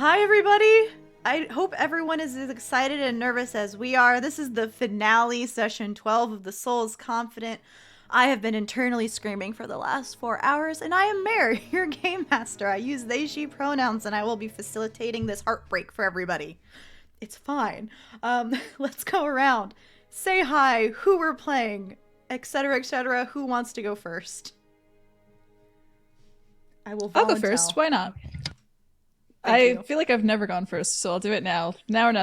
Hi, everybody! I hope everyone is as excited and nervous as we are. This is the finale, session 12 of The Soul's Confident. I have been internally screaming for the last 4 hours, and I am Mare, your game master. I use they, she pronouns, and I will be facilitating this heartbreak for everybody. It's fine. Let's go around. Say hi, who we're playing, etc., etc. Who wants to go first? I will I'll volunteer. go first. Why not? Thank you. Feel like I've never gone first, so I'll do it now. Now or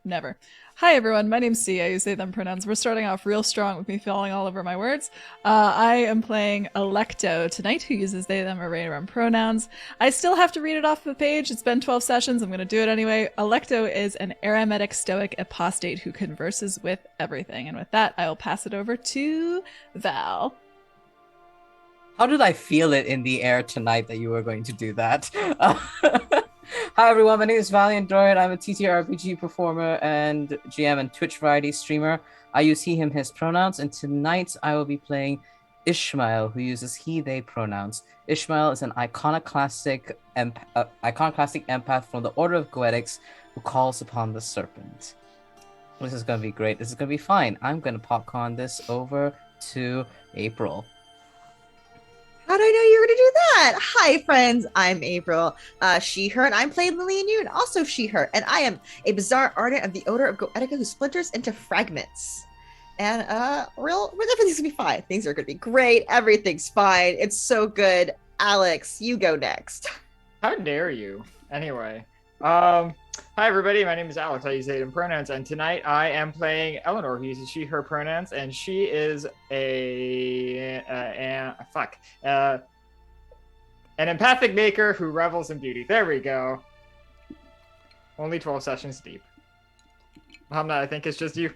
never. Hi everyone, my name's C. I use they them pronouns. We're starting off real strong with me falling all over my words. I am playing Alecto tonight, who uses they them array around pronouns. I still have to read it off the page. It's been 12 sessions. I'm going to do it anyway. Alecto is an eremitic stoic apostate who converses with everything. And with that, I will pass it over to Val. How did I feel it in the air tonight that you were going to do that? Hi everyone, my name is Valiant. I'm a TTRPG performer and GM and Twitch variety streamer. I use he, him, his pronouns, and tonight I will be playing Ishmael, who uses he, they pronouns. Ishmael is an iconoclastic empath from the Order of Goetics who calls upon the serpent. This is going to be great. This is going to be fine. I'm going to popcorn this over to April. How did I know you were going to do that? Hi, friends. I'm April. She, her, and I'm playing Lillian, also she, her. And I am a bizarre ardent of the Order of Goetica who splinters into fragments. And everything's going to be fine. Things are going to be great. Everything's fine. It's so good. Alex, you go next. How dare you? Anyway, hi everybody, my name is Alex. I use they them pronouns, and tonight I am playing Eleanor, who uses she, her pronouns, and she is an empathic maker who revels in beauty. There we go. Only 12 sessions deep. Hamnah, I think it's just you.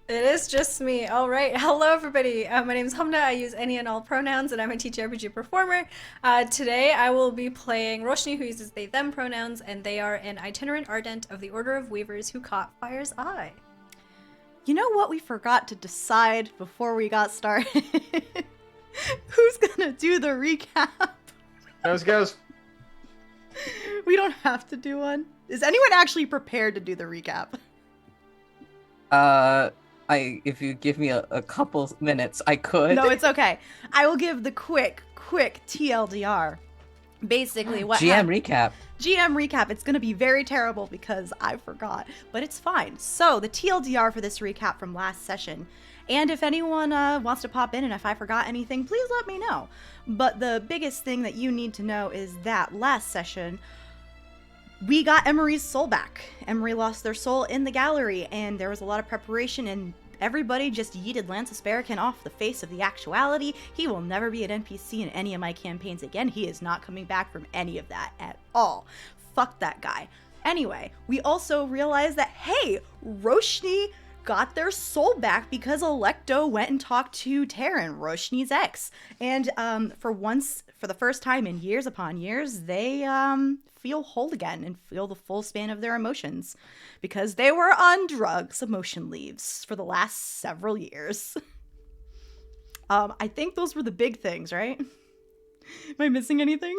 It is just me. All right. Hello, everybody. My name is Hamnah. I use any and all pronouns, and I'm a TTRPG performer. Today, I will be playing Roshni, who uses they, them pronouns, and they are an itinerant ardent of the Order of Weavers who caught Fire's Eye. You know what we forgot to decide before we got started? Who's gonna do the recap? Goes. We don't have to do one. Is anyone actually prepared to do the recap? If you give me a couple minutes, I could. No, it's okay. I will give the quick TLDR. Basically, what GM recap. GM recap. It's going to be very terrible because I forgot, but it's fine. So, the TLDR for this recap from last session. And if anyone wants to pop in and if I forgot anything, please let me know. But the biggest thing that you need to know is that last session, we got Emery's soul back. Emery lost their soul in the gallery, and there was a lot of preparation, and everybody just yeeted Lance Asparakin off the face of the actuality. He will never be an NPC in any of my campaigns again. He is not coming back from any of that at all. Fuck that guy. Anyway, we also realized that, hey, Roshni got their soul back because Alecto went and talked to Taryn, Roshni's ex. And for the first time in years upon years, they feel whole again and feel the full span of their emotions because they were on drugs, emotion leaves, for the last several years. I think those were the big things, right? Am I missing anything?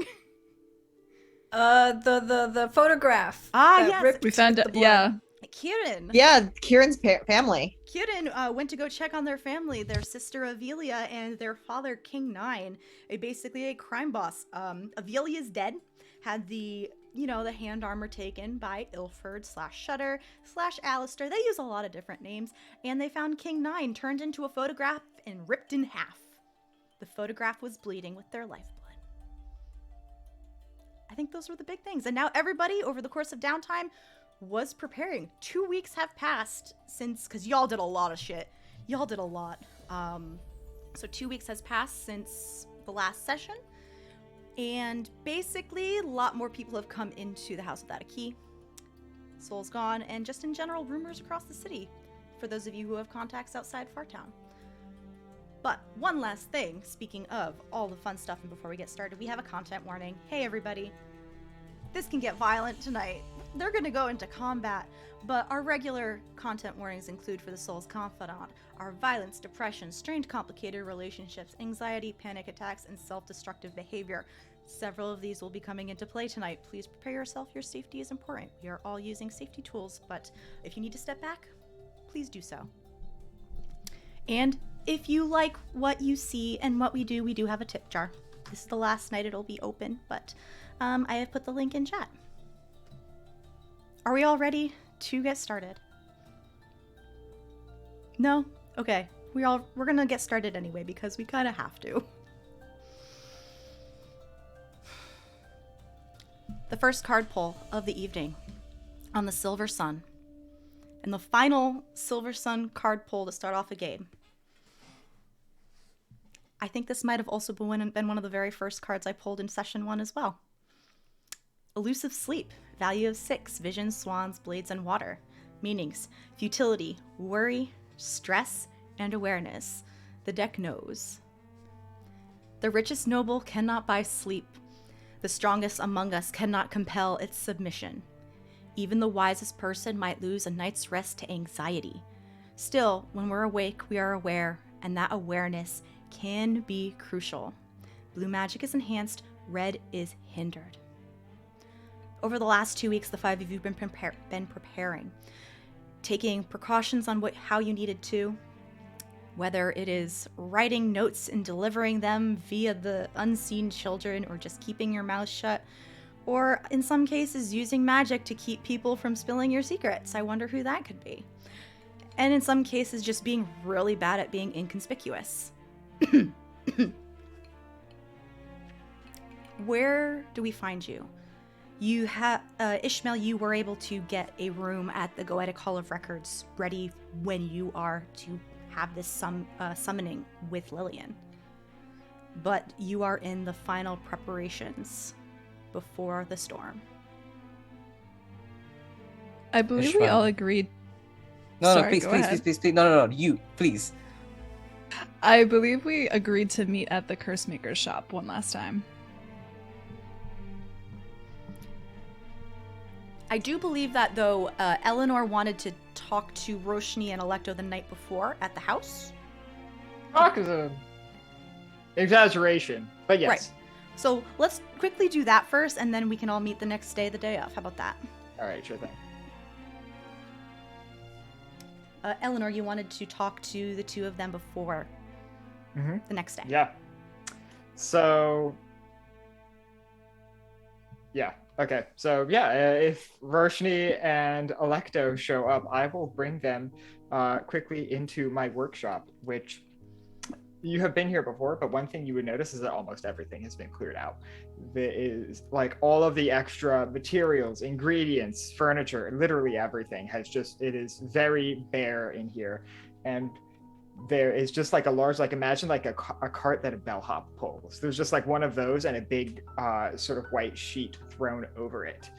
The photograph. Yes. We found it, yeah. Kieran. Yeah, Kieran's family. Kieran went to go check on their family, their sister Avelia and their father King Nine, basically a crime boss. Avelia's dead, had the hand armor taken by Ilford / Shutter / Alistair. They use a lot of different names, and they found King Nine turned into a photograph and ripped in half. The photograph was bleeding with their lifeblood. I think those were the big things. And now everybody, over the course of downtime, was preparing. 2 weeks have passed since, because y'all did a lot of shit. Y'all did a lot. So 2 weeks has passed since the last session. And basically, a lot more people have come into the house without a key. Soul's gone, and just in general, rumors across the city, for those of you who have contacts outside Fartown. But one last thing, speaking of all the fun stuff, and before we get started, we have a content warning. Hey everybody, this can get violent tonight. They're gonna go into combat, but our regular content warnings include for the Soul's Confidant are violence, depression, strained complicated relationships, anxiety, panic attacks, and self-destructive behavior. Several of these will be coming into play tonight. Please prepare yourself. Your safety is important. We are all using safety tools, but if you need to step back, please do so. And if you like what you see and what we do have a tip jar. This is the last night it'll be open, but I have put the link in chat. Are we all ready to get started? No? Okay. We're gonna get started anyway because we kind of have to. The first card pull of the evening on the Silver Sun. And the final Silver Sun card pull to start off a game. I think this might have also been one of the very first cards I pulled in session 1 as well. Elusive Sleep, value of 6, Vision, Swans, Blades, and Water. Meanings, futility, worry, stress, and awareness. The deck knows. The richest noble cannot buy sleep. The strongest among us cannot compel its submission. Even the wisest person might lose a night's rest to anxiety. Still, when we're awake, we are aware, and that awareness can be crucial. Blue magic is enhanced, red is hindered. Over the last 2 weeks, the 5 of you have been preparing, taking precautions on how you needed to, whether it is writing notes and delivering them via the unseen children, or just keeping your mouth shut, or in some cases using magic to keep people from spilling your secrets. I wonder who that could be. And in some cases just being really bad at being inconspicuous. Where do we find you? You have Ishmael, you were able to get a room at the Goetic Hall of Records ready when you are to have this summoning with Lillian. But you are in the final preparations before the storm. I believe we Ishmael. all agreed. No, Sorry, please, go please, ahead. please, please, no, you, please. I believe we agreed to meet at the Curse Maker's shop one last time. I do believe that, though, Eleanor wanted to talk to Roshni and Alecto the night before at the house. Talk is an exaggeration, but yes. Right. So let's quickly do that first, and then we can all meet the next day, the day of. How about that? All right, sure thing. Eleanor, you wanted to talk to the two of them before the next day. Yeah. So. Yeah. Okay. So yeah, if Roshni and Alecto show up, I will bring them quickly into my workshop, which you have been here before, but one thing you would notice is that almost everything has been cleared out. There is like all of the extra materials, ingredients, furniture, literally everything it is very bare in here. And there is just like a large, like imagine like a cart that a bellhop pulls. There's just like one of those and a big sort of white sheet thrown over it.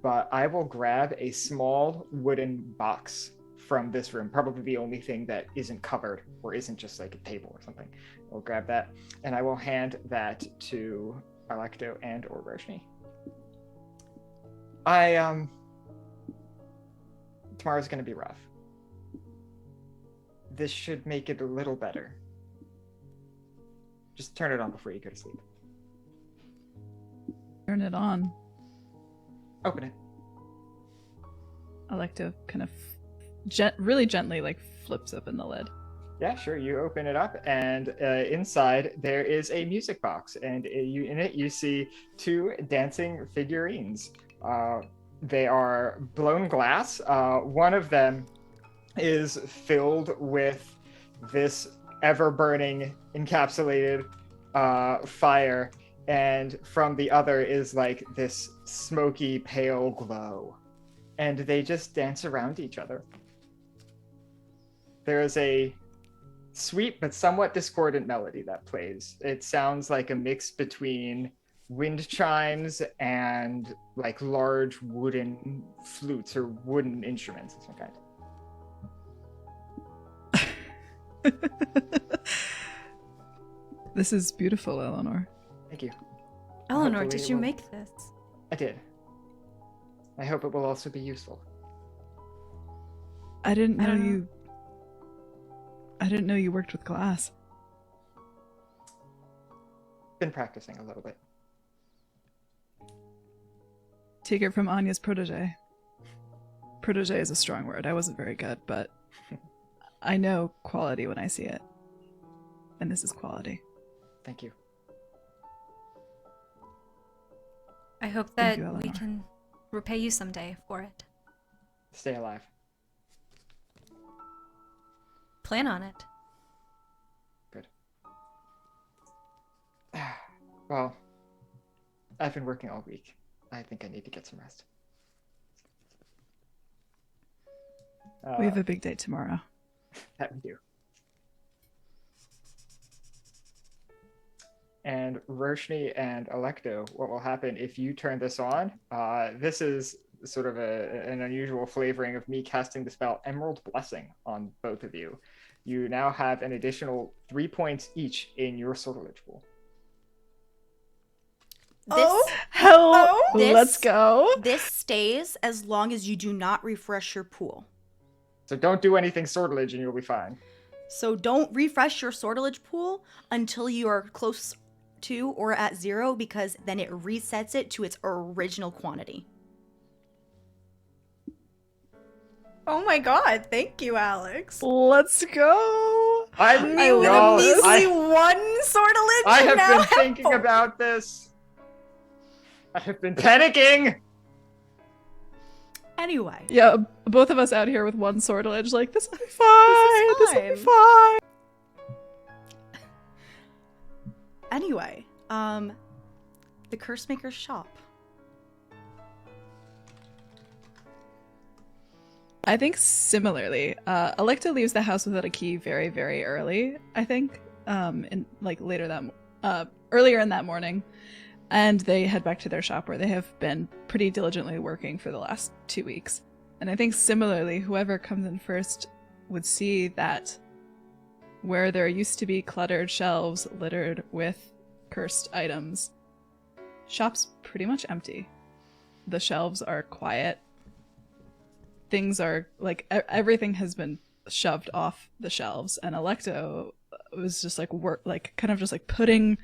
But I will grab a small wooden box from this room, probably the only thing that isn't covered or isn't just like a table or something. I'll grab that and I will hand that to Alecto and or Roshni. Tomorrow's gonna be rough. This should make it a little better. Just turn it on before you go to sleep. Turn it on. Open it. Alecto kind of really gently like flips open the lid. Yeah, sure. You open it up, and inside there is a music box, and in it you see 2 dancing figurines. They are blown glass. One of them is filled with this ever-burning encapsulated fire, and from the other is like this smoky pale glow, and they just dance around each other. There is a sweet but somewhat discordant melody that plays. It sounds like a mix between wind chimes and like large wooden flutes or wooden instruments of some kind. This is beautiful, Eleanor. Thank you. Eleanor, Hopefully did it you will- make this? I did. I hope it will also be useful. I didn't I know don't know. you. I didn't know you worked with glass. Been practicing a little bit. Take it from Anya's protege. Protege is a strong word. I wasn't very good, but I know quality when I see it. And this is quality. Thank you. I hope Thank that you, we Eleanor. can repay you someday for it. Stay alive. Plan on it. Good. Well, I've been working all week. I think I need to get some rest. We have a big day tomorrow. That we do. And Roshni and Alecto, what will happen if you turn this on? This is sort of an unusual flavoring of me casting the spell Emerald Blessing on both of you. You now have an additional 3 points each in your sortilege pool. Hell, This- let's go. This stays as long as you do not refresh your pool. So don't do anything sortilege and you'll be fine. So don't refresh your sortilege pool until you are close to or at 0, because then it resets it to its original quantity. Oh my god, thank you, Alex. Let's go. I With love a this. measly one sortilege. I have now been thinking full. about this. I have been panicking. Anyway, Yeah, both of us out here with one sortilege, like, this will be fine. This will be fine. anyway, the Cursemaker's shop. I think similarly, Alecto leaves the house without a key very, very early. I think, earlier in that morning, and they head back to their shop where they have been pretty diligently working for the last 2 weeks. And I think similarly, whoever comes in first would see that where there used to be cluttered shelves littered with cursed items, shop's pretty much empty. The shelves are quiet. Things are like everything has been shoved off the shelves, and Alecto was just like kind of just like putting.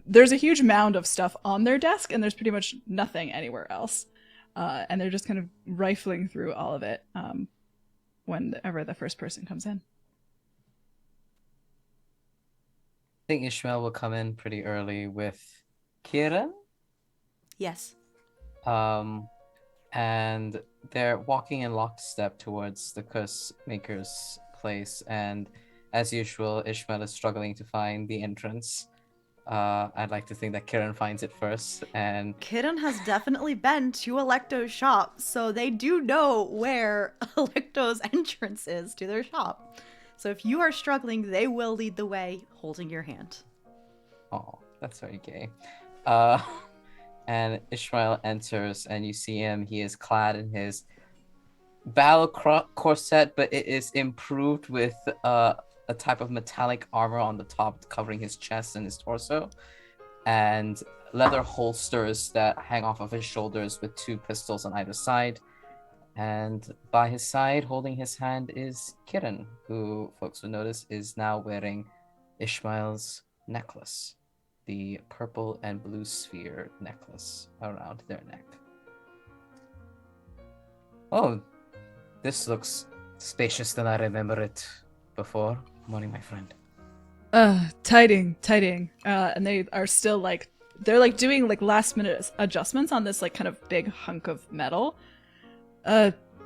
There's a huge mound of stuff on their desk, and there's pretty much nothing anywhere else, and they're just kind of rifling through all of it whenever the first person comes in. I think Ishmael will come in pretty early with Kieran. Yes. And they're walking in lockstep towards the curse maker's place, and as usual, Ishmael is struggling to find the entrance. I'd like to think that Kieran finds it first, and Kidden has definitely been to Alecto's shop, so they do know where Alecto's entrance is to their shop. So if you are struggling, they will lead the way, holding your hand. oh, that's very gay. And Ishmael enters, and you see him. He is clad in his battle corset, but it is improved with a type of metallic armor on the top, covering his chest and his torso, and leather holsters that hang off of his shoulders with 2 pistols on either side. And by his side, holding his hand, is Kiran, who folks will notice is now wearing Ishmael's necklace. The purple and blue sphere necklace around their neck. Oh, this looks spacious than I remember it before. Morning, my friend. Tidying. And they are still they're doing last minute adjustments on this kind of big hunk of metal.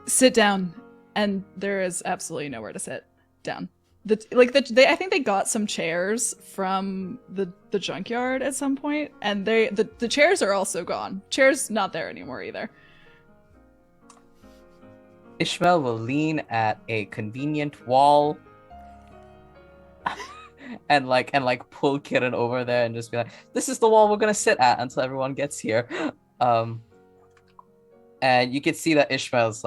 Sit down, and there is absolutely nowhere to sit down. I think they got some chairs from the junkyard at some point, and the chairs are also gone. Chairs not there anymore either. Ishmael will lean at a convenient wall and pull Kiran over there and just be like, "This is the wall we're gonna sit at until everyone gets here." And you can see that Ishmael's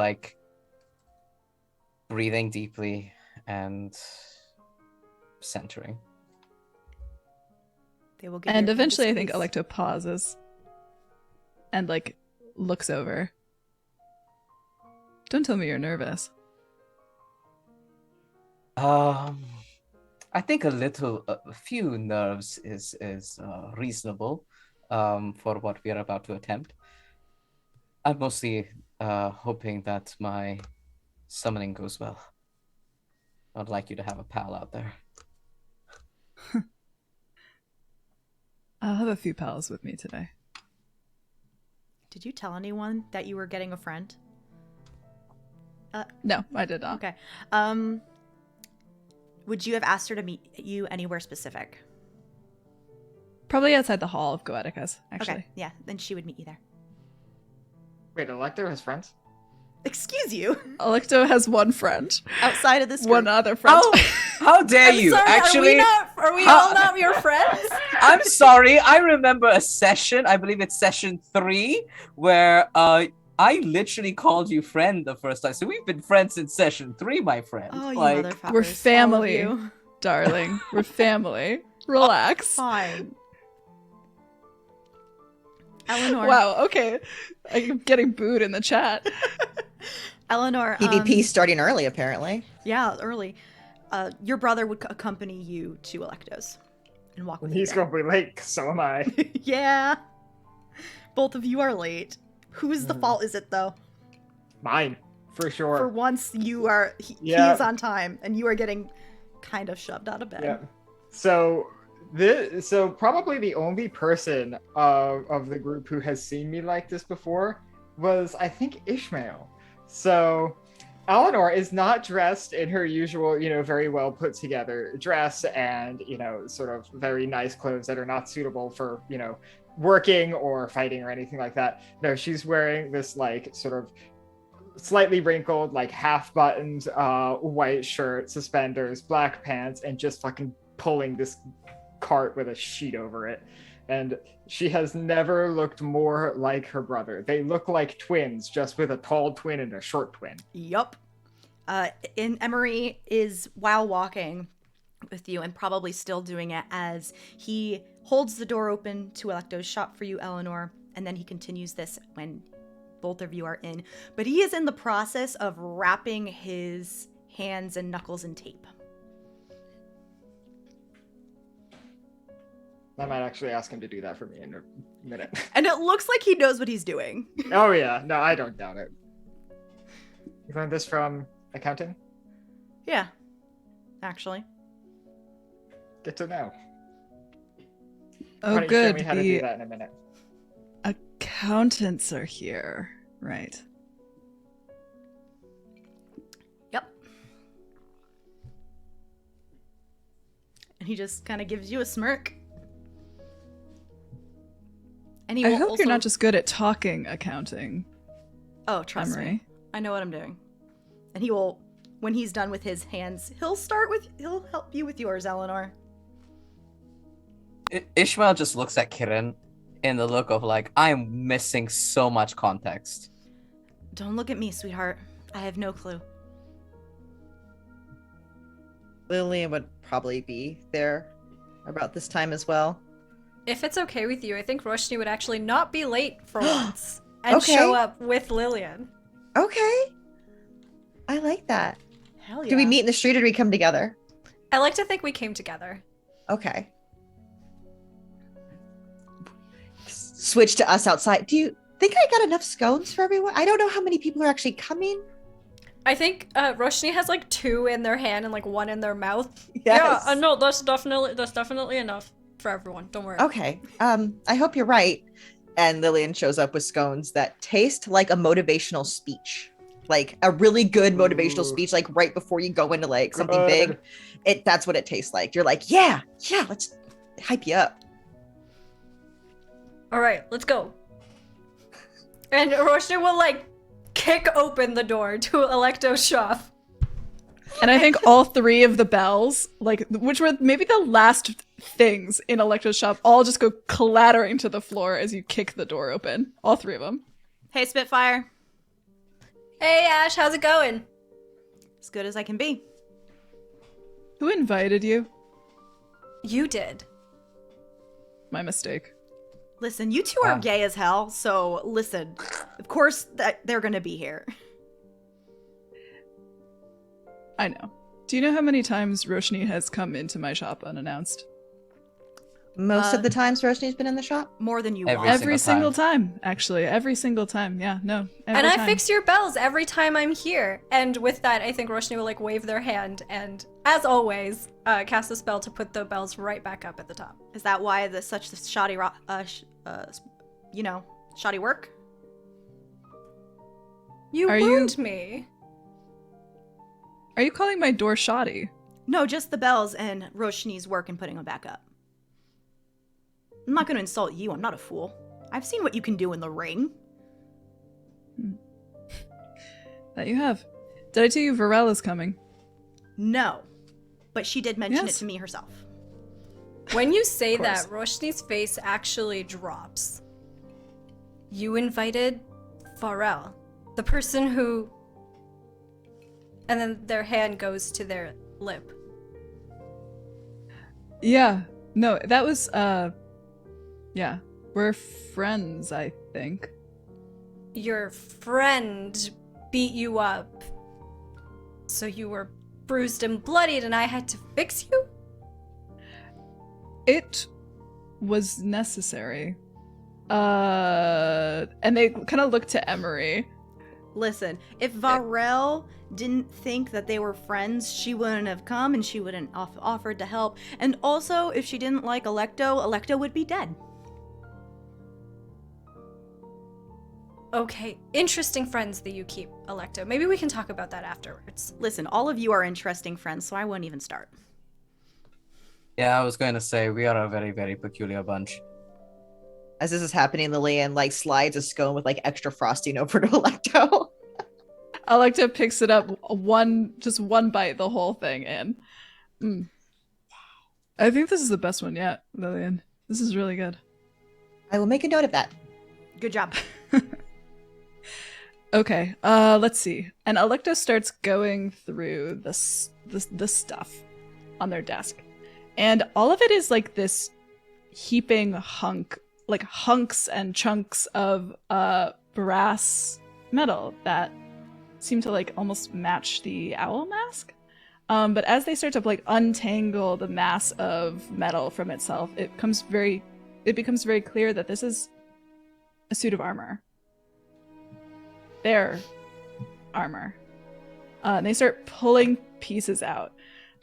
breathing deeply and centering. They will get And your eventually, I fingers think squeezed. Alecto pauses and looks over. Don't tell me you're nervous. I think a few nerves is reasonable for what we are about to attempt. I'm mostly hoping that my summoning goes well. I'd like you to have a pal out there. I'll have a few pals with me today. Did you tell anyone that you were getting a friend? No, I did not. Okay. Would you have asked her to meet you anywhere specific? Probably outside the hall of Goeticus, actually. Okay, yeah, then she would meet you there. Wait, Alecto has friends? Excuse you. Alecto has one friend. Outside of this group. One other friend. How dare I'm you? sorry, Actually, are we all not your friends? I'm sorry. I remember a session, I believe it's session 3, where I literally called you friend the first time. So we've been friends since session 3, my friend. Oh, you like, motherfuckers. We're all of family, you. darling. We're family. Relax. Fine. Eleanor. Wow, okay. I'm getting booed in the chat. Eleanor. PvP starting early, apparently. Yeah, early. Your brother would accompany you to Alecto's and walk with He's you. gonna be late, 'cause so am I. Yeah. Both of you are late. Whose the fault is it though? Mine, for sure. For once, you are. He Yeah. is on time, and you are getting kind of shoved out of bed. Yeah. So probably the only person of the group who has seen me like this before was, I think, Ishmael. So Eleanor is not dressed in her usual, very well put together dress and, sort of very nice clothes that are not suitable for, working or fighting or anything like that. No, she's wearing this like sort of slightly wrinkled, like half buttoned white shirt, suspenders, black pants, and just fucking pulling this cart with a sheet over it. And she has never looked more like her brother. They look like twins, just with a tall twin and a short twin. Yup. And Emery is, while walking with you and probably still doing it, as he holds the door open to Alecto's shop for you, Eleanor, and then he continues this when both of you are in. But he is in the process of wrapping his hands and knuckles in tape. I might actually ask him to do that for me in a minute. And it looks like he knows what he's doing. Oh yeah, no, I don't doubt it. You learned this from accounting? Yeah, actually. Good to know. Oh, Why don't you good. show me how to do that in a minute. Accountants are here. Right. Yep. And he just kind of gives you a smirk. And he I will hope also... you're not just good at talking accounting, Oh, trust Emery. me. I know what I'm doing. And he will, when he's done with his hands, he'll help you with yours, Eleanor. Ishmael just looks at Kirin in the look of like, I'm missing so much context. Don't look at me, sweetheart. I have no clue. Lillian would probably be there about this time as well. If it's okay with you, I think Roshni would actually not be late for once and Okay. show up with Lillian. Okay. I like that. Hell yeah. Do we meet in the street or do we come together? I like to think we came together. Okay. Switch to us outside. Do you think I got enough scones for everyone? I don't know how many people are actually coming. I think Roshni has like 2 in their hand and like 1 in their mouth. Yes. Yeah, no, that's definitely enough for everyone. Don't worry. Okay. I hope you're right. And Lillian shows up with scones that taste like a motivational speech. Like a really good motivational Ooh. speech, like right before you go into like something Good. big. That's what it tastes like. You're like, yeah, let's hype you up. All right, let's go. And Roshni will like kick open the door to Alecto's shop. And I think all 3 of the bells, like which were maybe the last things in Alecto's shop, all just go clattering to the floor as you kick the door open. All 3 of them. Hey, Spitfire. Hey Ash, how's it going? As good as I can be. Who invited you? You did. My mistake. Listen, you two are Wow. gay as hell, so listen. Of course that they're gonna be here. I know. Do you know how many times Roshni has come into my shop unannounced? Most of the times Roshni's been in the shop? More than you Every want. Every single time, actually. Every single time. Yeah, no. Every And I time. fix your bells every time I'm here. And with that, I think Roshni will like wave their hand and, as always, cast a spell to put the bells right back up at the top. Is that why the such shoddy, shoddy work? You Are wound me. Are you calling my door shoddy? No, just the bells and Roshni's work in putting them back up. I'm not going to insult you. I'm not a fool. I've seen what you can do in the ring. That you have. Did I tell you Varel is coming? No, but she did mention Yes. it to me herself. When you say Of course. that, Roshni's face actually drops. You invited Varel, the person who... And then their hand goes to their lip. Yeah. No, that was, yeah. We're friends, I think. Your friend beat you up. So you were bruised and bloodied and I had to fix you? It was necessary. And they kind of look to Emery. Listen, if Varel didn't think that they were friends, she wouldn't have come and she wouldn't offered to help. And also, if she didn't like Alecto, Alecto would be dead. Okay, interesting friends that you keep, Alecto. Maybe we can talk about that afterwards. Listen, all of you are interesting friends, so I wouldn't even start. Yeah, I was going to say, we are a very, very peculiar bunch. As this is happening, Lillian like slides a scone with like extra frosting over to Alecto. Alecto picks it up, just one bite, the whole thing in. I think this is the best one yet, Lillian. This is really good. I will make a note of that. Good job. Okay, let's see. And Alecto starts going through the stuff on their desk. And all of it is like this heaping hunks and chunks of brass metal that seem to like almost match the owl mask. But as they start to like untangle the mass of metal from itself, it becomes very clear that this is a suit of armor. Their armor. And they start pulling pieces out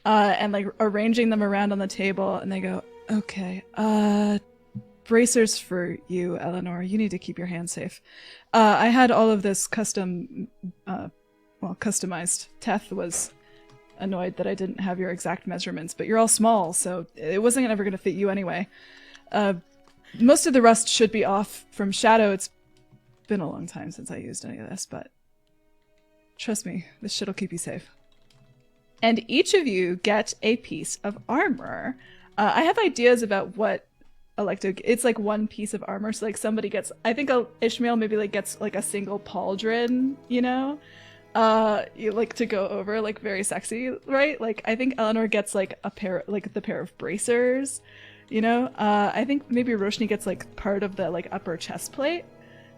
and like arranging them around on the table, and they go, okay, bracers for you, Eleanor. You need to keep your hands safe. I had all of this customized. Teth was annoyed that I didn't have your exact measurements, but you're all small, so it wasn't ever going to fit you anyway. Most of the rust should be off from Shadow. It's been a long time since I used any of this, but trust me, this shit'll keep you safe. And each of you get a piece of armor. I have ideas about what Alecto. It's like one piece of armor, so like somebody gets. I think Ishmael maybe like gets like a single pauldron, you know, you like to go over like very sexy, right? Like I think Eleanor gets like a pair, like the pair of bracers, you know. I think maybe Roshni gets like part of the like upper chest plate.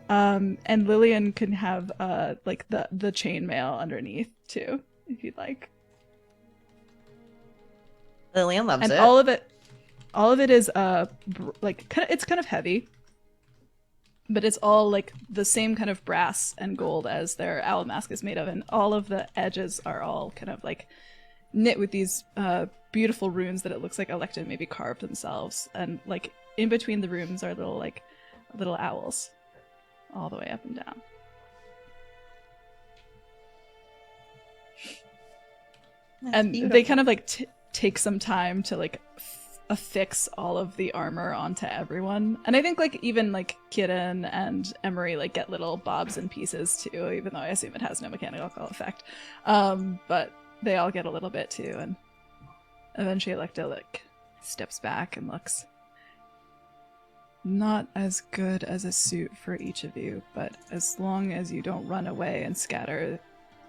And Lillian can have like the chainmail underneath too, if you'd like. Lillian loves And it. all of it is like it's kind of heavy, but it's all like the same kind of brass and gold as their owl mask is made of, and all of the edges are all kind of like knit with these beautiful runes that it looks like Alecto maybe carved themselves, and like in between the runes are little owls all the way up and down. That's And beautiful. they kind of like take some time to like affix all of the armor onto everyone. And I think like even like Kieran and Emery like get little bobs and pieces too, even though I assume it has no mechanical effect. But they all get a little bit too, and eventually Alecto like steps back and looks. Not as good as a suit for each of you, but as long as you don't run away and scatter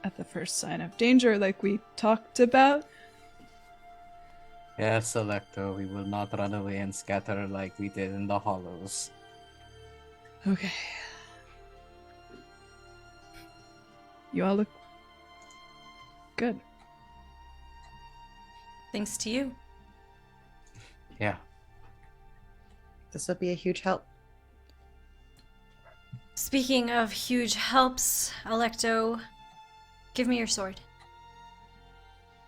at the first sign of danger like we talked about. Yes, Alecto, we will not run away and scatter like we did in the Hollows. Okay. You all look good. Thanks to you. Yeah. This would be a huge help. Speaking of huge helps, Alecto, give me your sword.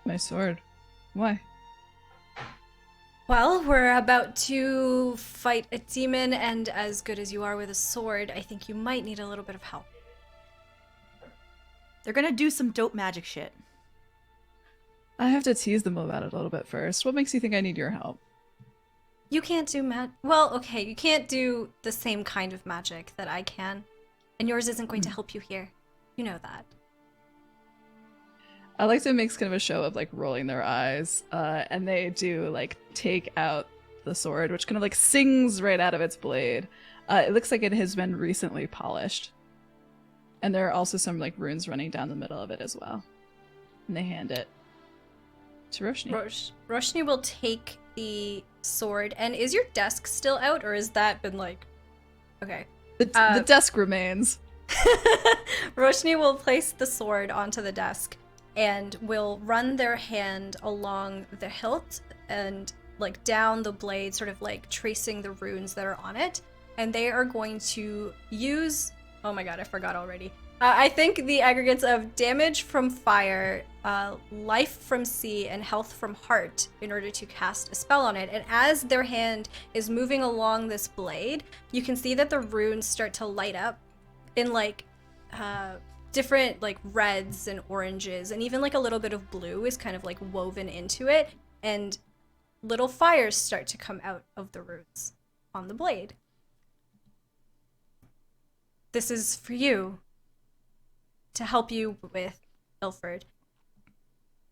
My sword. Why? Well, we're about to fight a demon, and as good as you are with a sword, I think you might need a little bit of help. They're gonna do some dope magic shit. I have to tease them about it a little bit first. What makes you think I need your help? You can't do well, okay, you can't do the same kind of magic that I can, and yours isn't going to help you here. You know that. Alecto makes kind of a show of like rolling their eyes, and they do like take out the sword, which kind of like sings right out of its blade. It looks like it has been recently polished, and there are also some like runes running down the middle of it as well. And they hand it to Roshni. Roshni will take the sword, and is your desk still out, or has that been like... Okay. The desk remains. Roshni will place the sword onto the desk and will run their hand along the hilt and like down the blade, sort of like tracing the runes that are on it. And they are going to use... Oh my god, I forgot already. I think the aggregates of damage from fire, life from sea, and health from heart in order to cast a spell on it. And as their hand is moving along this blade, you can see that the runes start to light up in like different like reds and oranges, and even like a little bit of blue is kind of like woven into it, and little fires start to come out of the runes on the blade. This is for you, to help you with Ilford.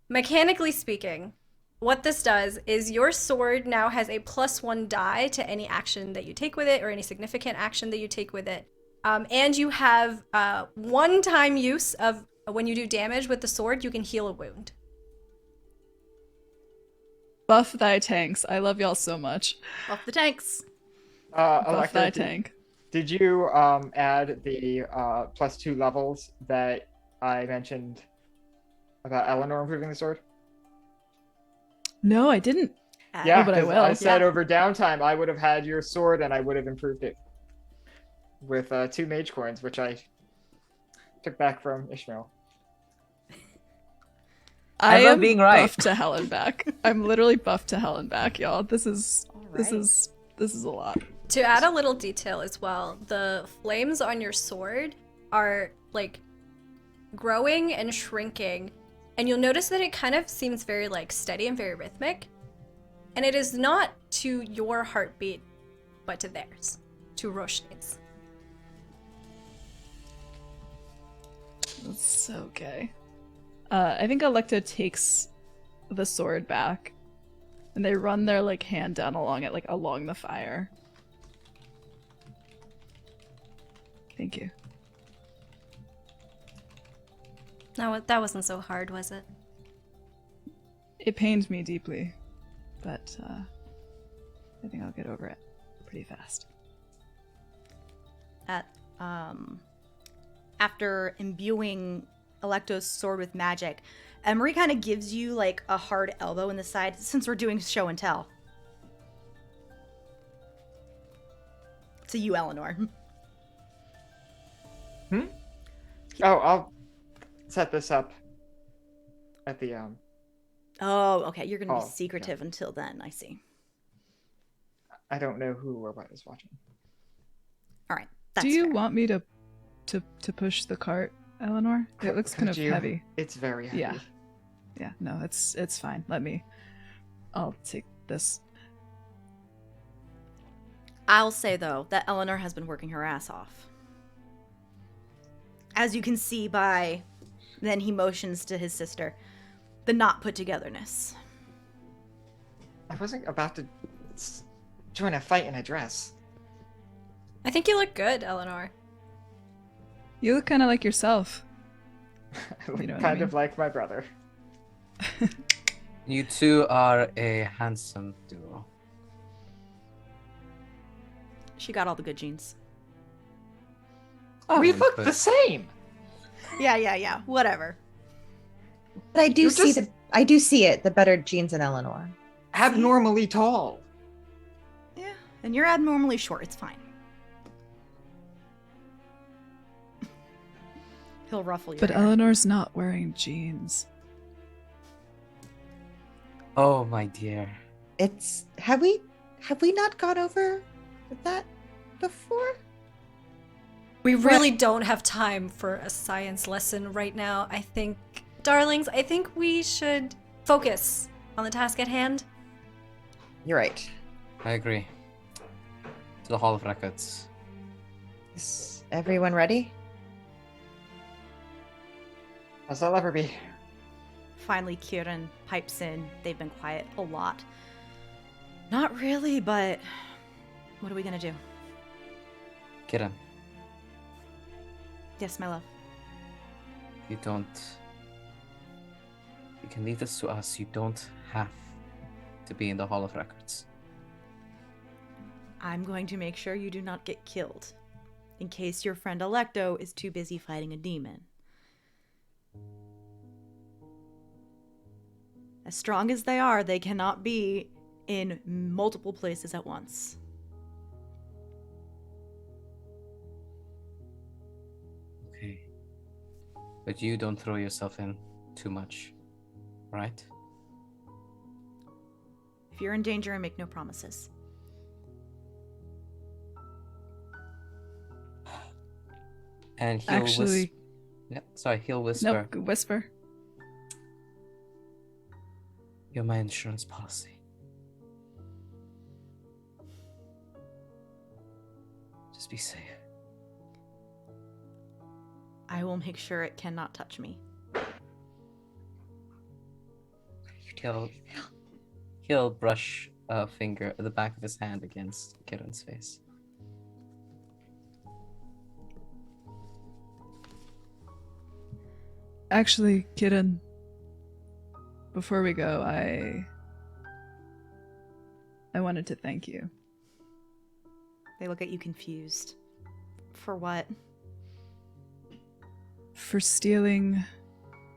Mechanically speaking, what this does is your sword now has a +1 die to any action that you take with it, or any significant action that you take with it. And you have one-time use of when you do damage with the sword, you can heal a wound. Buff thy tanks. I love y'all so much. Buff the tanks. Buff thy Alecto, tank. did you add the +2 levels that I mentioned about Eleanor improving the sword? No, I didn't. Yeah, but I 'cause will. I said over downtime I would have had your sword and I would have improved it with 2 mage coins, which I took back from Ishmael. I love am being right. buff to hell and back. I'm literally buff to hell and back, y'all. This is a lot. To add a little detail as well, the flames on your sword are like growing and shrinking, and you'll notice that it kind of seems very like steady and very rhythmic, and it is not to your heartbeat but to theirs, to Roshni's. That's so gay. I think Alecto takes the sword back, and they run their like hand down along it, like along the fire. Thank you. No, that wasn't so hard, was it? It pained me deeply, but I think I'll get over it pretty fast. After imbuing Alecto's sword with magic, Emery kind of gives you like a hard elbow in the side, since we're doing show and tell. To you, Eleanor. Oh, I'll set this up at the Oh, okay. You're gonna Oh, be secretive until then. I see. I don't know who or what is watching. All right. That's Do you fair. want me to push the cart, Eleanor? It looks kind of Could you? heavy. It's very heavy. Yeah. Yeah, no, it's fine. I'll take this. I'll say though that Eleanor has been working her ass off. As you can see by, then he motions to his sister, the not put togetherness. I wasn't about to join a fight in a dress. I think you look good, Eleanor. You look kind of like yourself. I look You know what I kind mean? of like my brother. You two are a handsome duo. She got all the good genes. We and look put- the same. Yeah. Whatever. But I do You're see just- the better genes in Eleanor. Abnormally tall. Yeah. And you're abnormally short. It's fine. He'll ruffle your But hair. Eleanor's not wearing jeans. Oh my dear. It's have we not gone over that before? We really don't have time for a science lesson right now. I think, darlings, I think we should focus on the task at hand. You're right. I agree. To the Hall of Records. Is everyone ready? As I'll ever be. Finally, Kieran pipes in. They've been quiet a lot. Not really, but what are we gonna do? Kiran, Yes, my love. you can leave this to us. You don't have to be in the Hall of Records. I'm going to make sure you do not get killed, in case your friend Alecto is too busy fighting a demon. As strong as they are, they cannot be in multiple places at once. Okay. But you don't throw yourself in too much, right? If you're in danger, I make no promises. And he'll Actually, he'll whisper, nope, whisper. "You're my insurance policy. Just be safe." I will make sure it cannot touch me. He'll brush a finger at the back of his hand against Kiran's face. Actually, Kitten, before we go, I wanted to thank you. They look at you confused. For what? For stealing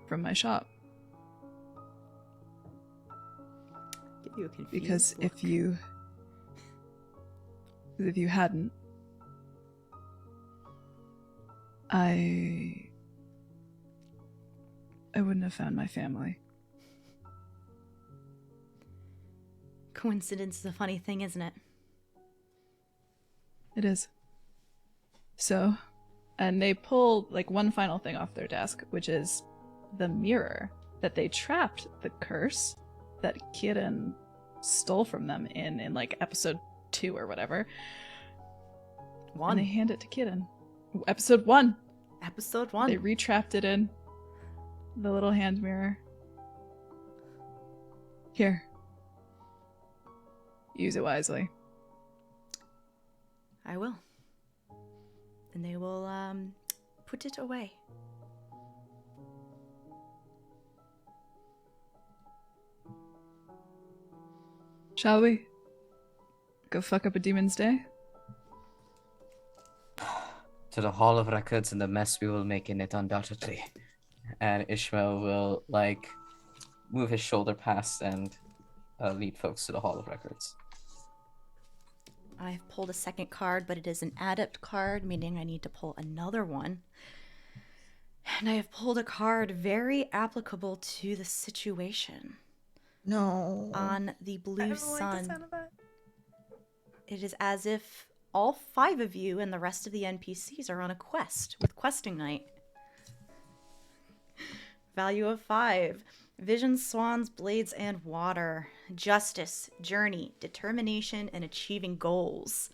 from my shop. Give you a confused Because look. if you hadn't, I wouldn't have found my family. Coincidence is a funny thing, isn't it? It is. So, and they pull like one final thing off their desk, which is the mirror that they trapped the curse that Kiran stole from them in like episode 2 or whatever. One. And they hand it to Kiran. Episode 1. Episode 1. They retrapped it in the little hand mirror. Here. Use it wisely. I will. And they will, put it away. Shall we? Go fuck up a demon's day? To the Hall of Records and the mess we will make in it, undoubtedly. And Ishmael will, like, move his shoulder past and lead folks to the Hall of Records. I've pulled a second card, but it is an adept card, meaning I need to pull another one. And I have pulled a card very applicable to the situation. No. On the I blue don't like the sun, sound of that. it is as if all 5 of you and the rest of the NPCs are on a quest with questing night. Value of 5. Vision, swans, blades, and water. Justice, journey, determination, and achieving goals.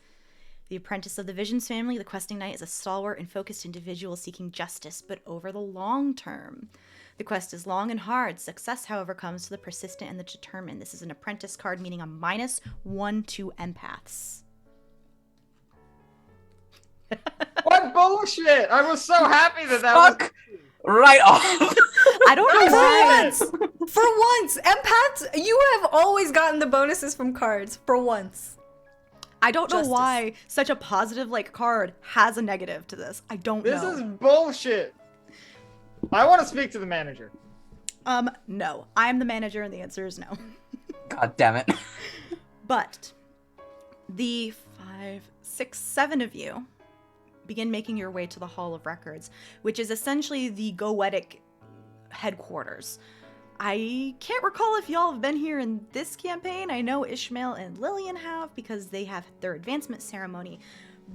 The apprentice of the Visions family, the questing knight is a stalwart and focused individual seeking justice, but over the long term. The quest is long and hard. Success, however, comes to the persistent and the determined. This is an apprentice card, meaning a -1 to empaths. What bullshit! I was so happy that was. Fuck right off! I don't know why. For once, empaths, you have always gotten the bonuses from cards. For once. I don't know Justice. why such a positive like card has a negative to this. I don't This know. is bullshit. I want to speak to the manager. No. I'm the manager and the answer is no. God damn it. But The 5, 6, 7 of you begin making your way to the Hall of Records, which is essentially the Goetic headquarters. I can't recall if y'all have been here in this campaign. I know Ishmael and Lillian have because they have their advancement ceremony,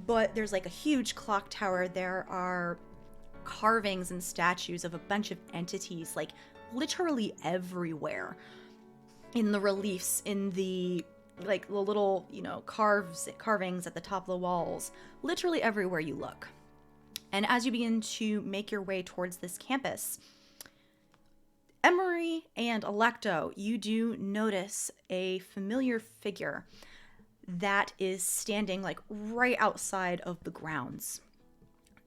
but there's like a huge clock tower. There are carvings and statues of a bunch of entities, like literally everywhere. In the reliefs, in the like the little, carvings at the top of the walls, literally everywhere you look. And as you begin to make your way towards this campus, Emery and Alecto, you do notice a familiar figure that is standing like right outside of the grounds.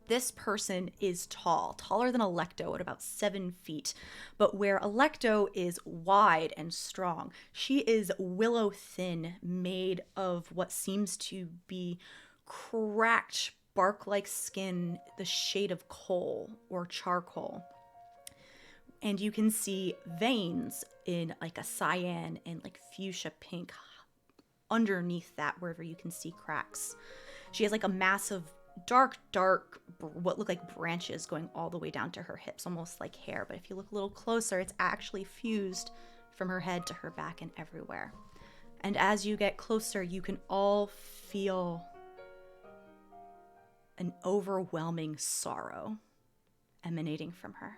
This person is tall, taller than Alecto at about 7 feet, but where Alecto is wide and strong, she is willow thin, made of what seems to be cracked bark-like skin, the shade of coal or charcoal. And you can see veins in like a cyan and like fuchsia pink underneath that, wherever you can see cracks. She has like a mass of dark, what look like branches going all the way down to her hips, almost like hair. But if you look a little closer, it's actually fused from her head to her back and everywhere. And as you get closer, you can all feel an overwhelming sorrow emanating from her.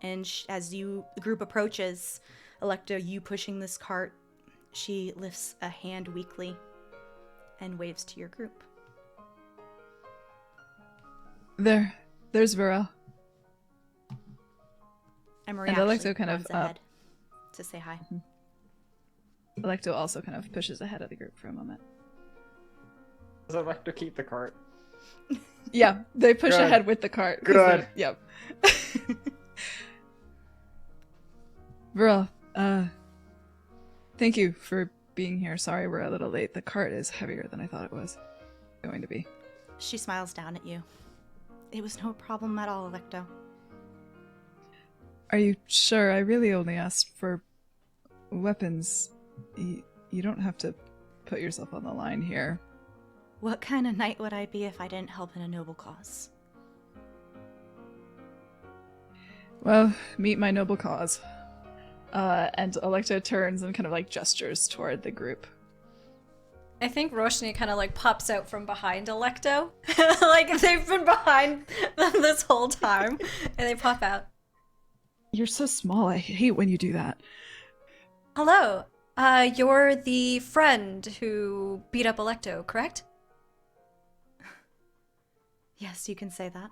And as the group approaches, Alecto, you pushing this cart, she lifts a hand weakly and waves to your group. There's Varel. Emery And actually Alecto kind of runs ahead to say hi. Alecto also kind of pushes ahead of the group for a moment. Does Alecto keep the cart? Yeah, they push Good. ahead with the cart. 'Cause Good. Yep. Varel, thank you for being here. Sorry we're a little late. The cart is heavier than I thought it was going to be. She smiles down at you. It was no problem at all, Alecto. Are you sure? I really only asked for weapons. You don't have to put yourself on the line here. What kind of knight would I be if I didn't help in a noble cause? Well, meet my noble cause. And Alecto turns and kind of like gestures toward the group. I think Roshni kind of like pops out from behind Alecto. Like they've been behind them this whole time, and they pop out. You're so small. I hate when you do that. Hello. You're the friend who beat up Alecto, correct? Yes, you can say that.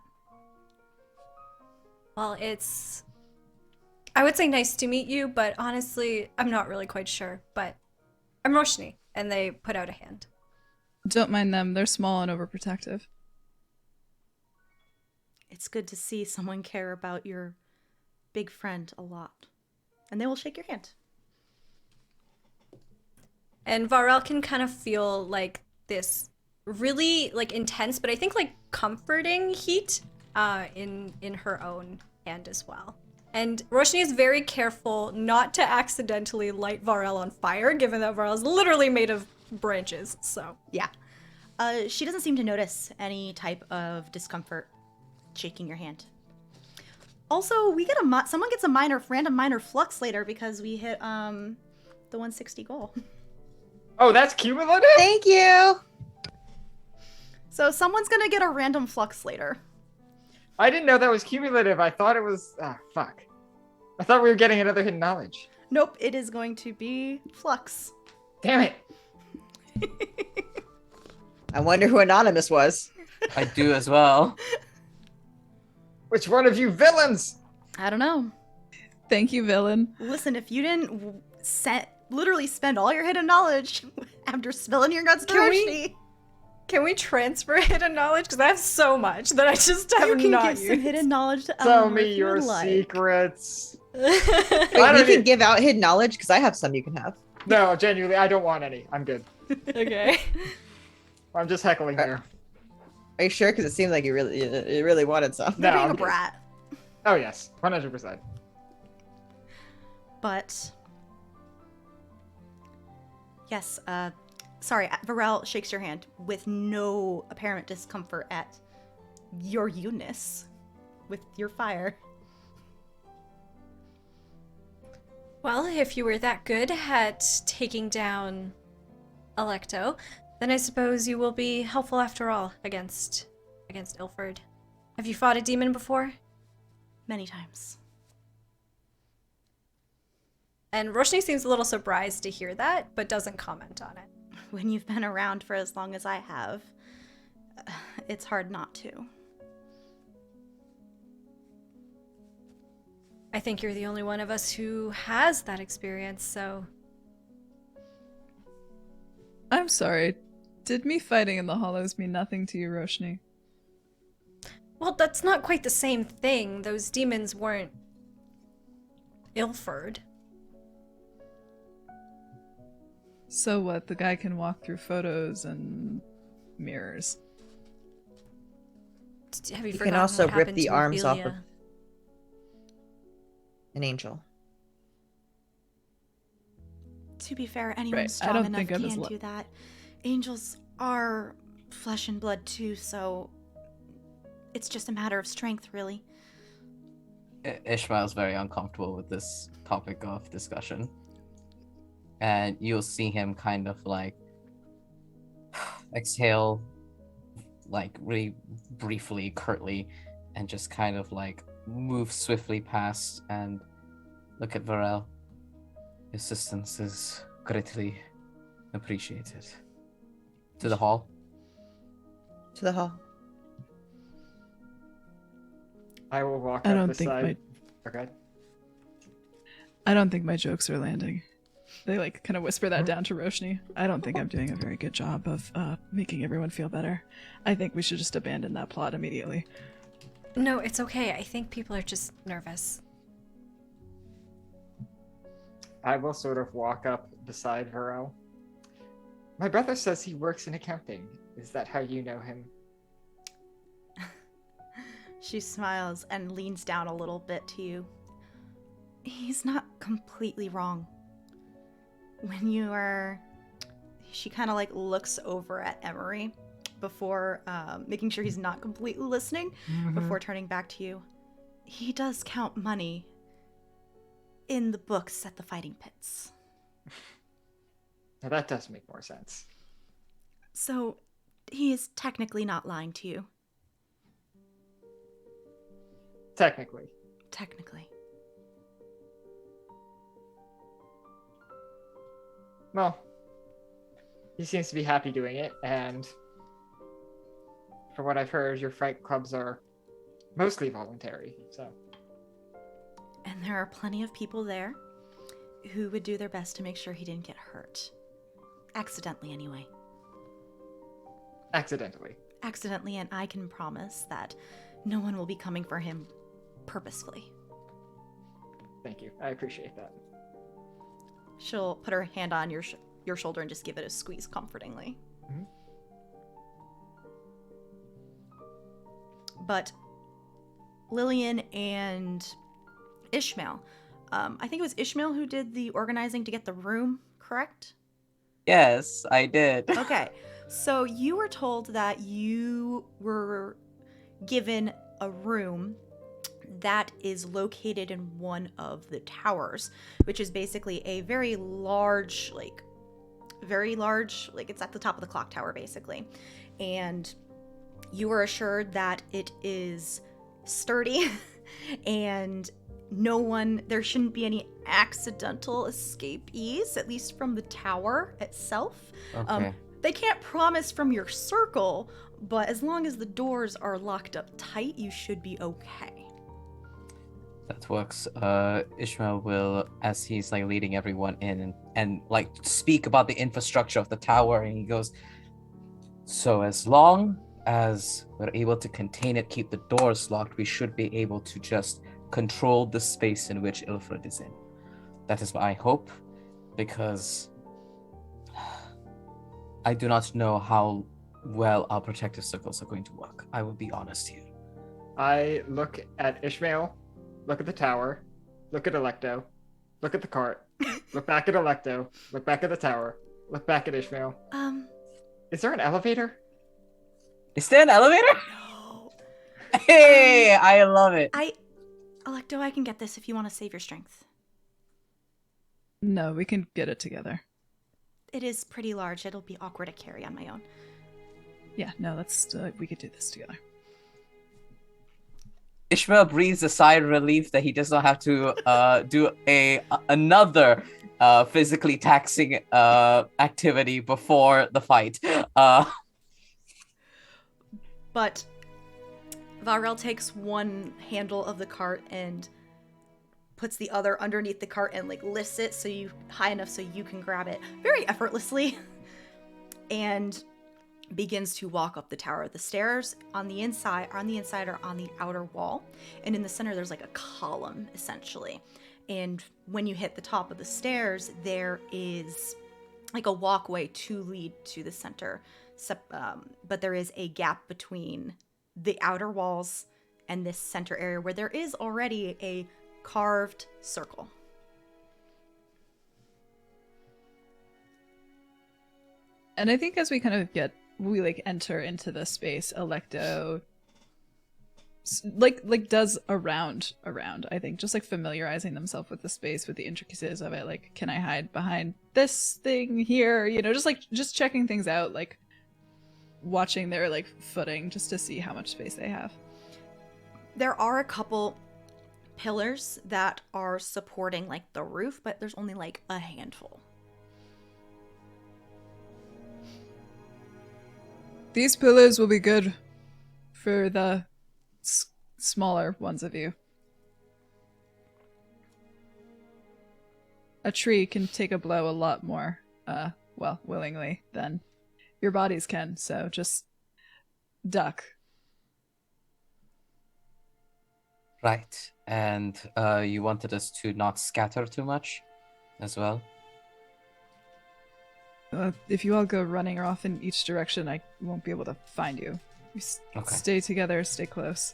Well, I would say nice to meet you, but honestly, I'm not really quite sure. But I'm Roshni, and they put out a hand. Don't mind them. They're small and overprotective. It's good to see someone care about your big friend a lot. And they will shake your hand. And Varel can kind of feel like this really like intense, but I think like comforting heat in her own hand as well. And Roshni is very careful not to accidentally light Varel on fire, given that Varel is literally made of branches, so. Yeah. She doesn't seem to notice any type of discomfort shaking your hand. Also, we get someone gets a random minor flux later because we hit the 160 goal. Oh, that's cumulative? Thank you. So someone's gonna get a random flux later. I didn't know that was cumulative. I thought it was... Ah, fuck. I thought we were getting another hidden knowledge. Nope, it is going to be flux. Damn it. I wonder who Anonymous was. I do as well. Which one of you villains? I don't know. Thank you, villain. Listen, if you didn't literally spend all your hidden knowledge after spilling your guts to Roshni, Can we transfer hidden knowledge? Because I have so much that I just have you can not give used. some hidden knowledge to Tell Eleanor me if you your would like. secrets. Wait, I you don't can need- give out hidden knowledge because I have some you can have. No, genuinely, I don't want any. I'm good. Okay. I'm just heckling here. Are you sure? Because it seemed like you really wanted some. No, You're being I'm a good. brat. Oh, yes. 100%. But Yes, sorry, Varel shakes your hand with no apparent discomfort at your you-ness with your fire. Well, if you were that good at taking down Alecto, then I suppose you will be helpful after all against Ilford. Have you fought a demon before? Many times. And Roshni seems a little surprised to hear that, but doesn't comment on it. When you've been around for as long as I have, it's hard not to. I think you're the only one of us who has that experience, so... I'm sorry. Did me fighting in the hollows mean nothing to you, Roshni? Well, that's not quite the same thing. Those demons weren't... Ilford. So what? The guy can walk through photos and mirrors. Have you He forgotten can also what rip happened the to arms off of Ophelia? an angel. To be fair, anyone Right, I strong don't enough think I'm as can lu- do that. Angels are flesh and blood too, so it's just a matter of strength, really. Ishmael's very uncomfortable with this topic of discussion. And you'll see him kind of like exhale, like really briefly, curtly, and just kind of like move swiftly past and look at Varel. Your assistance is greatly appreciated. To the hall. To the hall. I will walk I up don't think beside. Okay. I don't think my jokes are landing. They like kind of whisper that down to Roshni. I don't think I'm doing a very good job of making everyone feel better. I think we should just abandon that plot immediately. No, it's okay. I think people are just nervous. I will sort of walk up beside Varel. My brother says he works in accounting. Is that how you know him? She smiles and leans down a little bit to you. He's not completely wrong. When you are... She kind of like looks over at Emery before making sure he's not completely listening, before turning back to you. He does count money in the books at the fighting pits. Now that does make more sense. So he is technically not lying to you. Technically. Technically. Well, he seems to be happy doing it, and from what I've heard, your fight clubs are mostly voluntary, so... And there are plenty of people there who would do their best to make sure he didn't get hurt. Accidentally, anyway. Accidentally. Accidentally, and I can promise that no one will be coming for him purposefully. Thank you. I appreciate that. She'll put her hand on your shoulder and just give it a squeeze comfortingly. Mhm. But Lillian and Ishmael, I think it was Ishmael who did the organizing to get the room, correct? Yes, I did. Okay, so you were told that you were given a room that is located in one of the towers, which is basically a very large, it's at the top of the clock tower, basically. And you were assured that it is sturdy and there shouldn't be any accidental escapees, at least from the tower itself. Okay. They can't promise from your circle, but as long as the doors are locked up tight, you should be okay. That works. Ishmael will, as he's like leading everyone in and like speak about the infrastructure of the tower, and he goes, so as long as we're able to contain it, keep the doors locked, we should be able to just control the space in which Ilford is in. That is my hope, because I do not know how well our protective circles are going to work. I will be honest here. I look at Ishmael, look at the tower, look at Alecto, look at the cart, look back at Alecto, look back at the tower, look back at Ishmael. Um, Is there an elevator? Is there an elevator? no. Hey, I love it. Alecto, I can get this if you want to save your strength. No, we can get it together. It is pretty large. It'll be awkward to carry on my own. Yeah, no, let's we could do this together. Ishmael breathes a sigh of relief that he does not have to do another physically taxing activity before the fight. But Varel takes one handle of the cart and puts the other underneath the cart and like lifts it so you high enough so you can grab it very effortlessly, and begins to walk up the tower. The stairs on the inside or on the outer wall, and in the center there's like a column essentially. And when you hit the top of the stairs, there is like a walkway to lead to the center. But there is a gap between the outer walls and this center area where there is already a carved circle. And I think as we kind of we like enter into the space, Alecto like does a round I think, just like familiarizing themselves with the space, with the intricacies of it. Like, can I hide behind this thing here, you know, just checking things out, like watching their like footing just to see how much space they have. There are a couple pillars that are supporting like the roof, but there's only like a handful. These pillars will be good for the smaller ones of you. A tree can take a blow a lot more, willingly than your bodies can, so just duck. Right, and you wanted us to not scatter too much as well? If you all go running off in each direction, I won't be able to find you. You stay together, stay close.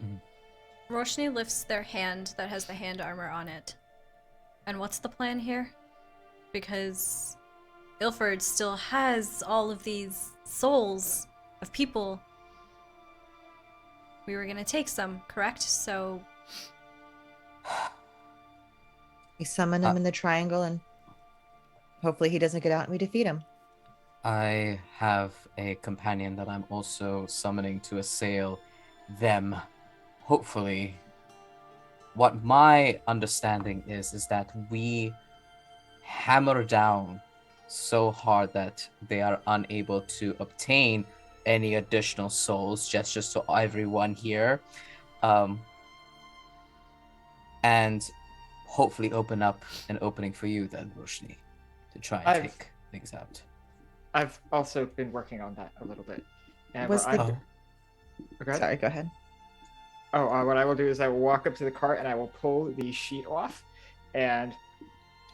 Mm-hmm. Roshni lifts their hand that has the hand armor on it. And what's the plan here? Because Ilford still has all of these souls of people. We were gonna take some, correct? So We summon him in the triangle and hopefully he doesn't get out and we defeat him. I have a companion that I'm also summoning to assail them. Hopefully, what my understanding is that we hammer down so hard that they are unable to obtain any additional souls, just so everyone here, and hopefully open up an opening for you then, Roshni, to try and take things out. I've also been working on that a little bit. And Was the- Okay. Sorry, go ahead. What I will do is I will walk up to the cart and I will pull the sheet off, and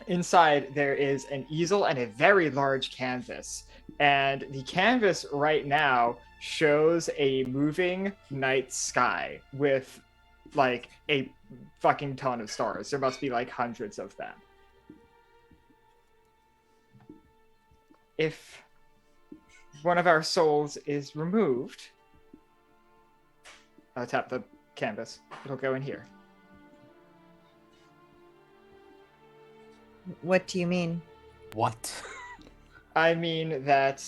inside there is an easel and a very large canvas. And the canvas right now shows a moving night sky with like a fucking ton of stars. There must be like hundreds of them. If one of our souls is removed, I'll tap the canvas. It'll go in here. What do you mean? What? I mean that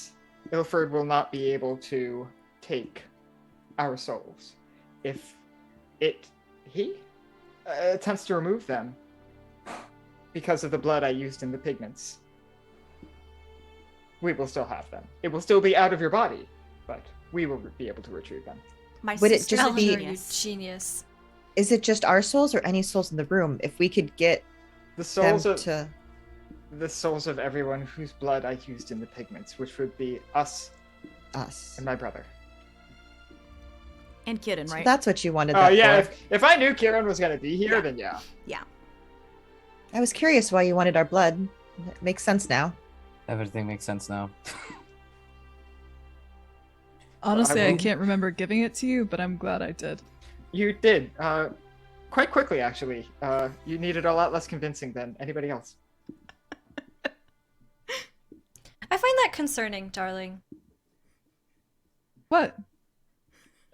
Ilford will not be able to take our souls. If he attempts to remove them because of the blood I used in the pigments, we will still have them. It will still be out of your body, but we will be able to retrieve them. My Would it sister just be- Eleanor, you genius. Is it just our souls or any souls in the room? If we could get The souls them of to... the souls of everyone whose blood I used in the pigments, which would be us us. and my brother. and Kieran, So right? that's what you wanted Oh that yeah, for. if I knew Kieran was gonna be here, Yeah. then yeah. Yeah. I was curious why you wanted our blood. It makes sense now. Everything makes sense now. Honestly, I I will- can't remember giving it to you, but I'm glad I did. You did. Quite quickly, actually. You needed a lot less convincing than anybody else. concerning, darling? What?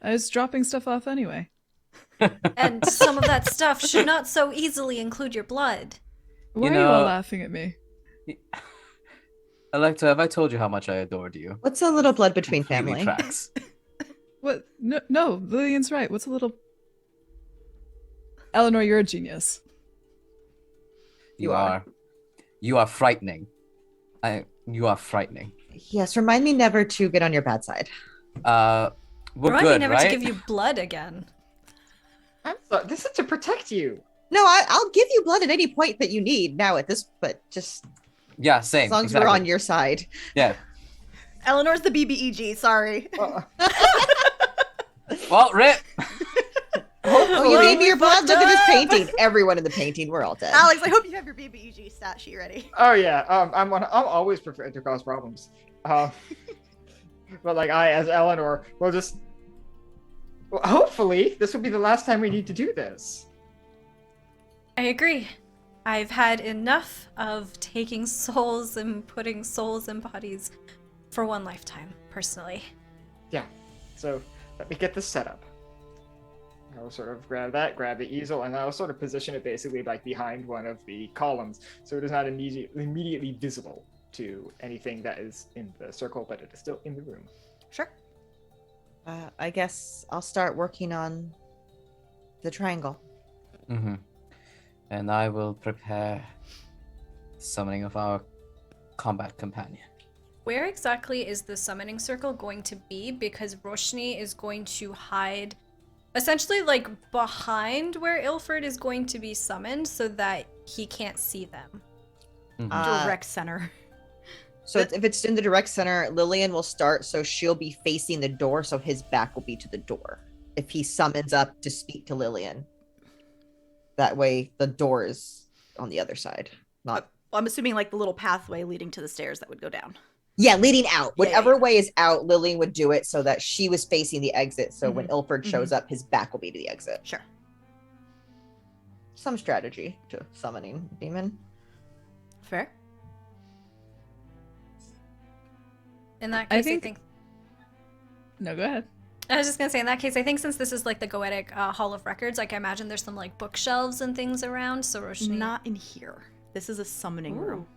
I was dropping stuff off anyway. And some of that stuff should not so easily include your blood. Why You are you all know- laughing at me? Alecto, have I told you how much I adored you? What's a little blood between Completely family? tracks. What? No, Lillian's right. What's a little... Eleanor, you're a genius. You are. You are frightening. You are frightening. Yes, remind me never to get on your bad side. We're Remind me good, never right? to give you blood again. This is to protect you. No, I'll give you blood at any point that you need now at this, but just Yeah, same. as long as exactly. we're on your side. Yeah. Eleanor's the BBEG, sorry. Well, Rip. Oh, you gave me your blood? fucked Look at this up. painting. Everyone in the painting, we're all dead. Alex, I hope you have your BBEG stat sheet ready. Oh yeah, I'm always prepared to cause problems. But like I, as Eleanor, will just. Well, hopefully, this will be the last time we need to do this. I agree. I've had enough of taking souls and putting souls in bodies for one lifetime, personally. Yeah. So let me get this set up. I'll sort of grab the easel, and I'll sort of position it basically like behind one of the columns, so it is not immediately visible to anything that is in the circle, but it is still in the room. Sure. I guess I'll start working on the triangle. Mm-hmm. And I will prepare summoning of our combat companion. Where exactly is the summoning circle going to be? Because Roshni is going to hide essentially like behind where Ilford is going to be summoned so that he can't see them. Mhm. Direct center. So if it's in the direct center, Lillian will start, so she'll be facing the door, so his back will be to the door. If he summons up to speak to Lillian, that way the door is on the other side. Not I'm assuming like the little pathway leading to the stairs that would go down. yeah, leading out. Yeah, Whatever yeah. way is out, Lillian would do it so that she was facing the exit. So when Mhm. Ilford shows up, his back will be to the exit. Sure. Some strategy to summoning demon. Fair. In that I case, I think- think No, go ahead. I was just gonna say, in that case, I think since this is like the Goetic Hall of Records, like I imagine there's some like bookshelves and things around. So Roshni, Not in here. This is a summoning room.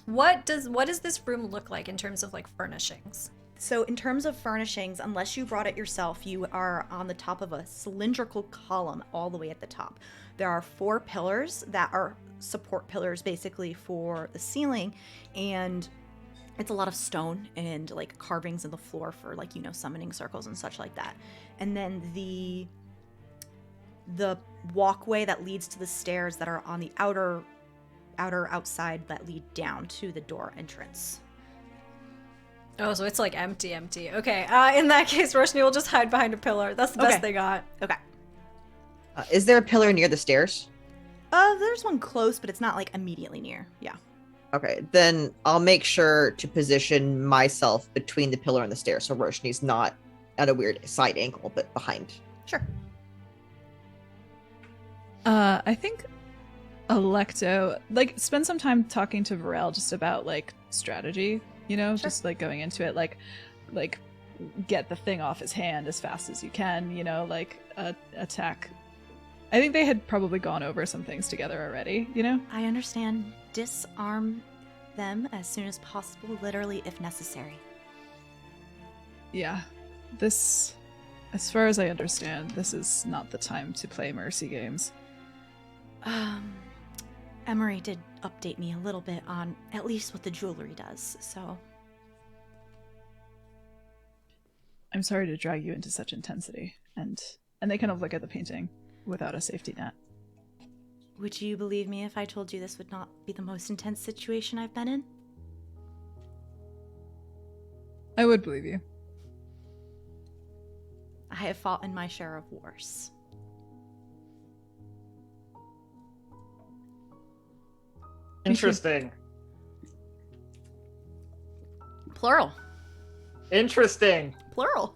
what does this room look like in terms of like furnishings? So in terms of furnishings, unless you brought it yourself, you are on the top of a cylindrical column all the way at the top. There are 4 pillars that are support pillars basically for the ceiling, and it's a lot of stone and like carvings in the floor for like, you know, summoning circles and such like that. And then the walkway that leads to the stairs that are on the outside that lead down to the door entrance. Oh, so it's like empty. Okay. In that case, Roshni will just hide behind a pillar. That's the best Okay. they got. Okay. Is there a pillar near the stairs? There's one close, but it's not like immediately near. Yeah. Okay, then I'll make sure to position myself between the pillar and the stairs, so Roshni's not at a weird side angle, but behind. Sure. I think Alecto, like, spend some time talking to Varel just about, like, strategy, you know? Sure. Just, like, going into it, like, get the thing off his hand as fast as you can, you know? Like, attack. I think they had probably gone over some things together already, you know? I understand. Disarm them as soon as possible, literally if necessary. Yeah. This, as far as I understand, this is not the time to play mercy games. Emery did update me a little bit on at least what the jewelry does, so I'm sorry to drag you into such intensity, and they kind of look at the painting without a safety net. would you believe me if I told you this would not be the most intense situation I've been in? I would believe you. I have fought in my share of wars. Interesting. Plural. Interesting. Plural.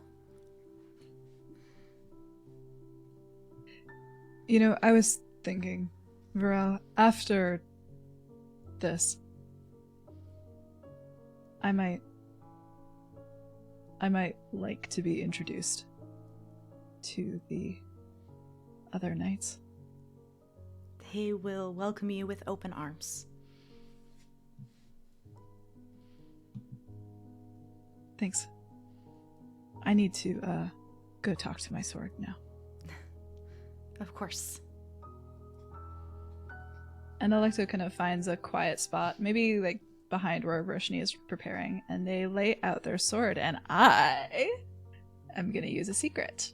You know, I was thinking, Varel, after this, I might like to be introduced to the other knights. They will welcome you with open arms. Thanks. I need to go talk to my sword now. Of course. And Alecto kind of finds a quiet spot, maybe like behind where Roshni is preparing, and they lay out their sword, and I am gonna use a secret.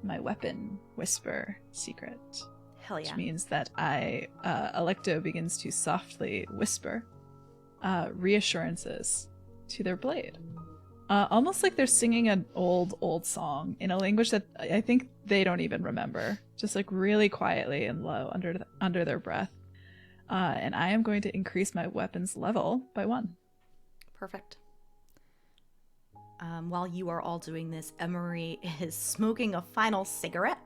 My weapon whisper secret. Hell yeah. Which means that Alecto begins to softly whisper reassurances to their blade. Almost like they're singing an old song in a language that I think they don't even remember. Just like really quietly and low under their breath. And I am going to increase my weapon's level by 1. Perfect. While you are all doing this, Emery is smoking a final cigarette.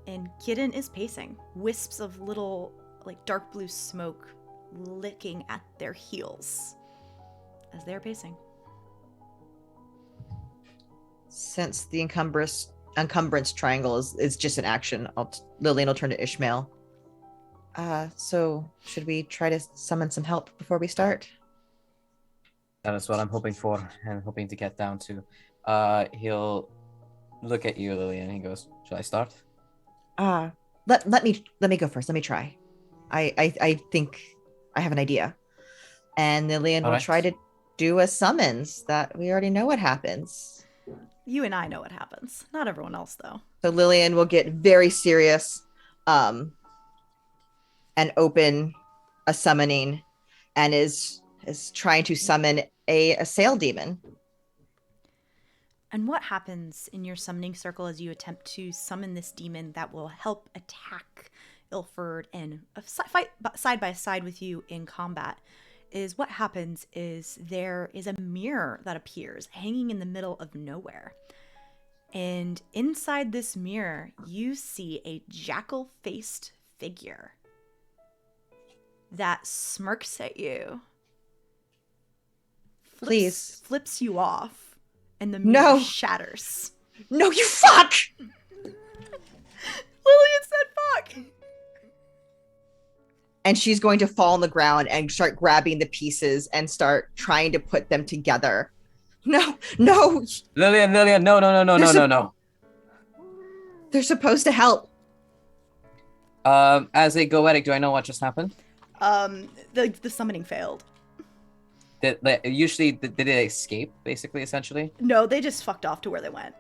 And Kitten is pacing. Wisps of little, like, dark blue smoke licking at their heels as they're pacing. Since the encumbrance triangle is just an action, Lillian will turn to Ishmael. So should we try to summon some help before we start? That is what I'm hoping for and hoping to get down to. He'll look at you, Lillian, and he goes, "Should I start?" Let me go first. Let me try. I think I have an idea. And Lillian will try to do a summons that we already know what happens. You and I know what happens. Not everyone else, though. So Lillian will get very serious and open a summoning and is trying to summon a sail demon. And what happens in your summoning circle as you attempt to summon this demon that will help attack Ilford and fight side by side with you in combat is what happens is there is a mirror that appears hanging in the middle of nowhere. And inside this mirror, you see a jackal-faced figure that smirks at you. Flips you off, and the mirror shatters. No, you fuck! Lillian said fuck! And she's going to fall on the ground and start grabbing the pieces and start trying to put them together. No. Lillian, no. They're supposed to help. As a goetic, do I know what just happened? The summoning failed. Did they escape, basically, essentially? No, they just fucked off to where they went.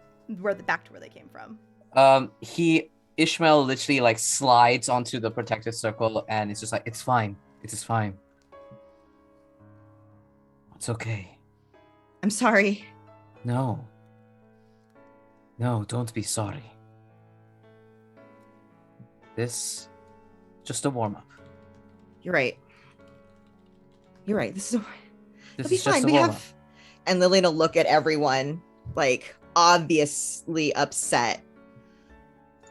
Back to where they came from. Ishmael literally like slides onto the protective circle and it's just like, it's fine. It is fine. It's okay. I'm sorry. No, don't be sorry. This just a warm-up. You're right. This This will be is fine. just a warm-up. And Lillian will look at everyone like obviously upset.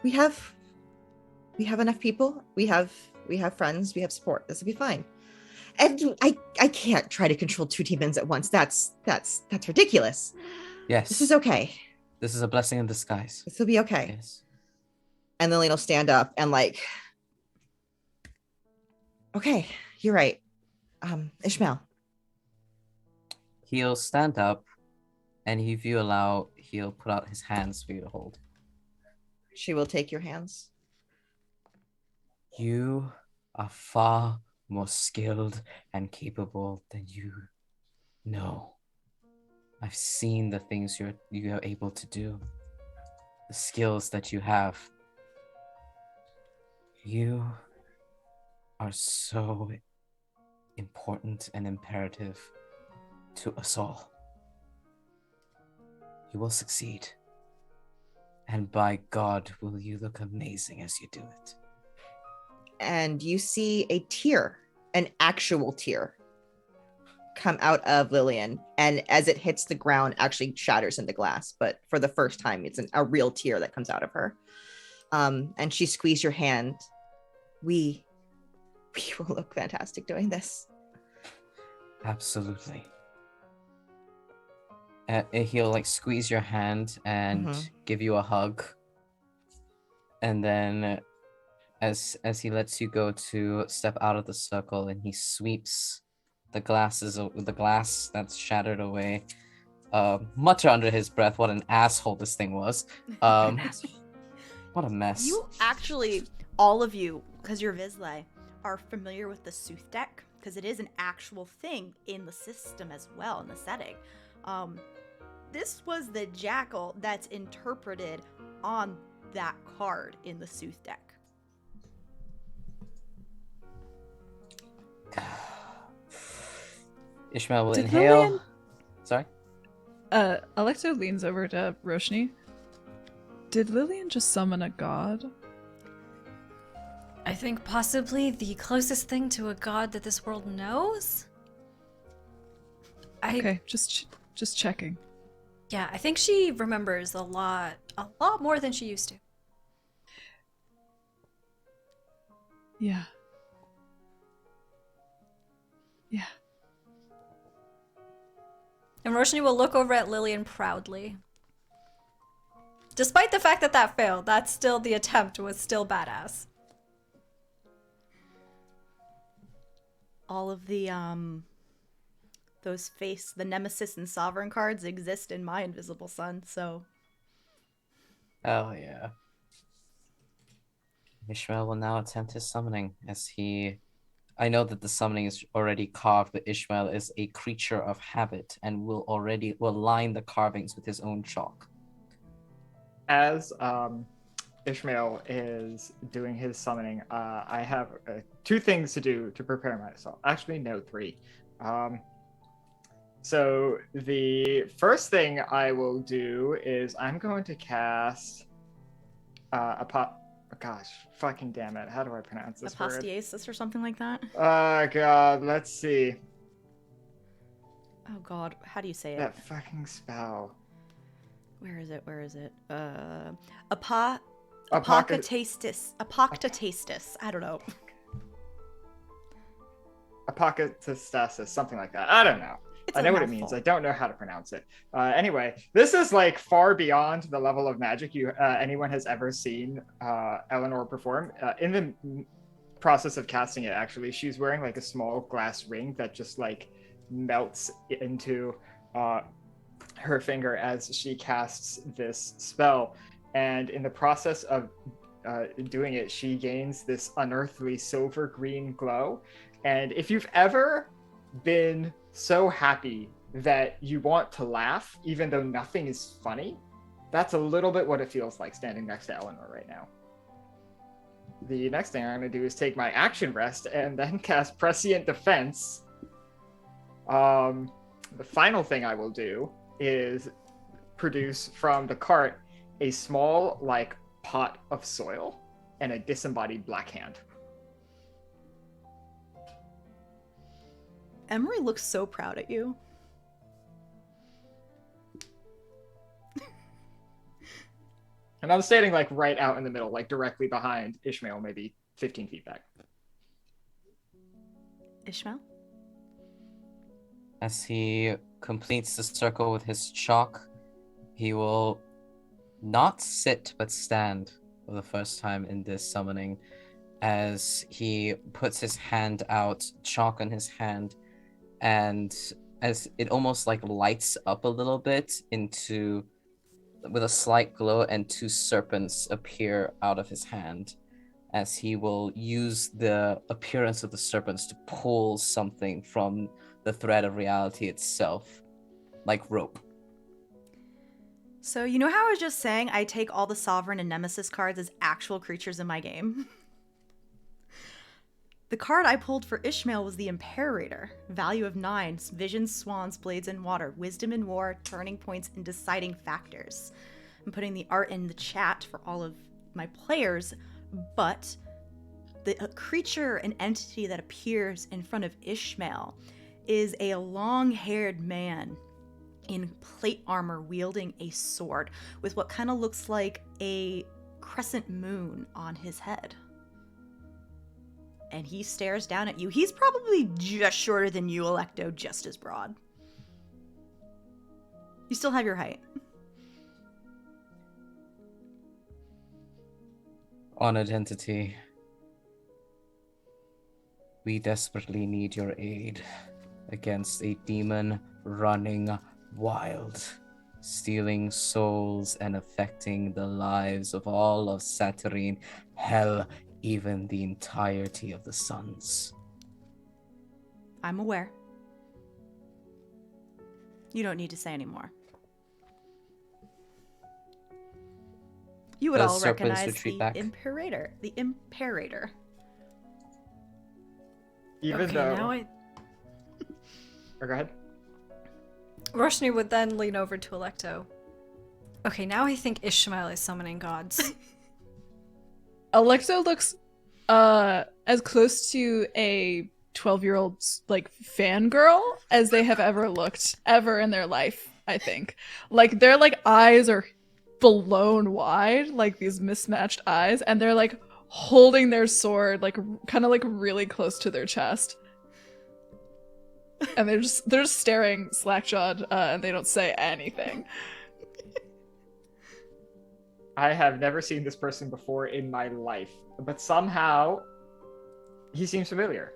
We have enough people. We have friends. We have support. This will be fine. And I can't try to control 2 demons at once. That's ridiculous. Yes. This is okay. This is a blessing in disguise. This will be okay. Yes. And Lillian will stand up and like, okay, you're right. Ishmael. He'll stand up, and if you allow, he'll put out his hands for you to hold. She will take your hands. You are far more skilled and capable than you know. I've seen the things you are able to do, the skills that you have. You are so important and imperative to us all. You will succeed. And by God, will you look amazing as you do it. And you see a tear, an actual tear, come out of Lillian. And as it hits the ground, actually shatters into glass. But for the first time, it's a real tear that comes out of her. And she squeezed your hand. We will look fantastic doing this. Absolutely. He'll like squeeze your hand and Mhm. give you a hug, and then as he lets you go to step out of the circle, and he sweeps the glass that's shattered away, mutter under his breath what an asshole this thing was. What a mess. You actually, all of you, because you're Vizsla, are familiar with the Sooth deck, because it is an actual thing in the system as well, in the setting. This was the jackal that's interpreted on that card in the Sooth deck. Ishmael will Did inhale. Lillian- Sorry? Alecto leans over to Roshni. Did Lillian just summon a god? I think possibly the closest thing to a god that this world knows. Okay, just checking. Yeah, I think she remembers a lot more than she used to. Yeah. Yeah. And Roshni will look over at Lillian proudly. Despite the fact that that failed, that's still, the attempt was still badass. All of the the Nemesis and Sovereign cards exist in my Invisible Sun, so Oh yeah. Ishmael will now attempt his summoning as I know that the summoning is already carved, but Ishmael is a creature of habit and will line the carvings with his own chalk. As Ishmael is doing his summoning, I have 2 things to do to prepare myself. Actually, no, 3. So the first thing I will do is I'm going to cast gosh, fucking damn it. How do I pronounce this word? Apostasis or something like that. Oh god, let's see. Oh god, how do you say it? That fucking spell. Where is it? Apocatastasis. Apocatastasis. I don't know. Apocatastasis, something like that. I don't know. It's I a know what it mouthful. means. I don't know how to pronounce it. Anyway, this is like far beyond the level of magic anyone has ever seen Eleanor perform. In the process of casting it, actually, she's wearing like a small glass ring that just like melts into her finger as she casts this spell. And in the process of doing it, she gains this unearthly silver green glow. And if you've ever been so happy that you want to laugh even though nothing is funny, that's a little bit what it feels like standing next to Eleanor right now. The next thing I'm going to do is take my action rest and then cast Prescient Defense. The final thing I will do is produce from the cart a small like pot of soil and a disembodied black hand. Emery looks so proud at you. And I'm standing like right out in the middle, like directly behind Ishmael, maybe 15 feet back. Ishmael? As he completes the circle with his chalk, he will not sit but stand for the first time in this summoning as he puts his hand out, chalk on his hand, and as it almost like lights up a little bit with a slight glow, and 2 serpents appear out of his hand as he will use the appearance of the serpents to pull something from the thread of reality itself, like rope. So you know how I was just saying I take all the Sovereign and Nemesis cards as actual creatures in my game? The card I pulled for Ishmael was the Imperator. Value of 9, visions, swans, blades, and water, wisdom in war, turning points, and deciding factors. I'm putting the art in the chat for all of my players, but the creature and entity that appears in front of Ishmael is a long-haired man in plate armor wielding a sword with what kind of looks like a crescent moon on his head. and he stares down at you. He's probably just shorter than you, Alecto, just as broad. You still have your height. Honored entity, we desperately need your aid against a demon running wild, stealing souls and affecting the lives of all of Satyrine, hell, even the entirety of the suns. I'm aware. You don't need to say anymore. You would The all serpents recognize retreat the back. Imperator. The Imperator. Even Okay, though. now I. Oh, go ahead. Roshni would then lean over to Alecto. Okay, now I think Ishmael is summoning gods. Alecto looks as close to a 12-year-old's like fangirl as they have ever looked ever in their life, I think. Like their like eyes are blown wide, like these mismatched eyes, and they're like holding their sword like kind of like really close to their chest. And they're just staring slack-jawed, and they don't say anything. I have never seen this person before in my life, but somehow he seems familiar.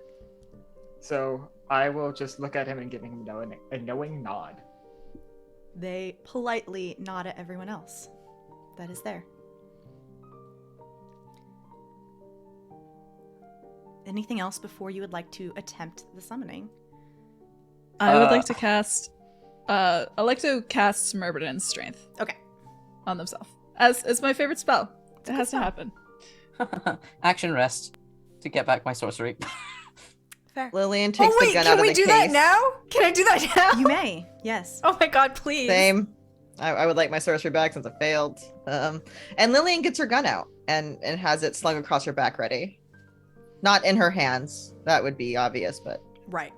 So I will just look at him and give him a knowing nod. They politely nod at everyone else that is there. Anything else before you would like to attempt the summoning? I would like to cast Alecto casts Myrmidon's Strength Okay. on themselves. As it's my favorite spell. It a has good to happen. Action rest to get back my sorcery. Fair. Lillian takes Oh wait, the gun out can of we the do case. that now? Can I do that now? You may, yes. Oh my god, please. Same. I would like my sorcery back since I failed. And Lillian gets her gun out and has it slung across her back ready. Not in her hands. That would be obvious, but Right.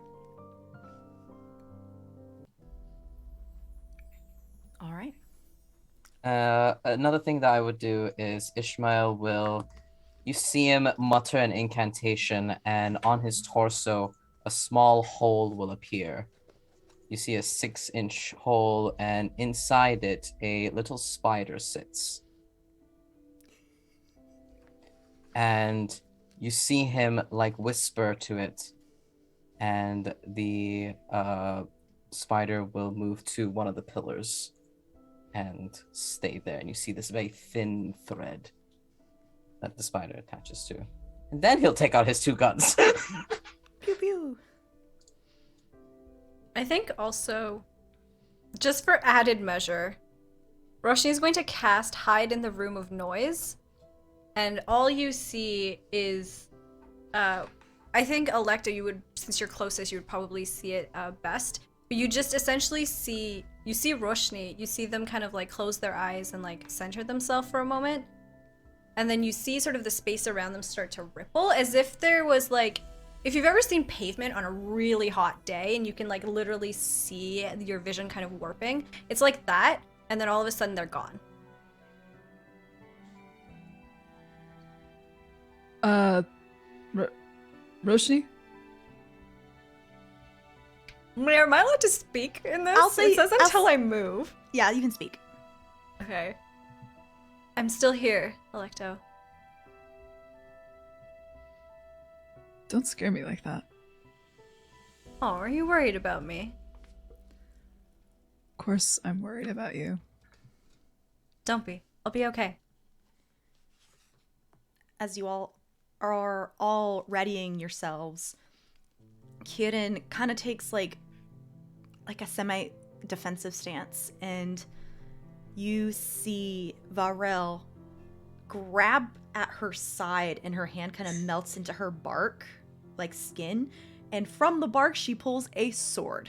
All right. Another thing that I would do is Ishmael will, you see him mutter an incantation, and on his torso, a small hole will appear. You see a 6-inch hole, and inside it, a little spider sits. And you see him like whisper to it, and the spider will move to one of the pillars and stay there. And you see this very thin thread that the spider attaches to. And then he'll take out his 2 guns. Pew pew. I think also, just for added measure, Roshni is going to cast Hide in the Room of Noise, and all you see is, I think Alecto, you would, since you're closest, you would probably see it best. But you just essentially see, you see Roshni, you see them kind of like close their eyes and like center themselves for a moment, and then you see sort of the space around them start to ripple, as if there was like, if you've ever seen pavement on a really hot day and you can like literally see your vision kind of warping, it's like that, and then all of a sudden they're gone. Roshni? Wait, am I allowed to speak in this? I'll say- it says until I move. Yeah, you can speak. Okay. I'm still here, Alecto. Don't scare me like that. Oh, are you worried about me? Of course I'm worried about you. Don't be. I'll be okay. As you all are all readying yourselves, Kieran kind of takes like a semi-defensive stance, and you see Varel grab at her side, and her hand kind of melts into her bark, like skin, and from the bark she pulls a sword.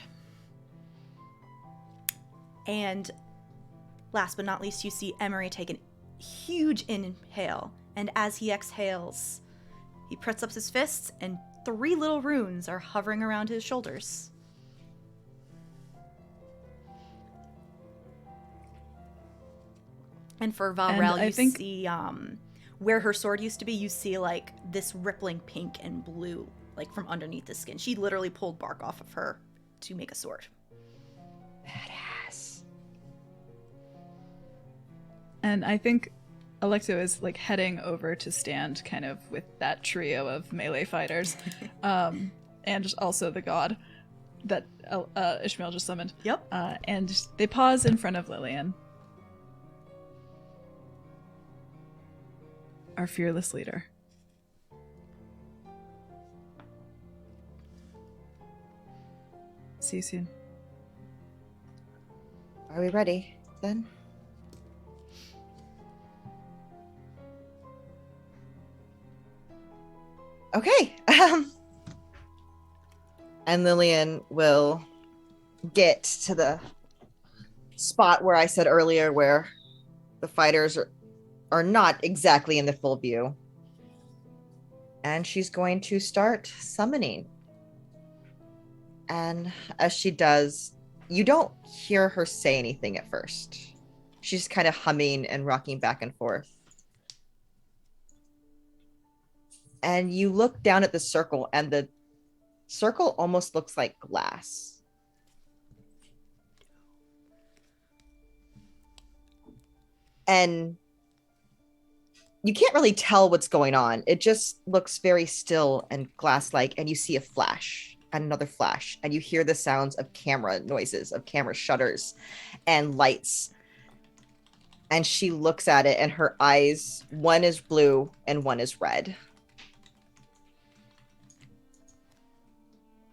And last but not least, you see Emery take a huge inhale, and as he exhales, he puts up his fists, and 3 little runes are hovering around his shoulders. And for Valrel, And I you think- see where her sword used to be, you see like this rippling pink and blue, like from underneath the skin. She literally pulled bark off of her to make a sword. Badass. And I think Alecto is like heading over to stand kind of with that trio of melee fighters, and also the god that Ishmael just summoned. Yep. And they pause in front of Lillian. Our fearless leader. See you soon. Are we ready then? Okay. And Lillian will get to the spot where I said earlier where the fighters are not exactly in the full view. And she's going to start summoning. And as she does, you don't hear her say anything at first. She's kind of humming and rocking back and forth. And you look down at the circle, and the circle almost looks like glass. And you can't really tell what's going on. It just looks very still and glass-like, and you see a flash and another flash, and you hear the sounds of camera noises, of camera shutters and lights. And she looks at it, and her eyes, one is blue and one is red.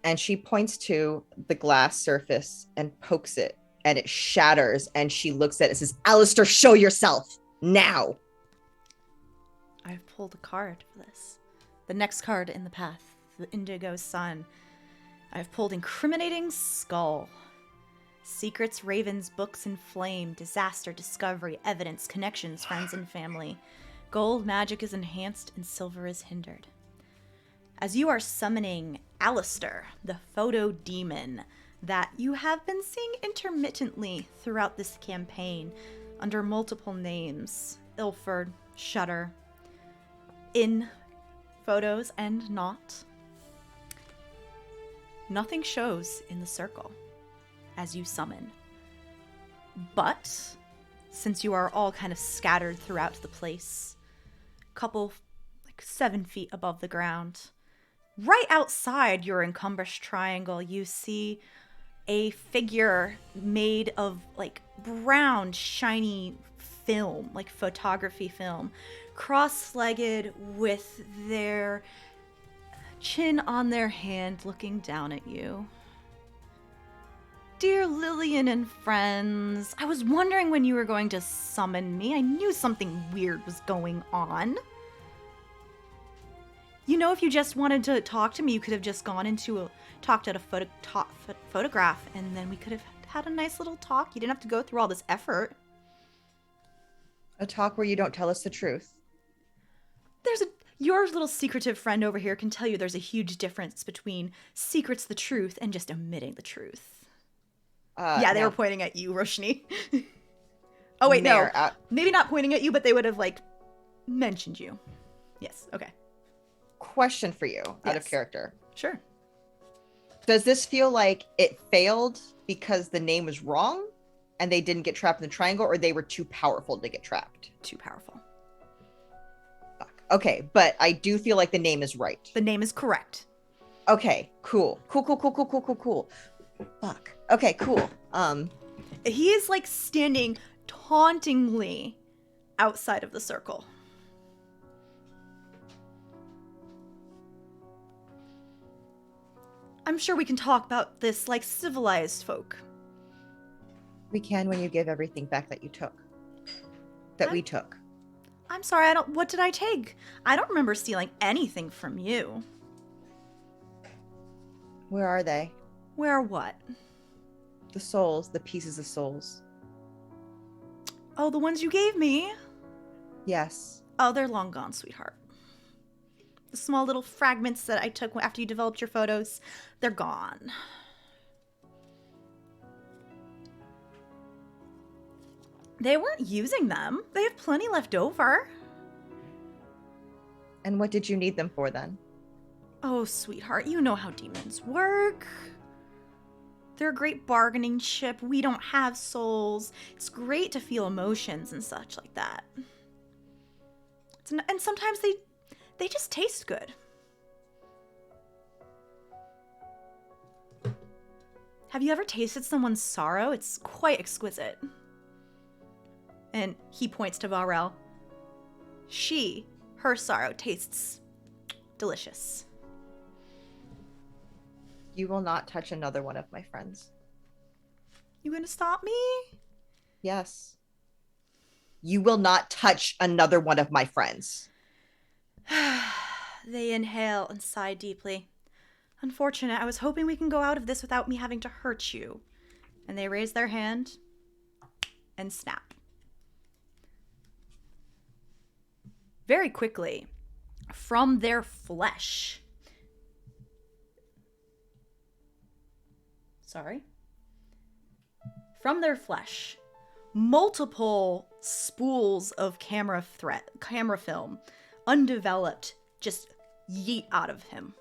And she points to the glass surface and pokes it, and it shatters, and she looks at it and says, "Alistair, show yourself now." I've pulled a card for this. The next card in the path, the Indigo Sun. I've pulled Incriminating Skull. Secrets, ravens, books in flame, disaster, discovery, evidence, connections, friends and family. Gold magic is enhanced and silver is hindered. As you are summoning Alistair, the photo demon that you have been seeing intermittently throughout this campaign under multiple names, Ilford, Shudder, in photos and not. Nothing shows in the circle as you summon. But since you are all kind of scattered throughout the place, couple like 7 feet above the ground, right outside your encumbrous triangle, you see a figure made of like brown, shiny film, like photography film, cross-legged with their chin on their hand, looking down at you. Dear Lillian and friends, I was wondering when you were going to summon me. I knew something weird was going on. You know, if you just wanted to talk to me, you could have just gone into talked at a photograph, and then we could have had a nice little talk. You didn't have to go through all this effort. A talk where you don't tell us the truth. Your little secretive friend over here can tell you there's a huge difference between secrets the truth and just omitting the truth. Yeah, they were pointing at you, Roshni. Oh, wait, no. Maybe not pointing at you, but they would have, like, mentioned you. Yes, okay. Question for you, out of character. Sure. Does this feel like it failed because the name was wrong and they didn't get trapped in the triangle, or they were too powerful to get trapped? Too powerful. Fuck. Okay, but I do feel like the name is right. The name is correct. Okay, cool. Cool. Fuck. Okay, cool. He is like standing tauntingly outside of the circle. I'm sure we can talk about this like civilized folk. We can when you give everything back that you took. We took. I'm sorry, what did I take? I don't remember stealing anything from you. Where are they? Where are what? The souls, the pieces of souls. Oh, the ones you gave me? Yes. Oh, they're long gone, sweetheart. The small little fragments that I took after you developed your photos, they're gone. They weren't using them. They have plenty left over. And what did you need them for then? Oh, sweetheart, you know how demons work. They're a great bargaining chip. We don't have souls. It's great to feel emotions and such like that. And sometimes they just taste good. Have you ever tasted someone's sorrow? It's quite exquisite. And he points to Varel. Her sorrow tastes delicious. You will not touch another one of my friends. You gonna stop me? Yes. You will not touch another one of my friends. They inhale and sigh deeply. Unfortunate, I was hoping we can go out of this without me having to hurt you. And they raise their hand and snap. Very quickly, from their flesh. From their flesh, multiple spools of camera film, undeveloped, just yeet out of him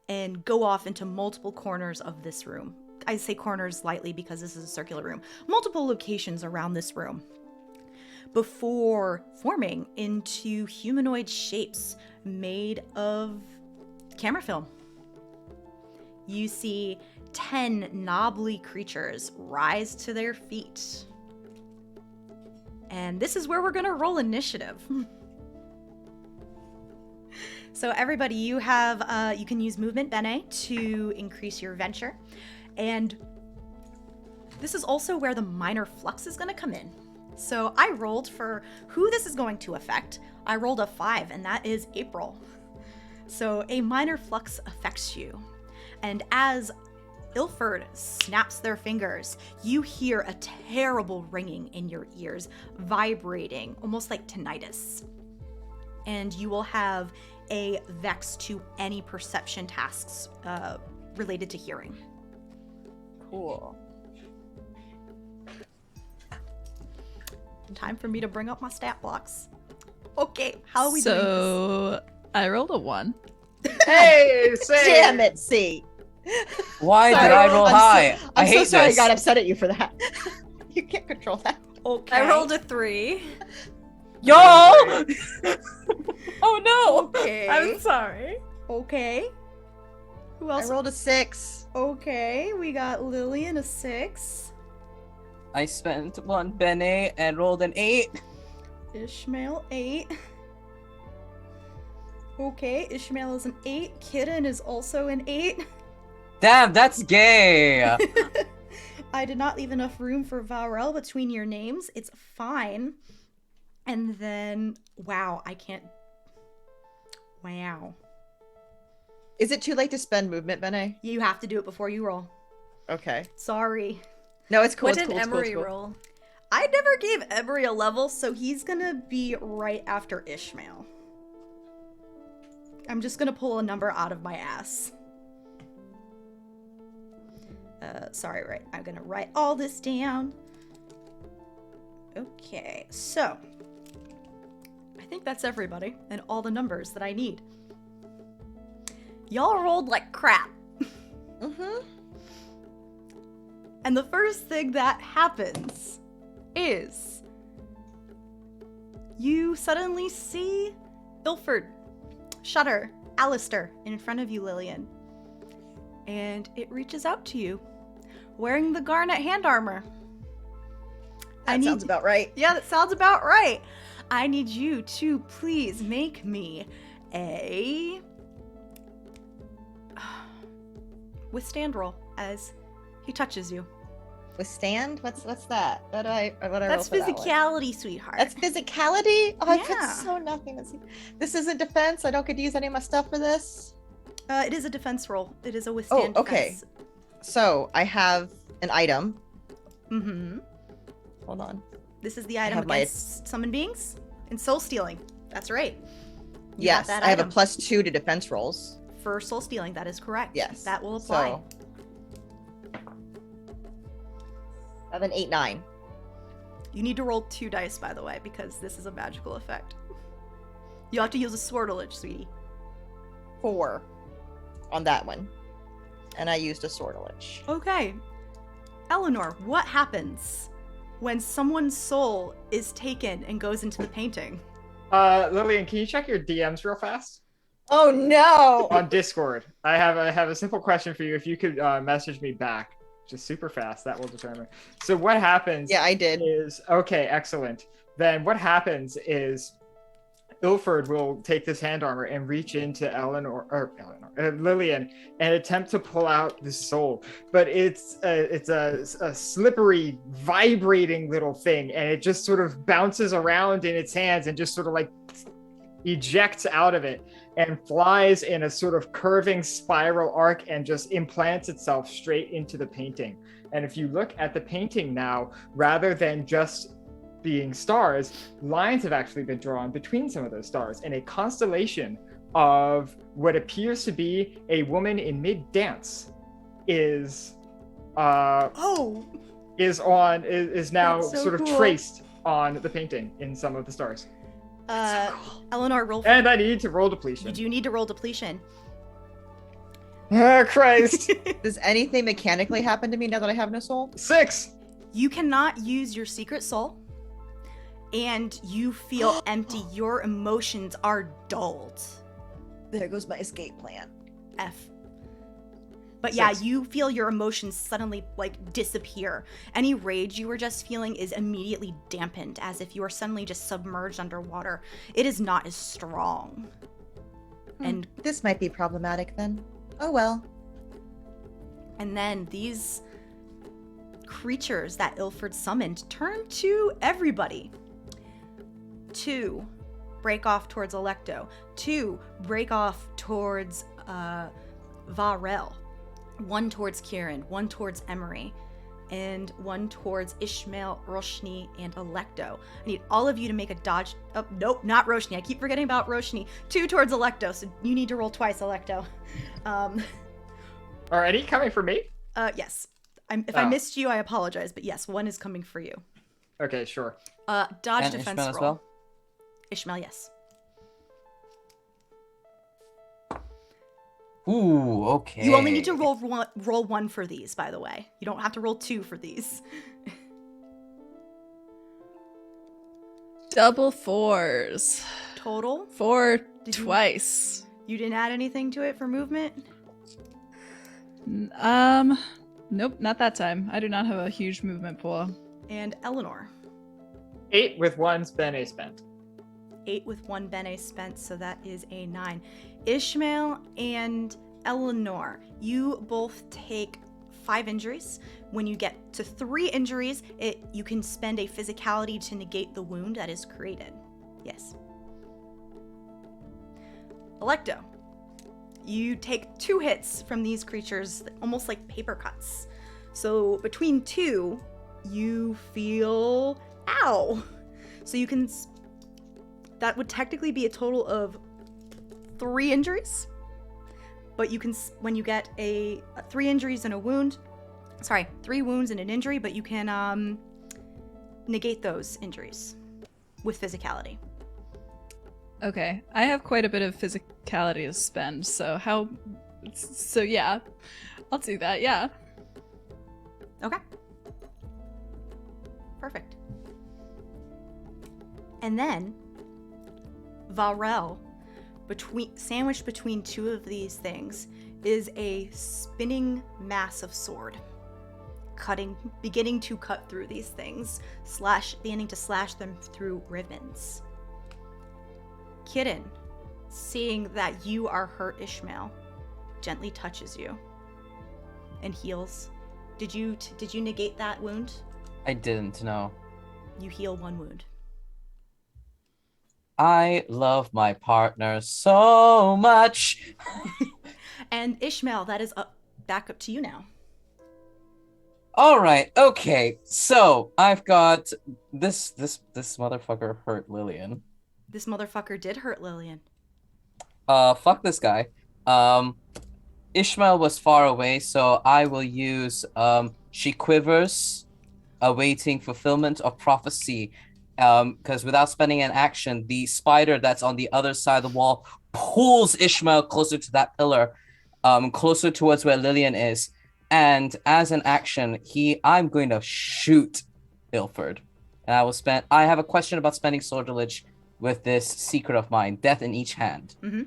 and go off into multiple corners of this room. I say corners lightly because this is a circular room. Multiple locations around this room before forming into humanoid shapes made of camera film. You see 10 knobbly creatures rise to their feet. And this is where we're gonna roll initiative. So everybody, you have, you can use movement bene to increase your venture. And this is also where the minor flux is gonna come in. So I rolled for who this is going to affect. I rolled a 5, and that is April. So a minor flux affects you. And as Ilford snaps their fingers, you hear a terrible ringing in your ears, vibrating, almost like tinnitus. And you will have a vex to any perception tasks related to hearing. Cool. Time for me to bring up my stat blocks. Okay, how are we doing this? So I rolled a 1. Hey, say. Damn it, C. Why Sorry, did I roll I'm so- high? I I'm hate so sorry this. I got upset at you for that. You can't control that. Okay. I rolled a 3. Yo! Oh no! Okay. I'm sorry. Okay. Who else? I rolled a 6. Okay, we got Lillian, a 6. I spent 1 bene and rolled an 8. Ishmael, 8. Okay, Ishmael is an 8. Kitten is also an 8. Damn, that's gay. I did not leave enough room for Varel between your names. It's fine. And then, wow, I can't. Wow. Is it too late to spend movement, Bene? You have to do it before you roll. Okay. Sorry. No, it's cool. What it's did cool, it's cool, Emery it's cool. roll? I never gave Emery a level, so he's gonna be right after Ishmael. I'm just gonna pull a number out of my ass. Sorry, right. I'm gonna write all this down. Okay, so I think that's everybody and all the numbers that I need. Y'all rolled like crap. Mm-hmm. And the first thing that happens is you suddenly see Ilford, Shutter, Alistair in front of you, Lillian. And it reaches out to you, wearing the garnet hand armor. That sounds about right. Yeah, that sounds about right. I need you to please make me a withstand roll as he touches you. Withstand? What's that? What do I roll That's for that one? physicality, sweetheart. That's physicality? Oh, I put Yeah. so nothing. This isn't defense. I don't get to use any of my stuff for this. It is a defense roll. It is a withstand okay. defense. So I have an item. Mm-hmm. Hold on. This is the item have my- against summon beings and soul stealing. That's right. You Yes, that I have a item. +2 to defense rolls. For soul stealing, that is correct. Yes. That will apply. So, I have an 8-9. You need to roll 2 dice, by the way, because this is a magical effect. You have to use a sortilege, sweetie. 4 on that one. And I used a sortilege. Okay. Eleanor, what happens when someone's soul is taken and goes into the painting? Lillian, can you check your DMs real fast? Oh no! On Discord. I have a simple question for you. If you could message me back, just super fast, that will determine. So what happens? Yeah, I did. Is okay, excellent. Then what happens is Ilford will take this hand armor and reach into Lillian and attempt to pull out the soul, but it's a slippery, vibrating little thing, and it just sort of bounces around in its hands and just sort of like ejects out of it and flies in a sort of curving spiral arc and just implants itself straight into the painting. And if you look at the painting now, rather than just being stars, lines have actually been drawn between some of those stars, and a constellation of what appears to be a woman in mid-dance is now That's so sort of cool. traced on the painting in some of the stars. Eleanor, roll for And I need to roll depletion. You do need to roll depletion. Oh, Christ. Does anything mechanically happen to me now that I have no soul? 6. You cannot use your secret soul, and you feel empty. Your emotions are dulled. There goes my escape plan. F. But yeah, 6. you feel your emotions suddenly like disappear. Any rage you were just feeling is immediately dampened, as if you are suddenly just submerged underwater. It is not as strong. And This might be problematic then. Oh well. And then these creatures that Ilford summoned turn to everybody. 2 break off towards Alecto. 2 break off towards Varel. 1 towards Kieran. 1 towards Emery. And 1 towards Ishmael, Roshni, and Alecto. I need all of you to make a dodge. Oh, nope, not Roshni. I keep forgetting about Roshni. 2 towards Alecto, so you need to roll twice, Alecto. Are any coming for me? Yes. If I missed you, I apologize, but yes, 1 is coming for you. Okay, sure. Dodge And defense Ishmael roll. as well? Ishmael, yes. Ooh, okay. You only need to roll one for these, by the way. You don't have to roll 2 for these. Double 4s. Total? 4 Did you- twice. You didn't add anything to it for movement? Nope, not that time. I do not have a huge movement pool. And Eleanor. 8 with 1's Bene spent. 8 with 1 Bene spent, so that is a 9. Ishmael and Eleanor, you both take 5 injuries. When you get to 3 injuries, you can spend a physicality to negate the wound that is created. Yes. Alecto, you take 2 hits from these creatures, almost like paper cuts. So between 2, you feel ow. So you can. That would technically be a total of 3 injuries. But you can, when you get 3 injuries and a wound, 3 wounds and an injury, but you can negate those injuries with physicality. Okay, I have quite a bit of physicality to spend, so yeah, I'll do that, yeah. Okay. Perfect. And then Varel, sandwiched between 2 of these things, is a spinning mass of sword, beginning to cut through these things, beginning to slash them through ribbons. Kitten, seeing that you are hurt, Ishmael, gently touches you and heals. Did you negate that wound? I didn't know. You heal 1 wound. I love my partner so much. And Ishmael, that is back up to you now. All right, okay. So I've got this motherfucker hurt Lillian. This motherfucker did hurt Lillian. Fuck this guy. Ishmael was far away, so I will use she quivers, awaiting fulfillment of prophecy. because without spending an action, the spider that's on the other side of the wall pulls Ishmael closer to that pillar, closer towards where Lillian is. And as an action, I'm going to shoot Ilford. And I have a question about spending sortilege with this secret of mine, death in each hand. Mm-hmm.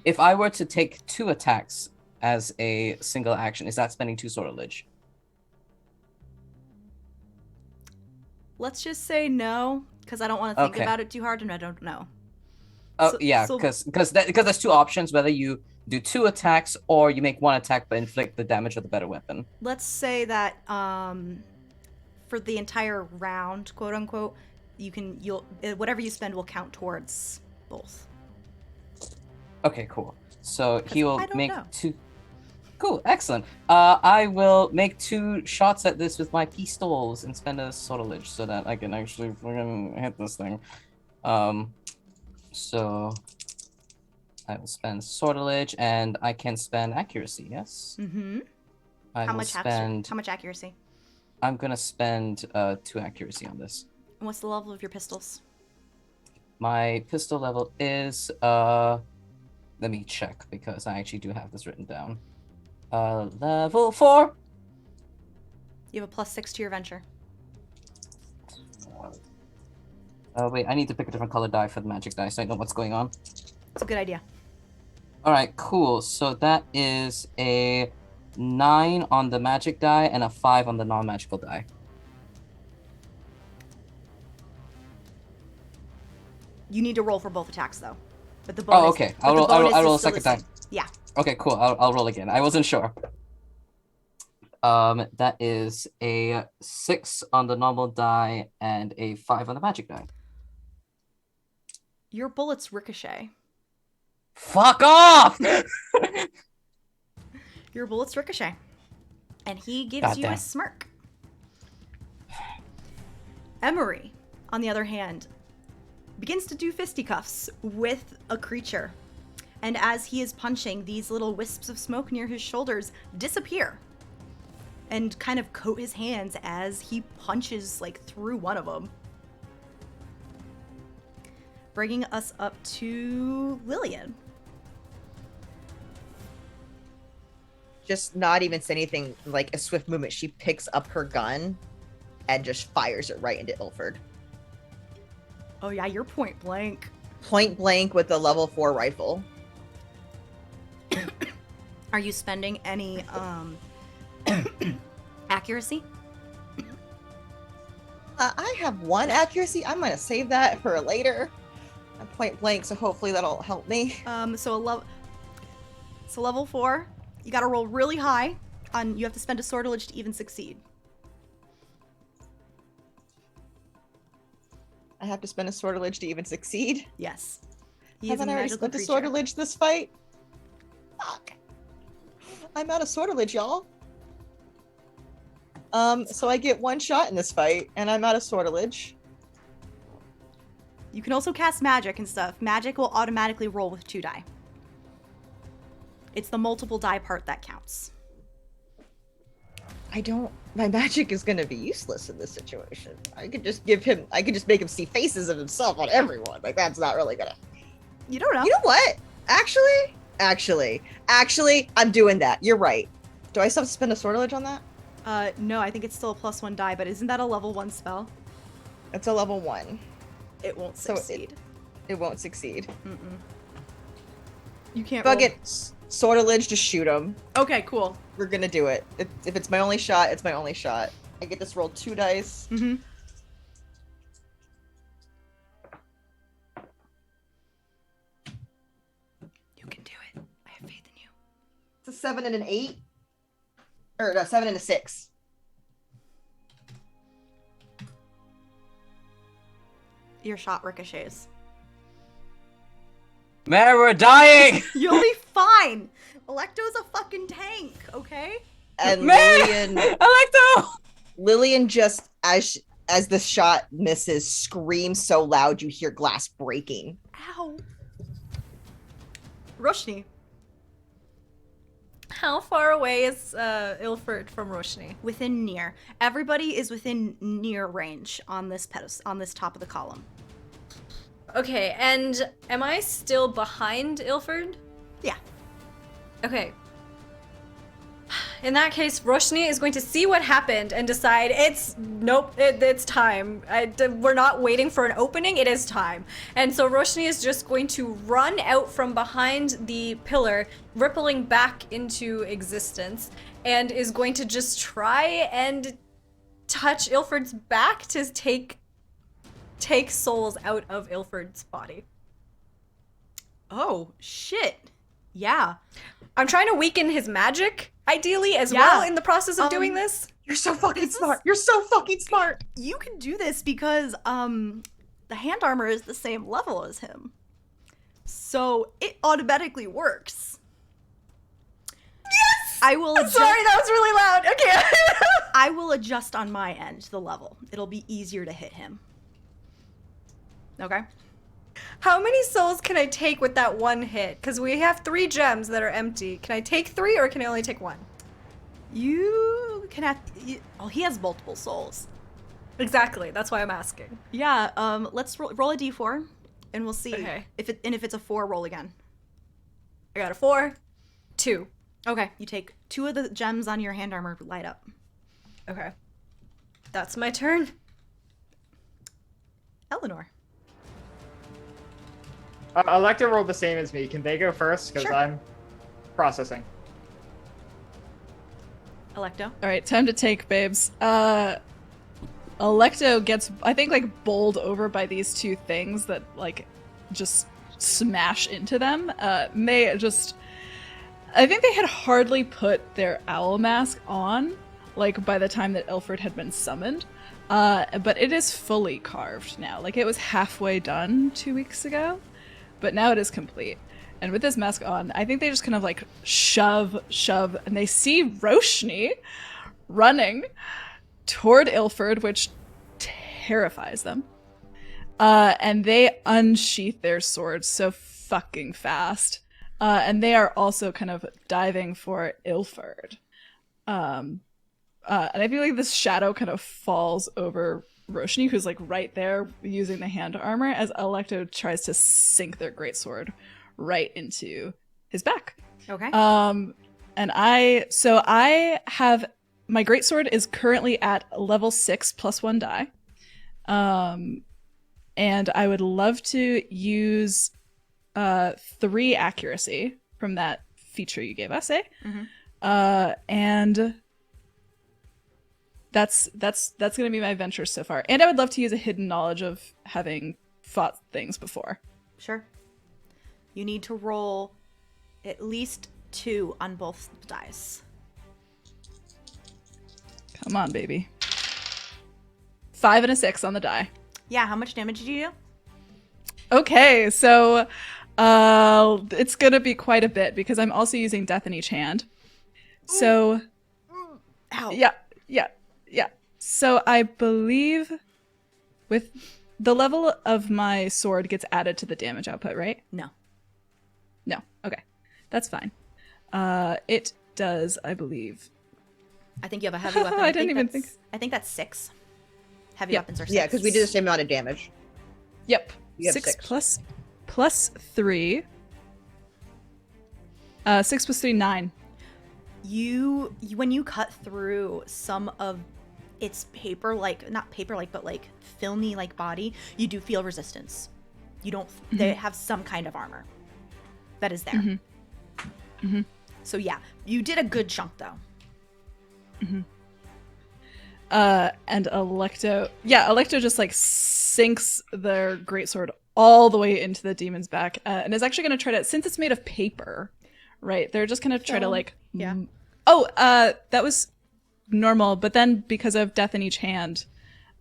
If I were to take 2 attacks as a single action, is that spending 2 sortilege? Let's just say no, because I don't want to think about it too hard, and I don't know. Oh, yeah, because there's 2 options, whether you do 2 attacks or you make 1 attack but inflict the damage with a better weapon. Let's say that for the entire round, quote unquote, you'll whatever you spend will count towards both. Okay, cool. So he will make know. 2. Cool, excellent. I will make 2 shots at this with my pistols and spend a sortilege so that I can actually fucking hit this thing. So I will spend sortilege and I can spend accuracy. Yes. Mm-hmm. How much accuracy? I'm gonna spend 2 accuracy on this. And what's the level of your pistols? My pistol level is let me check because I actually do have this written down. Level 4. You have a +6 to your venture. Wait, I need to pick a different color die for the magic die so I know what's going on. It's a good idea. Alright, cool. So that is a 9 on the magic die and a 5 on the non-magical die. You need to roll for both attacks, though. But the bonus, okay. I'll roll a second time. Yeah. Okay, cool. I'll roll again. I wasn't sure. That is a 6 on the normal die and a 5 on the magic die. Your bullets ricochet. Fuck off! Your bullets ricochet. And he gives you a smirk. Emery, on the other hand, begins to do fisticuffs with a creature. And as he is punching, these little wisps of smoke near his shoulders disappear and kind of coat his hands as he punches through one of them. Bringing us up to Lillian. Just not even say anything, like a swift movement. She picks up her gun and just fires it right into Ilford. Oh yeah, you're point blank. Point blank with a level 4 rifle. Are you spending any accuracy? I have 1 accuracy. I'm gonna save that for later. I'm point blank, so hopefully that'll help me. So level 4. You gotta roll really high. You have to spend a sortilege to even succeed. I have to spend a sortilege to even succeed. Yes. Haven't I already spent a sortilege this fight? Fuck. I'm out of sortilege, y'all. So I get 1 shot in this fight, and I'm out of sortilege. You can also cast magic and stuff. Magic will automatically roll with 2 die. It's the multiple die part that counts. My magic is gonna be useless in this situation. I could just make him see faces of himself on everyone. That's not really gonna. You don't know. You know what? Actually, I'm doing that. You're right. Do I still have to spend a sortilege on that? No, I think it's still a +1 die, but isn't that a level 1 spell? It's a level 1. It won't succeed. It won't succeed. Mm-mm. You can't Fuck roll. it. Sortilege, just shoot him. Okay, cool. We're gonna do it. If it's my only shot, it's my only shot. I get this roll 2 dice. Mm-hmm. You can do it. I have faith in you. It's a 7 and an 8. Or no, 7 and a 6. Your shot ricochets. Man, we're dying! You'll be fine. Alecto's a fucking tank, okay? And Man! Alecto! Lillian just as the shot misses screams so loud you hear glass breaking. Ow. Roshni. how far away is Ilford from Roshni? Within near. Everybody is within near range on this pedestal, on this top of the column. Okay, and am I still behind Ilford? Yeah. Okay. In that case, Roshni is going to see what happened and decide it's time. We're not waiting for an opening, it is time. And so Roshni is just going to run out from behind the pillar, rippling back into existence, and is going to just try and touch Ilford's back to take souls out of Ilford's body. Oh, shit. Yeah. I'm trying to weaken his magic, ideally, as well, in the process of doing this. You're so fucking smart. You're so fucking smart. You can do this because the hand armor is the same level as him. So it automatically works. Yes! I will I'm sorry, that was really loud. Okay. I will adjust on my end the level. It'll be easier to hit him. Okay? How many souls can I take with that one hit? Because we have 3 gems that are empty. Can I take 3 or can I only take 1? You can have... Oh, he has multiple souls. Exactly. That's why I'm asking. Yeah, let's roll a d4 and we'll see. Okay. If it's a 4, roll again. I got a 4, 2. Okay, you take 2 of the gems on your hand armor light up. Okay. That's my turn. Eleanor. Alecto rolled the same as me. Can they go first? Because Sure. I'm processing. Alecto. All right, time to take, babes. Alecto gets, I think, like, bowled over by these 2 things that, like, just smash into them. They just, I think they had hardly put their owl mask on, like, by the time that Ilford had been summoned. But it is fully carved now. Like, it was halfway done 2 weeks ago, but now it is complete. And with this mask on, I think they just kind of, like, shove, and they see Roshni running toward Ilford, which terrifies them. And they unsheath their swords so fucking fast. And they are also kind of diving for Ilford. And I feel like this shadow kind of falls over Roshni, who's like right there using the hand armor, as Alecto tries to sink their greatsword right into his back. Okay. And I have, my greatsword is currently at level 6 plus 1 die. And I would love to use 3 accuracy from that feature you gave us, eh? Mm-hmm. And that's gonna be my venture so far. And I would love to use a hidden knowledge of having fought things before. Sure. You need to roll at least 2 on both dice. Come on, baby. 5 and a 6 on the die. Yeah, how much damage did you do? Okay, so it's gonna be quite a bit because I'm also using death in each hand. So Ow. yeah. So I believe with the level of my sword gets added to the damage output, right? No. No. Okay. That's fine. It does, I believe. I think you have a heavy weapon. I didn't even think. I think that's 6. Heavy Yeah. weapons are 6. Yeah, because we did the same amount of damage. Yep. You have 6 6. plus 3. 6 plus 3, 9. You when you cut through some of its paper-like, not paper-like, but like filmy-like body, you do feel resistance. You don't. They have some kind of armor that is there. Mm-hmm. Mm-hmm. So yeah, you did a good chunk though. Mm-hmm. And Alecto just like sinks their greatsword all the way into the demon's back, and is actually going to try to, since it's made of paper, right? They're just going to try to like. Yeah. That was normal, but then because of death in each hand,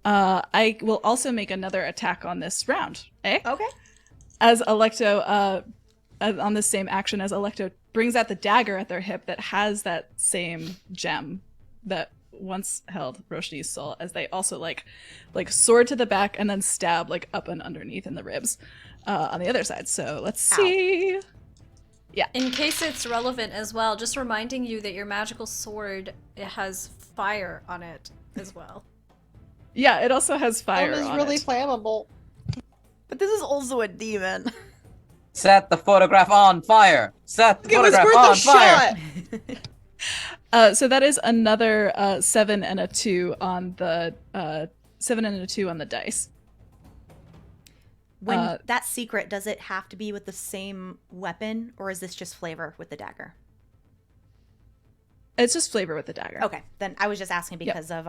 I will also make another attack on this round. Eh? Okay. As Alecto, on the same action, as Alecto brings out the dagger at their hip that has that same gem that once held Roshni's soul, as they also like sword to the back and then stab like up and underneath in the ribs on the other side. So let's see. Yeah. In case it's relevant as well, just reminding you that your magical sword, it has fire on it as well. Yeah, it also has fire is on really it. flammable. But this is also a demon. Set the photograph on fire. Set the Give us photograph worth on a fire. shot. So that is another 7 and a 2 on the 7 and a 2 on the dice. When that secret, does it have to be with the same weapon, or is this just flavor with the dagger? It's just flavor with the dagger. Okay, then I was just asking because of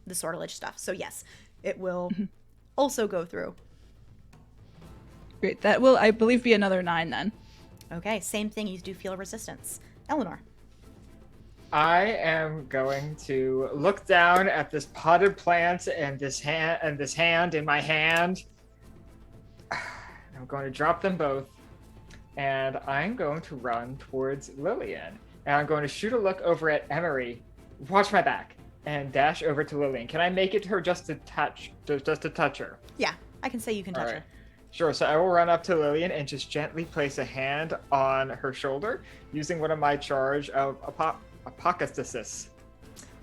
the sortilege stuff. So yes, it will also go through. Great. That will, I believe, be another 9 then. Okay, same thing. You do feel resistance. Eleanor. I am going to look down at this potted plant and this hand in my hand. I'm going to drop them both, and I'm going to run towards Lillian. And I'm going to shoot a look over at Emery, watch my back, and dash over to Lillian. Can I make it to her just to touch her? Yeah, I can say you can touch her. Sure, so I will run up to Lillian and just gently place a hand on her shoulder, using one of my charge of apocastasis.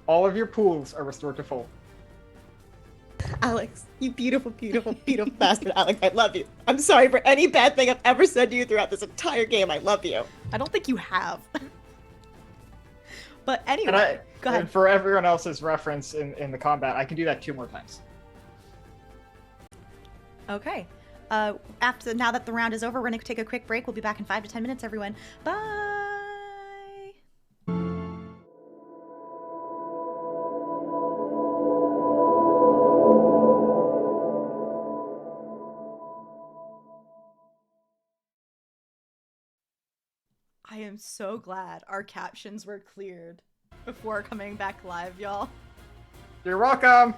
All of your pools are restored to full. Alex, you beautiful, beautiful, beautiful bastard. Alex, I love you. I'm sorry for any bad thing I've ever said to you throughout this entire game. I love you. I don't think you have. But anyway, go ahead. And for everyone else's reference in the combat, I can do that 2 more times. Okay. Now that the round is over, we're going to take a quick break. We'll be back in 5 to 10 minutes, everyone. Bye! I am so glad our captions were cleared before coming back live, y'all. You're welcome!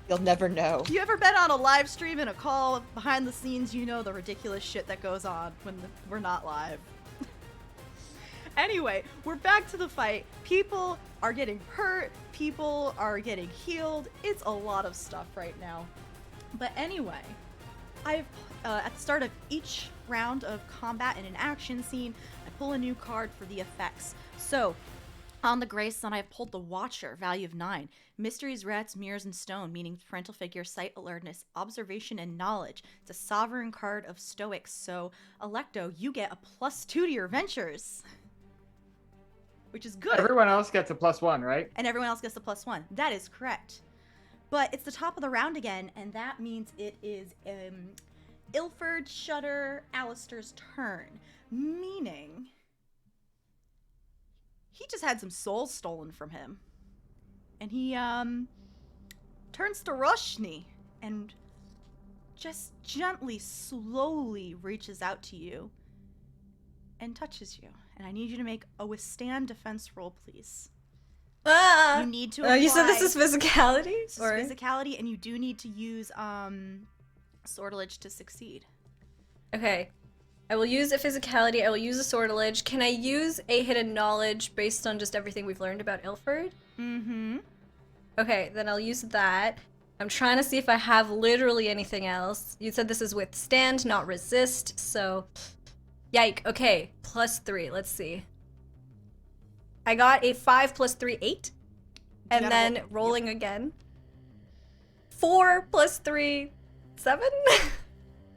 You'll never know. You ever been on a live stream and a call behind the scenes? You know the ridiculous shit that goes on when we're not live. Anyway, we're back to the fight. People are getting hurt. People are getting healed. It's a lot of stuff right now. But anyway, I've at the start of each round of combat in an action scene, I pull a new card for the effects. So, on the Gray Sun, I have pulled the Watcher, value of 9. Mysteries, Rats, Mirrors, and Stone, meaning parental figure, sight, alertness, observation, and knowledge. It's a sovereign card of Stoics, so Alecto, you get a +2 to your ventures. Which is good. Everyone else gets a +1, right? And everyone else gets a +1. That is correct. But it's the top of the round again, and that means it is Ilford, Shudder, Alistair's turn. Meaning he just had some souls stolen from him. And he turns to Roshni and just gently, slowly reaches out to you and touches you. And I need you to make a withstand defense roll, please. Ah! You need to apply... you said this is physicality? This is physicality, and you do need to use sortilege to succeed. Okay. I will use a physicality, I will use a sortilege. Can I use a hidden knowledge based on just everything we've learned about Ilford? Mm-hmm. Okay, then I'll use that. I'm trying to see if I have literally anything else. You said this is withstand, not resist, so... Yike. Okay, +3. Let's see. I got a 5 + 3, 8. And then rolling again. 4 + 3, 7?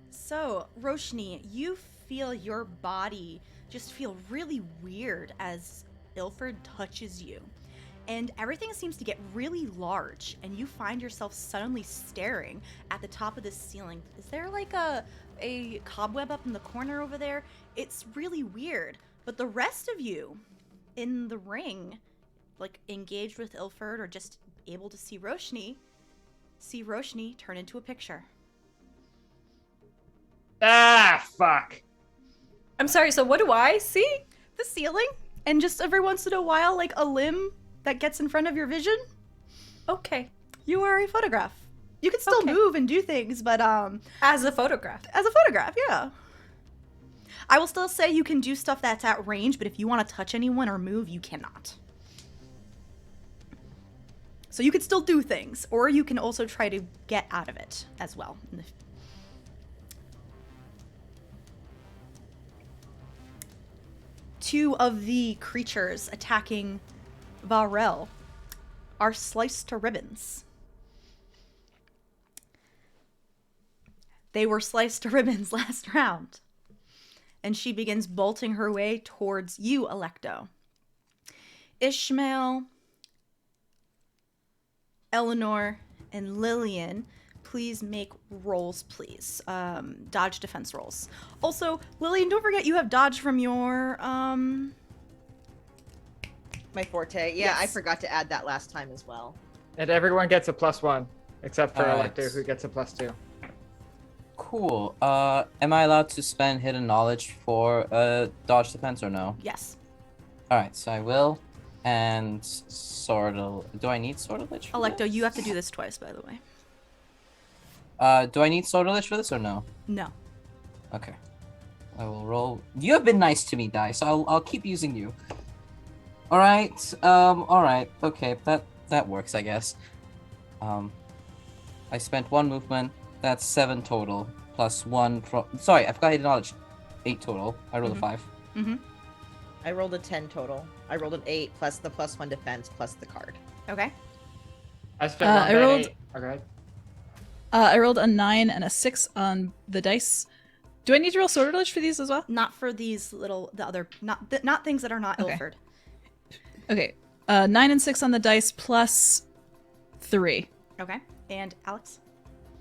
So, Roshni, you feel your body just feel really weird as Ilford touches you. And everything seems to get really large, and you find yourself suddenly staring at the top of this ceiling. Is there like a cobweb up in the corner over there? It's really weird. But the rest of you in the ring, like engaged with Ilford or just able to see Roshni turn into a picture. Ah, fuck. I'm sorry, so what do I see? The ceiling, and just every once in a while, like a limb that gets in front of your vision. Okay. You are a photograph. You can still Okay. move and do things, but As a photograph. as a photograph, yeah. I will still say you can do stuff that's at range, but if you want to touch anyone or move, you cannot. So you could still do things, or you can also try to get out of it as well. 2 of the creatures attacking Varel are sliced to ribbons. They were sliced to ribbons last round. And she begins bolting her way towards you, Alecto. Ishmael, Eleanor, and Lillian, please make rolls, please. Dodge defense rolls. Also, Lillian, don't forget you have dodge from your, My forte. Yeah, I Yes. forgot to add that last time as well. And everyone gets a +1, except for Alright. Alecto, who gets a +2. Cool. Am I allowed to spend hidden knowledge for dodge defense or no? Yes. All right, so I will. And do I need sortilege? for Alecto, this? you have to do this twice, by the way. Do I need sortilege for this or no? No. Okay. I will roll. You have been nice to me, Dice. I'll keep using you. All right. All right. Okay. That works, I guess. I spent 1 movement. That's 7 total. Plus 1 from. Sorry, I forgot hidden knowledge. 8 total. I rolled a 5. Mm-hmm. I rolled a 10 total. I rolled an 8 plus the +1 defense plus the card. Okay. I spent I rolled- Okay. I rolled a 9 and a 6 on the dice. Do I need to roll sortilege for these as well? Not for these not things that are not Okay. Ilford. Okay. 9 and 6 on the dice plus 3. Okay. And Alex?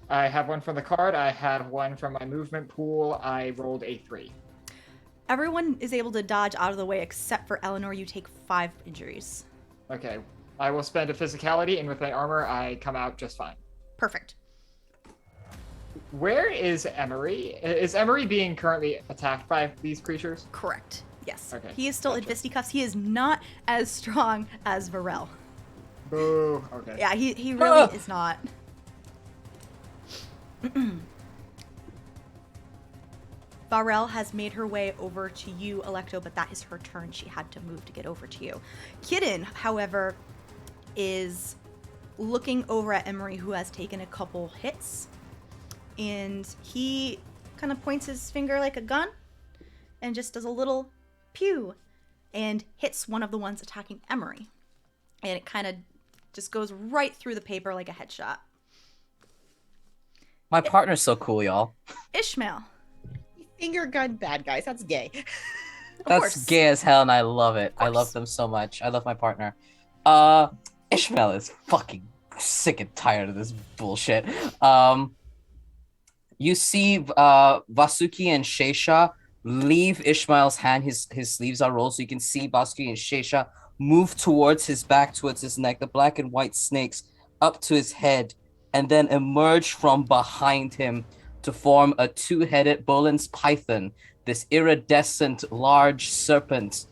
I have 1 from the card. I have 1 from my movement pool. I rolled a 3. Everyone is able to dodge out of the way except for Eleanor. You take 5 injuries. Okay. I will spend a physicality, and with my armor, I come out just fine. Perfect. Where is Emery? Is Emery being currently attacked by these creatures? Correct. Yes. Okay, He is still in gotcha. fisticuffs. He is not as strong as Varel. Boo. Okay. Yeah, he really is not. Varel has made her way over to you, Alecto, but that is her turn. She had to move to get over to you. Kidden, however, is looking over at Emery, who has taken a couple hits, and he kind of points his finger like a gun and just does a little pew and hits one of the ones attacking Emery. And it kind of just goes right through the paper like a headshot. My partner's so cool, y'all. Ishmael. Finger gun bad guys. That's gay. Of That's course. gay as hell, and I love it. I course. love them so much. I love my partner. Ishmael is fucking sick and tired of this bullshit. You see Vasuki and Shesha leave Ishmael's hand. His sleeves are rolled, so you can see Vasuki and Shesha move towards his back, towards his neck, the black and white snakes up to his head, and then emerge from behind him to form a 2-headed Bolin's python, this iridescent large serpent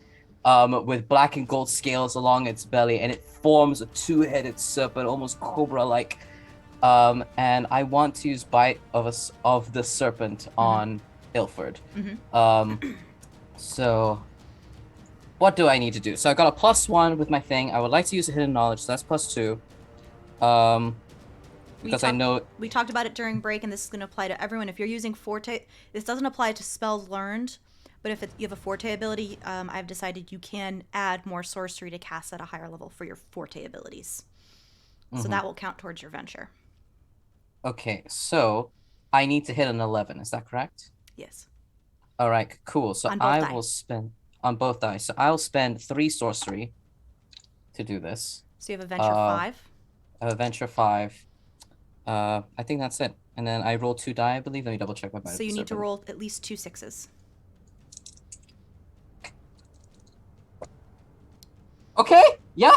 with black and gold scales along its belly, and it forms a 2-headed serpent, almost cobra-like. And I want to use Bite of the Serpent on Ilford. So what do I need to do? So I got a +1 with my thing. I would like to use a hidden knowledge, so that's +2. Because I know We talked about it during break, and this is going to apply to everyone. If you're using Forte, this doesn't apply to spells learned, but if you have a Forte ability, I've decided you can add more sorcery to cast at a higher level for your Forte abilities. So that will count towards your venture. Okay, so I need to hit an 11. Is that correct? Yes. All right, cool. So On both I die. will spend on both dice. So I'll spend 3 sorcery to do this. So you have a venture 5. I have a venture 5. I think that's it. And then I roll 2 die, I believe. Let me double check my. So you need to roll at least 2 6s. Okay. Yeah.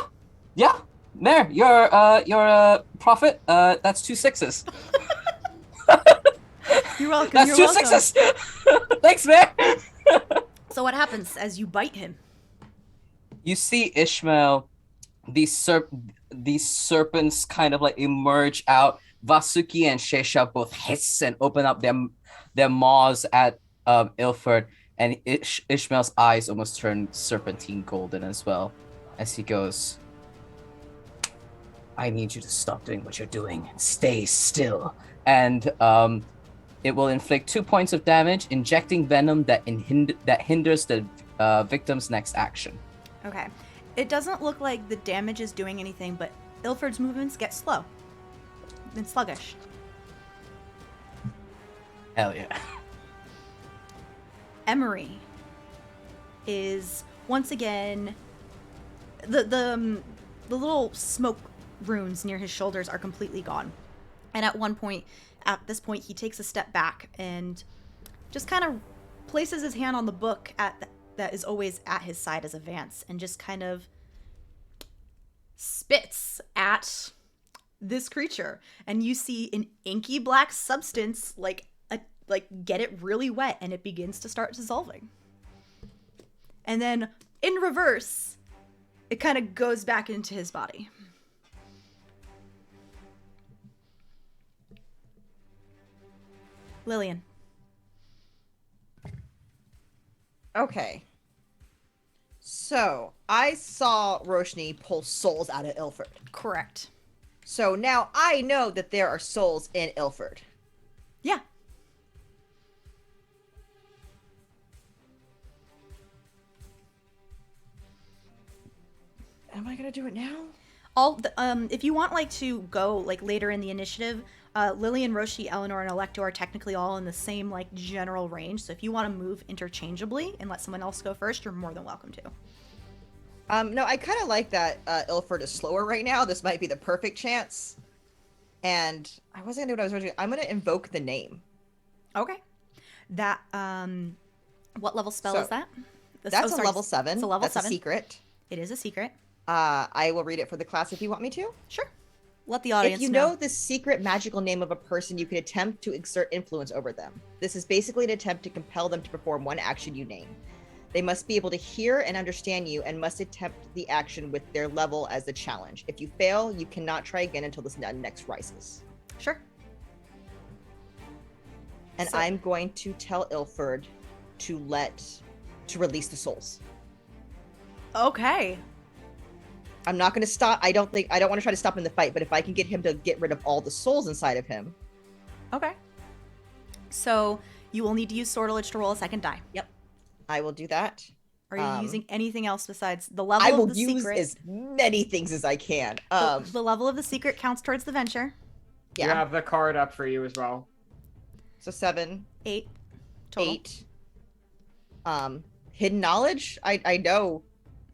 There, you're a prophet. That's 2 6s. You're welcome. That's you're 2 welcome. 6s. Thanks, man. So what happens as you bite him? You see Ishmael, these serpents kind of like emerge out. Vasuki and Shesha both hiss and open up their maws at Ilford, and Ishmael's eyes almost turn serpentine golden as well, as he goes, I need you to stop doing what you're doing and stay still. And it will inflict 2 points of damage, injecting venom that hinders the victim's next action. Okay. It doesn't look like the damage is doing anything, but Ilford's movements get slow and sluggish. Hell yeah. Emery is once again the little smoke runes near his shoulders are completely gone. And at this point, he takes a step back and just kind of places his hand on the book that is always at his side as a Vance, and just kind of spits at this creature. And you see an inky black substance like get it really wet, and it begins to start dissolving. And then in reverse, it kind of goes back into his body. Lillian. Okay. So I saw Roshni pull souls out of Ilford. Correct. So now I know that there are souls in Ilford. Yeah. Am I gonna do it now? If you want to go later in the initiative, Lillian, Roshni, Eleanor, and Alecto are technically all in the same general range. So if you want to move interchangeably and let someone else go first, you're more than welcome to. No, I kind of like that Ilford is slower right now. This might be the perfect chance. And I wasn't gonna do what I was going to do. I'm gonna invoke the name. Okay. That what level spell is that? That's a level 7. It's a level 7. That's a secret. It is a secret. I will read it for the class if you want me to. Sure. Let the audience If you know the secret magical name of a person, you can attempt to exert influence over them. This is basically an attempt to compel them to perform one action you name. They must be able to hear and understand you and must attempt the action with their level as the challenge. If you fail, you cannot try again until this next rises. Sure. And I'm going to tell Ilford to release the souls. Okay. I'm not going to stop. I don't want to try to stop him in the fight, but if I can get him to get rid of all the souls inside of him. Okay. So you will need to use Sortilege to roll a second die. Yep. I will do that. Are you using anything else besides the level I of will the use secret? as many things as I can. The level of the secret counts towards the venture. You Yeah. have the card up for you as well. So 7. 8 total. 8. Hidden knowledge. I know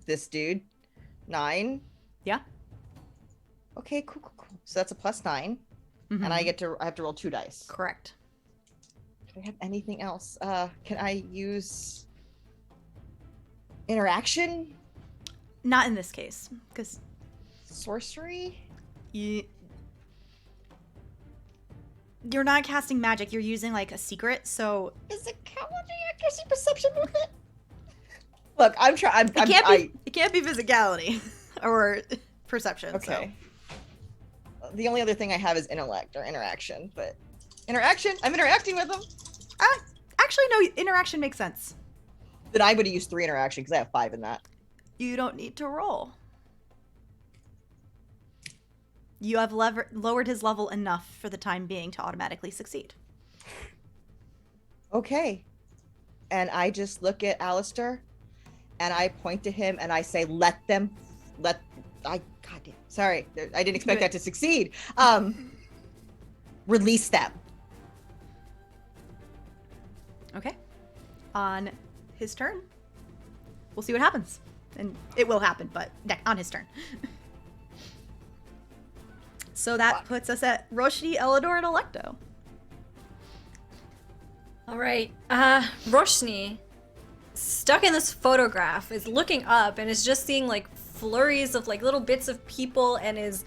this dude. 9. Yeah. Okay, cool. So that's a +9. Mhm. And I have to roll 2 dice. Correct. Do I have anything else? Can I use interaction? Not in this case, because Sorcery? you're not casting magic. You're using a secret, so Is it count under accuracy perception movement? Look, I'm trying. it can't be physicality or perception. Okay. The only other thing I have is intellect or interaction, but interaction. I'm interacting with them. Actually, no. Interaction makes sense. Then I would use 3 interaction because I have 5 in that. You don't need to roll. You have lowered his level enough for the time being to automatically succeed. Okay. And I just look at Alistair, and I point to him, and I say, goddamn. Sorry, I didn't expect that to succeed. Release them. Okay. On his turn, we'll see what happens. And it will happen, but on his turn. So that puts us at Roshni, Eleanor, and Alecto. All right. Roshni, stuck in this photograph, is looking up and is just seeing flurries of little bits of people and is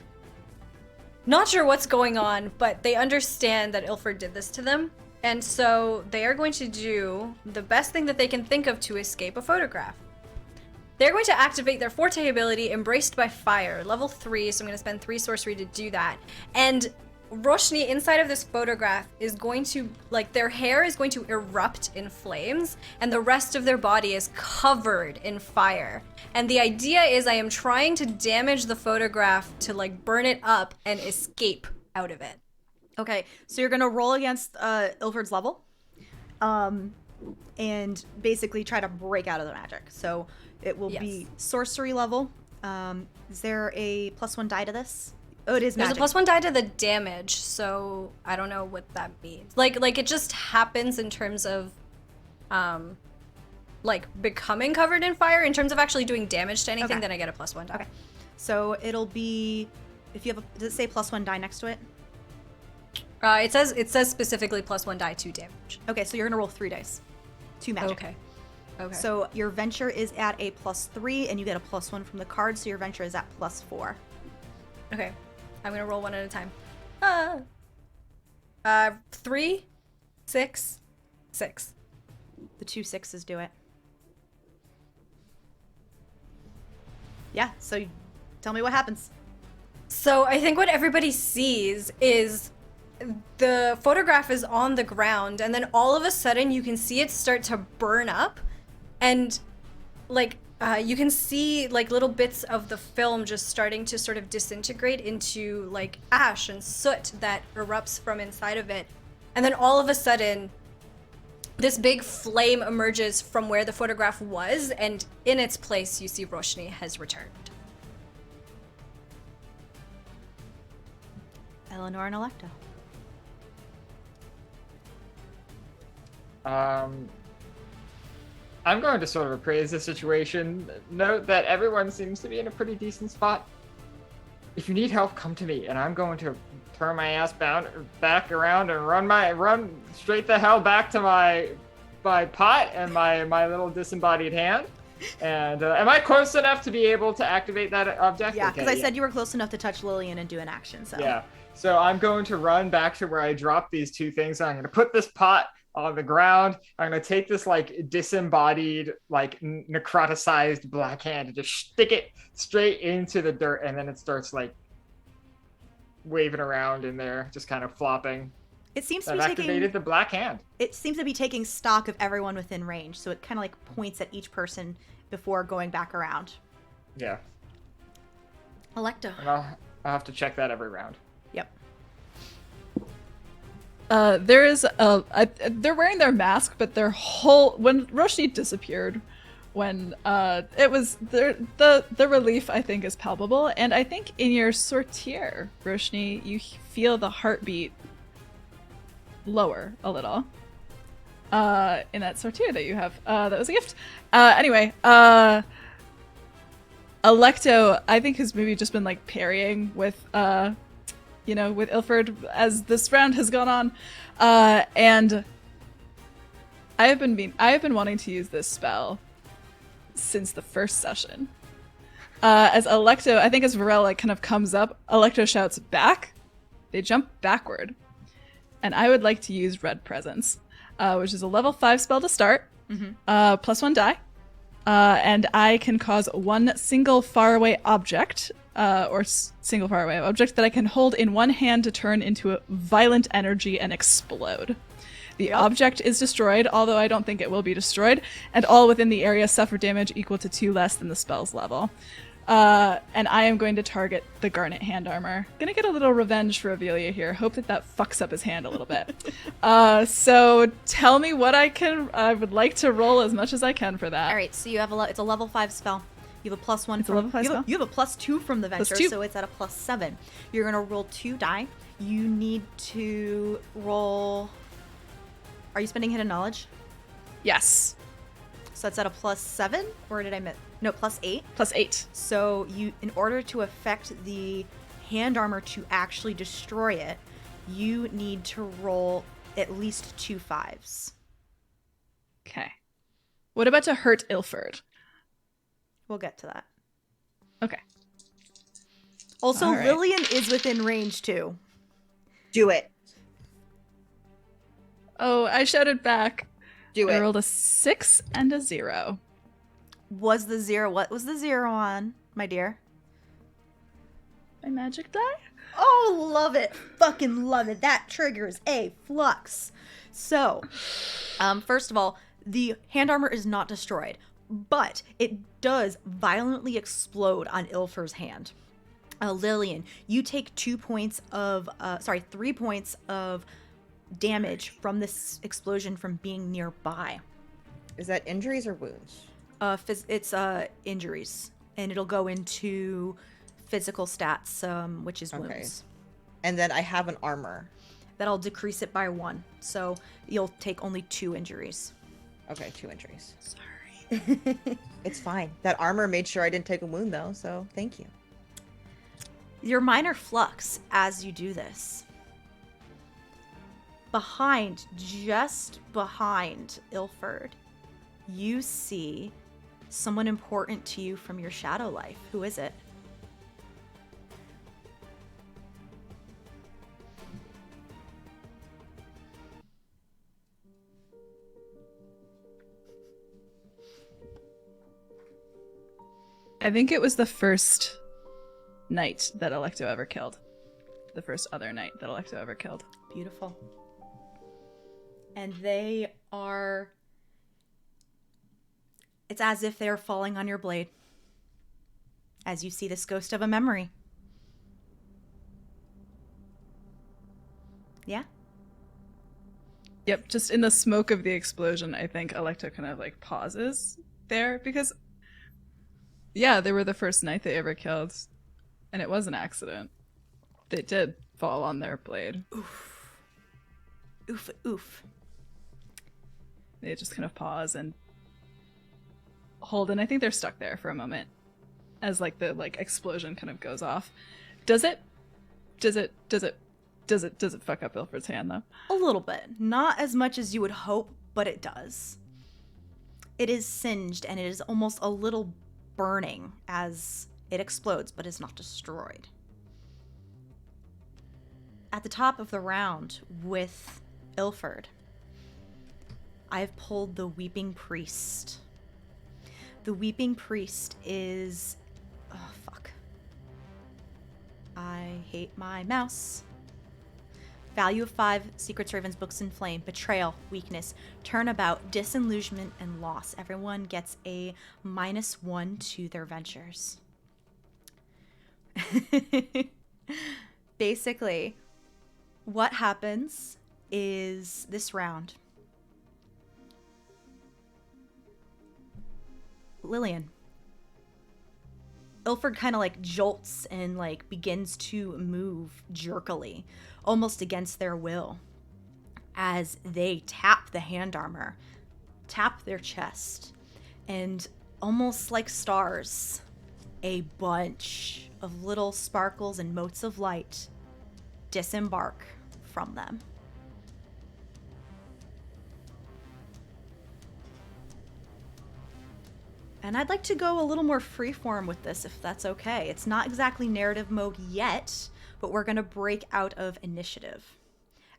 not sure what's going on, but they understand that Ilford did this to them. And so they are going to do the best thing that they can think of to escape a photograph. They're going to activate their Forte ability, Embraced by Fire, level 3, so I'm going to spend 3 sorcery to do that. And Roshni, inside of this photograph, is going to, their hair is going to erupt in flames, and the rest of their body is covered in fire. And the idea is I am trying to damage the photograph to, burn it up and escape out of it. Okay, so you're gonna roll against Ilford's level. and basically try to break out of the magic. So it will be Yes. sorcery level. Is there a +1 die to this? Oh, it is There's magic. a +1 die to the damage, so I don't know what that means. Like it just happens in terms of, like becoming covered in fire. In terms of actually doing damage to anything, Okay. then I get a +1 die. Okay. So it'll be, if you have a, does it say +1 die next to it? It says specifically +1 die to damage. Okay, so you're gonna roll 3 dice. 2 magic. Okay. Okay. So your venture is at a +3, and you get a +1 from the card, so your venture is at +4. Okay. I'm gonna roll one at a time. 3, 6, 6. The 2 6s do it. Yeah, so tell me what happens. So I think what everybody sees is the photograph is on the ground, and then all of a sudden you can see it start to burn up, and like you can see like little bits of the film just starting to sort of disintegrate into like ash and soot that erupts from inside of it. And then all of a sudden this big flame emerges from where the photograph was, and in its place you see Roshni has returned. Eleanor and Alecto. I'm going to sort of appraise the situation. Note that everyone seems to be in a pretty decent spot. If you need help, come to me, and I'm going to turn my ass back around and run straight the hell back to my pot and my little disembodied hand. And am I close enough to be able to activate that object? Yeah, Okay, because I said you were close enough to touch Lillian and do an action, so. Yeah. So I'm going to run back to where I dropped these 2 things. I'm going to put this pot on the ground. I'm going to take this like disembodied, like necroticized black hand and just stick it straight into the dirt. And then it starts like waving around in there, just kind of flopping. It seems to I've be activated taking, the black hand. it seems to be taking stock of everyone within range, so it kind of like points at each person before going back around. Yeah. Alecto. And I'll have to check that every round. Yep. There is they're wearing their mask, but their whole, when Roshni disappeared, when it was the relief I think is palpable, and I think in your sortier, Roshni, you feel the heartbeat lower a little. In that sortier that you have, that was a gift. Anyway, Alecto, I think, has maybe just been like parrying with with Ilford as this round has gone on, and I have been wanting to use this spell since the first session. As Alecto, I think as Varel like kind of comes up, Alecto shouts back. They jump backward, and I would like to use Red Presence, which is a level 5 spell to start, +1 die, and I can cause one single faraway object. Single faraway object that I can hold in one hand to turn into a violent energy and explode. The object is destroyed, although I don't think it will be destroyed, and all within the area suffer damage equal to 2 less than the spell's level. And I am going to target the Garnet hand armor. Gonna get a little revenge for Avelia here. Hope that fucks up his hand a little bit. So tell me what I would like to roll as much as I can for that. All right, so you have it's a level 5 spell. You have a +1 It's a from level 5 you have, spell? you have a +2 from the venture, +2. so it's at a +7. You're gonna roll 2 die. You need to roll. Are you spending hidden knowledge? Yes. So it's at a +7, or did I miss? No, +8. +8. So in order to affect the hand armor to actually destroy it, you need to roll at least 2 5s. Okay. What about to hurt Ilford? We'll get to that. Okay. Also, All right. Lillian is within range too. Do it. Oh, I shouted back. Do I it. rolled a 6 and a 0. Was the 0? What was the 0 on, my dear? My magic die? Oh, love it. Fucking love it. That triggers a flux. So, first of all, the hand armor is not destroyed, but it does violently explode on Ilfer's hand. Lillian, you take 3 points of damage from this explosion from being nearby. Is that injuries or wounds? It's injuries, and it'll go into physical stats, which is Okay. wounds. And then I have an armor. That'll decrease it by 1, so you'll take only 2 injuries. Okay, 2 injuries. Sorry. It's fine. That armor made sure I didn't take a wound though, so thank you. Your minor flux as you do this. Just behind Ilford, you see someone important to you from your shadow life. Who is it? I think it was the first knight that Alecto ever killed. The first other knight that Alecto ever killed. Beautiful. And they are... It's as if they're falling on your blade. As you see this ghost of a memory. Yeah? Yep, just in the smoke of the explosion, I think Alecto kind of like pauses there because, yeah, they were the first knight they ever killed, and it was an accident. They did fall on their blade. Oof. Oof, oof. They just kind of pause and hold, and I think they're stuck there for a moment as like the explosion kind of goes off. Does it fuck up Ilford's hand though? A little bit. Not as much as you would hope, but it does. It is singed and it is almost a little burning as it explodes, but is not destroyed. At the top of the round with Ilford, I've pulled the Weeping Priest. The Weeping Priest is... Oh, fuck. I hate my mouse. Value of 5, Secrets, Ravens, Books in Flame, Betrayal, Weakness, Turnabout, Disillusionment, and Loss. Everyone gets a -1 to their ventures. Basically, what happens is this round. Lillian. Ilford kind of like jolts and like begins to move jerkily, almost against their will, as they tap the hand armor, tap their chest, and almost like stars, a bunch of little sparkles and motes of light disembark from them. And I'd like to go a little more freeform with this, if that's okay. It's not exactly narrative mode yet, but we're going to break out of initiative.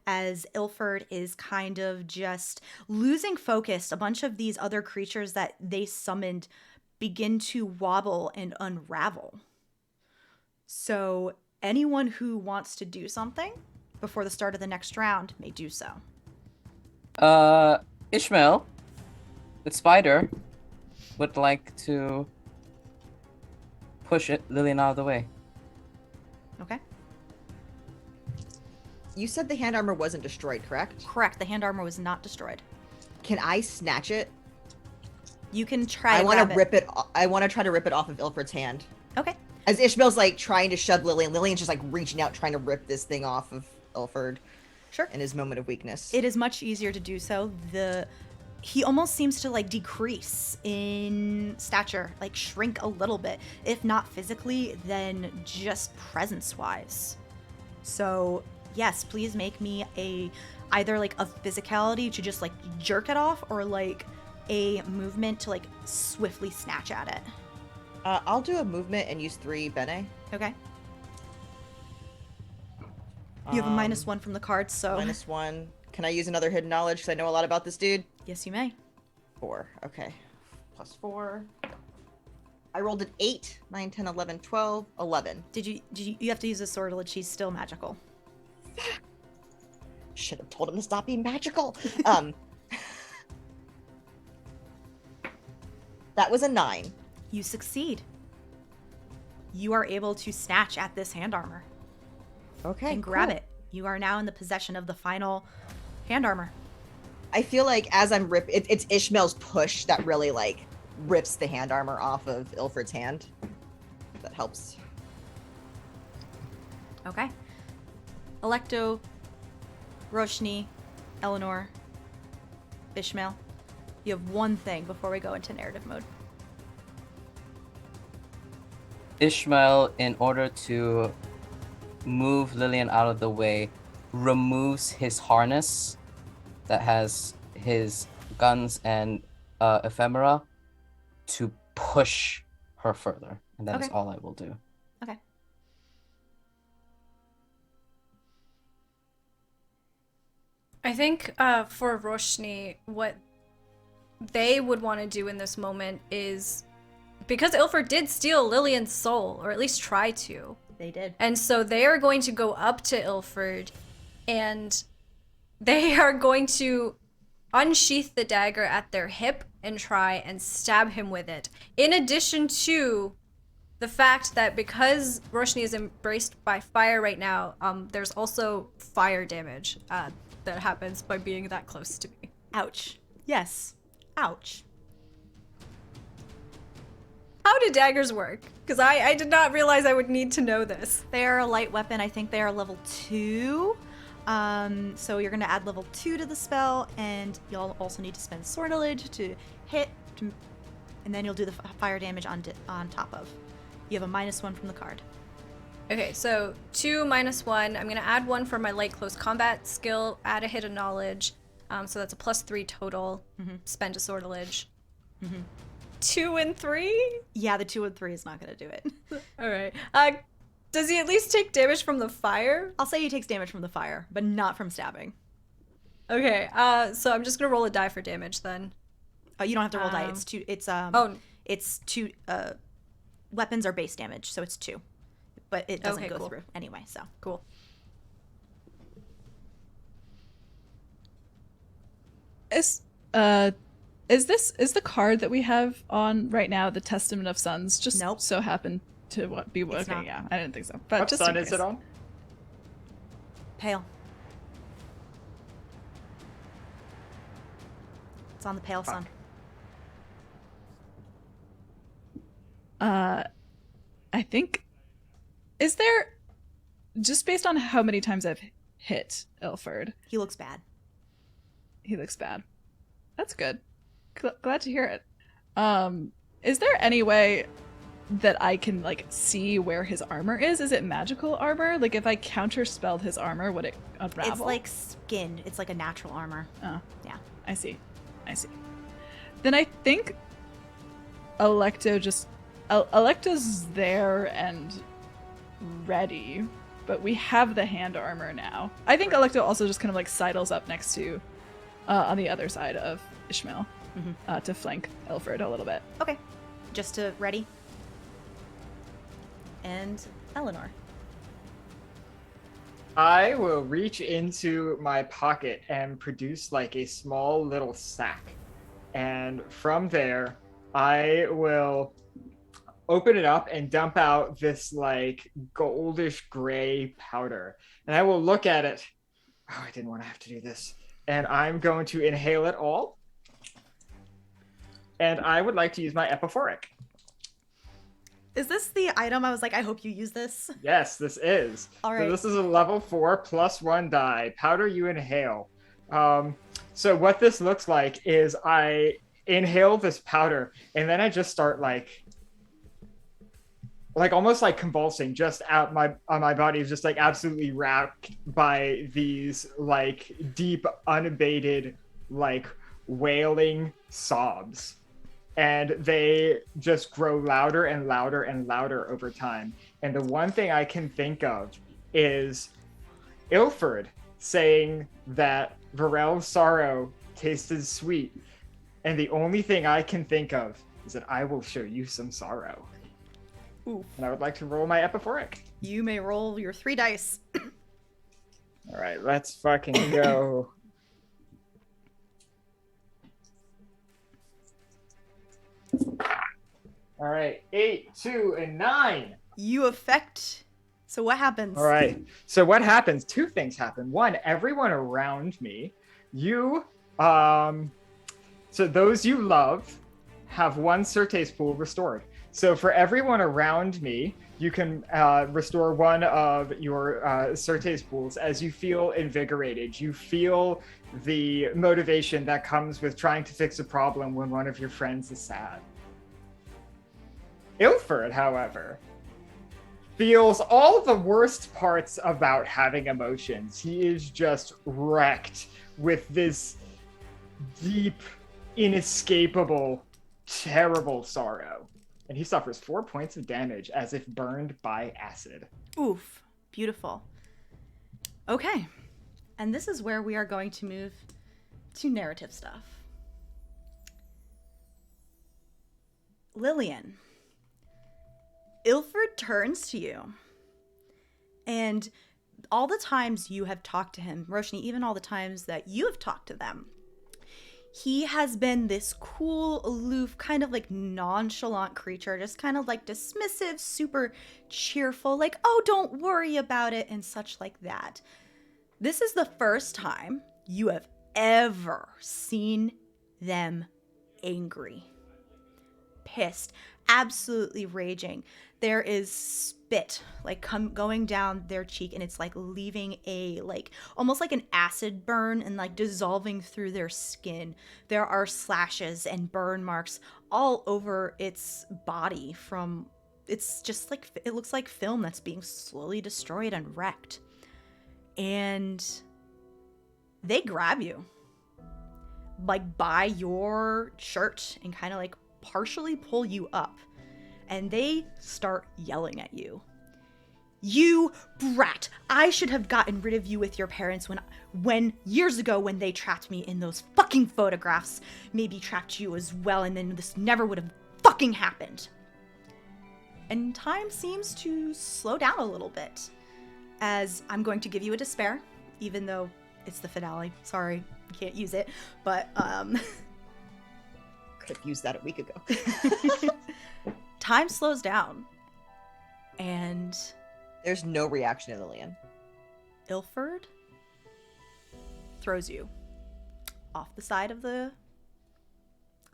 As Ilford is kind of just losing focus, a bunch of these other creatures that they summoned begin to wobble and unravel. So anyone who wants to do something before the start of the next round may do so. Ishmael, the spider, would like to push Lillian out of the way. Okay? You said the hand armor wasn't destroyed, correct? Correct. The hand armor was not destroyed. Can I snatch it? You can try I to want to grab rip it. I want to try to rip it off of Ilford's hand. Okay. As Ishmael's like trying to shove Lillian. Lillian's just like reaching out, trying to rip this thing off of Ilford. Sure. In his moment of weakness. It is much easier to do so. He almost seems to like decrease in stature, like shrink a little bit, if not physically, then just presence-wise. So yes, please make me either like a physicality to just like jerk it off, or like a movement to like swiftly snatch at it. I'll do a movement and use 3 bene. Okay. You have a -1 from the cards, so -1. Can I use another hidden knowledge because I know a lot about this dude? yes, you may. 4. Okay. +4. I rolled an 8, 9, 10, 11, 12, 11. Did you have to use a sortilege? She's still magical. Should have told him to stop being magical. That was a 9. You succeed. You are able to snatch at this hand armor Okay. and grab cool. it. You are now in the possession of the final hand armor. I feel like as I'm it's Ishmael's push that really like rips the hand armor off of Ilford's hand. That helps. Okay. Alecto, Roshni, Eleanor, Ishmael. You have one thing before we go into narrative mode. Ishmael, in order to move Lillian out of the way, removes his harness that has his guns and ephemera to push her further. And that is Okay. all I will do. Okay. I think for Roshni, what they would want to do in this moment is, because Ilford did steal Lillian's soul, or at least try to. They did. And so they are going to go up to Ilford and they are going to unsheath the dagger at their hip and try and stab him with it. In addition to the fact that because Roshni is embraced by fire right now, there's also fire damage that happens by being that close to me. Ouch. Yes. Ouch. How do daggers work? Because I did not realize I would need to know this. They are a light weapon. I think they are level 2. So you're going to add level 2 to the spell, and you'll also need to spend sortilege to hit, and then you'll do the fire damage on top of. You have a -1 from the card. Okay, so 2 -1. I'm going to add 1 for my light close combat skill, add a hit of knowledge. So that's a +3 total. Spend a sortilege. 2 and 3? Yeah, the 2 and 3 is not going to do it. All right. Does he at least take damage from the fire? I'll say he takes damage from the fire, but not from stabbing. Okay, so I'm just going to roll a die for damage then. You don't have to roll die. It's 2. It's 2. Weapons are base damage, so it's 2. But it doesn't Okay, go cool. through anyway, so. Cool. Is the card that we have on right now the Testament of Suns? Just Nope. so happen to be It's okay. not. Yeah, I didn't think so. But What just sun in is case. it on? Pale. It's on the pale sun. I think, is there, just based on how many times I've hit Ilford, He looks bad. he looks bad. That's good. Glad to hear it. Is there any way that I can like see where his armor is? Is it magical armor? Like if I counterspelled his armor, would it unravel? It's like skin. It's like a natural armor. Oh, Yeah. I see. Then I think Alecto's there and ready, but we have the hand armor now. I think Alecto also just kind of like sidles up next to, on the other side of Ishmael, to flank Ilford a little bit. Okay. Just to ready. And Eleanor. I will reach into my pocket and produce like a small little sack. And from there, I will open it up and dump out this like goldish gray powder. And I will look at it. Oh, I didn't want to have to do this. And I'm going to inhale it all. And I would like to use my epiphoric. Is this the item I was like, I hope you use this? Yes, this is. All right. So this is a level 4 +1 die. Powder you inhale. So what this looks like is I inhale this powder and then I just start like almost like convulsing just out on my body is just like absolutely racked by these like deep unabated like wailing sobs. And they just grow louder and louder and louder over time. And the one thing I can think of is Ilford saying that Varel's sorrow tasted sweet. And the only thing I can think of is that I will show you some sorrow. Ooh. And I would like to roll my epiphoric. You may roll your 3 dice. All right, let's fucking go. All right, 8, 2, and 9. You affect. So what happens? All right. So what happens? 2 things happen. 1, everyone around me, you So those you love have one Certes pool restored. So for everyone around me, you can restore one of your Certes pools as you feel invigorated. You feel the motivation that comes with trying to fix a problem when one of your friends is sad. Ilford, however, feels all the worst parts about having emotions. He is just wrecked with this deep, inescapable, terrible sorrow. And he suffers 4 points of damage as if burned by acid. Oof. Beautiful. Okay. And this is where we are going to move to narrative stuff. Lillian. Ilford turns to you. And all the times you have talked to him, Roshni, even all the times that you have talked to them, he has been this cool, aloof, kind of like nonchalant creature, just kind of like dismissive, super cheerful, like, oh, don't worry about it, and such like that. This is the first time you have ever seen them angry, pissed, absolutely raging. There is spit like going down their cheek, and it's like leaving a like almost like an acid burn and like dissolving through their skin. There are slashes and burn marks all over its body from it's just like it looks like film that's being slowly destroyed and wrecked. And they grab you like by your shirt and kind of like partially pull you up. And they start yelling at you. You brat! I should have gotten rid of you with your parents when years ago when they trapped me in those fucking photographs. Maybe trapped you as well, and then this never would have fucking happened. And time seems to slow down a little bit, as I'm going to give you a despair, even though it's the finale. Sorry, can't use it, but Could have used that a week ago. Time slows down, and There's no reaction in Lillian. Ilford throws you off the side of the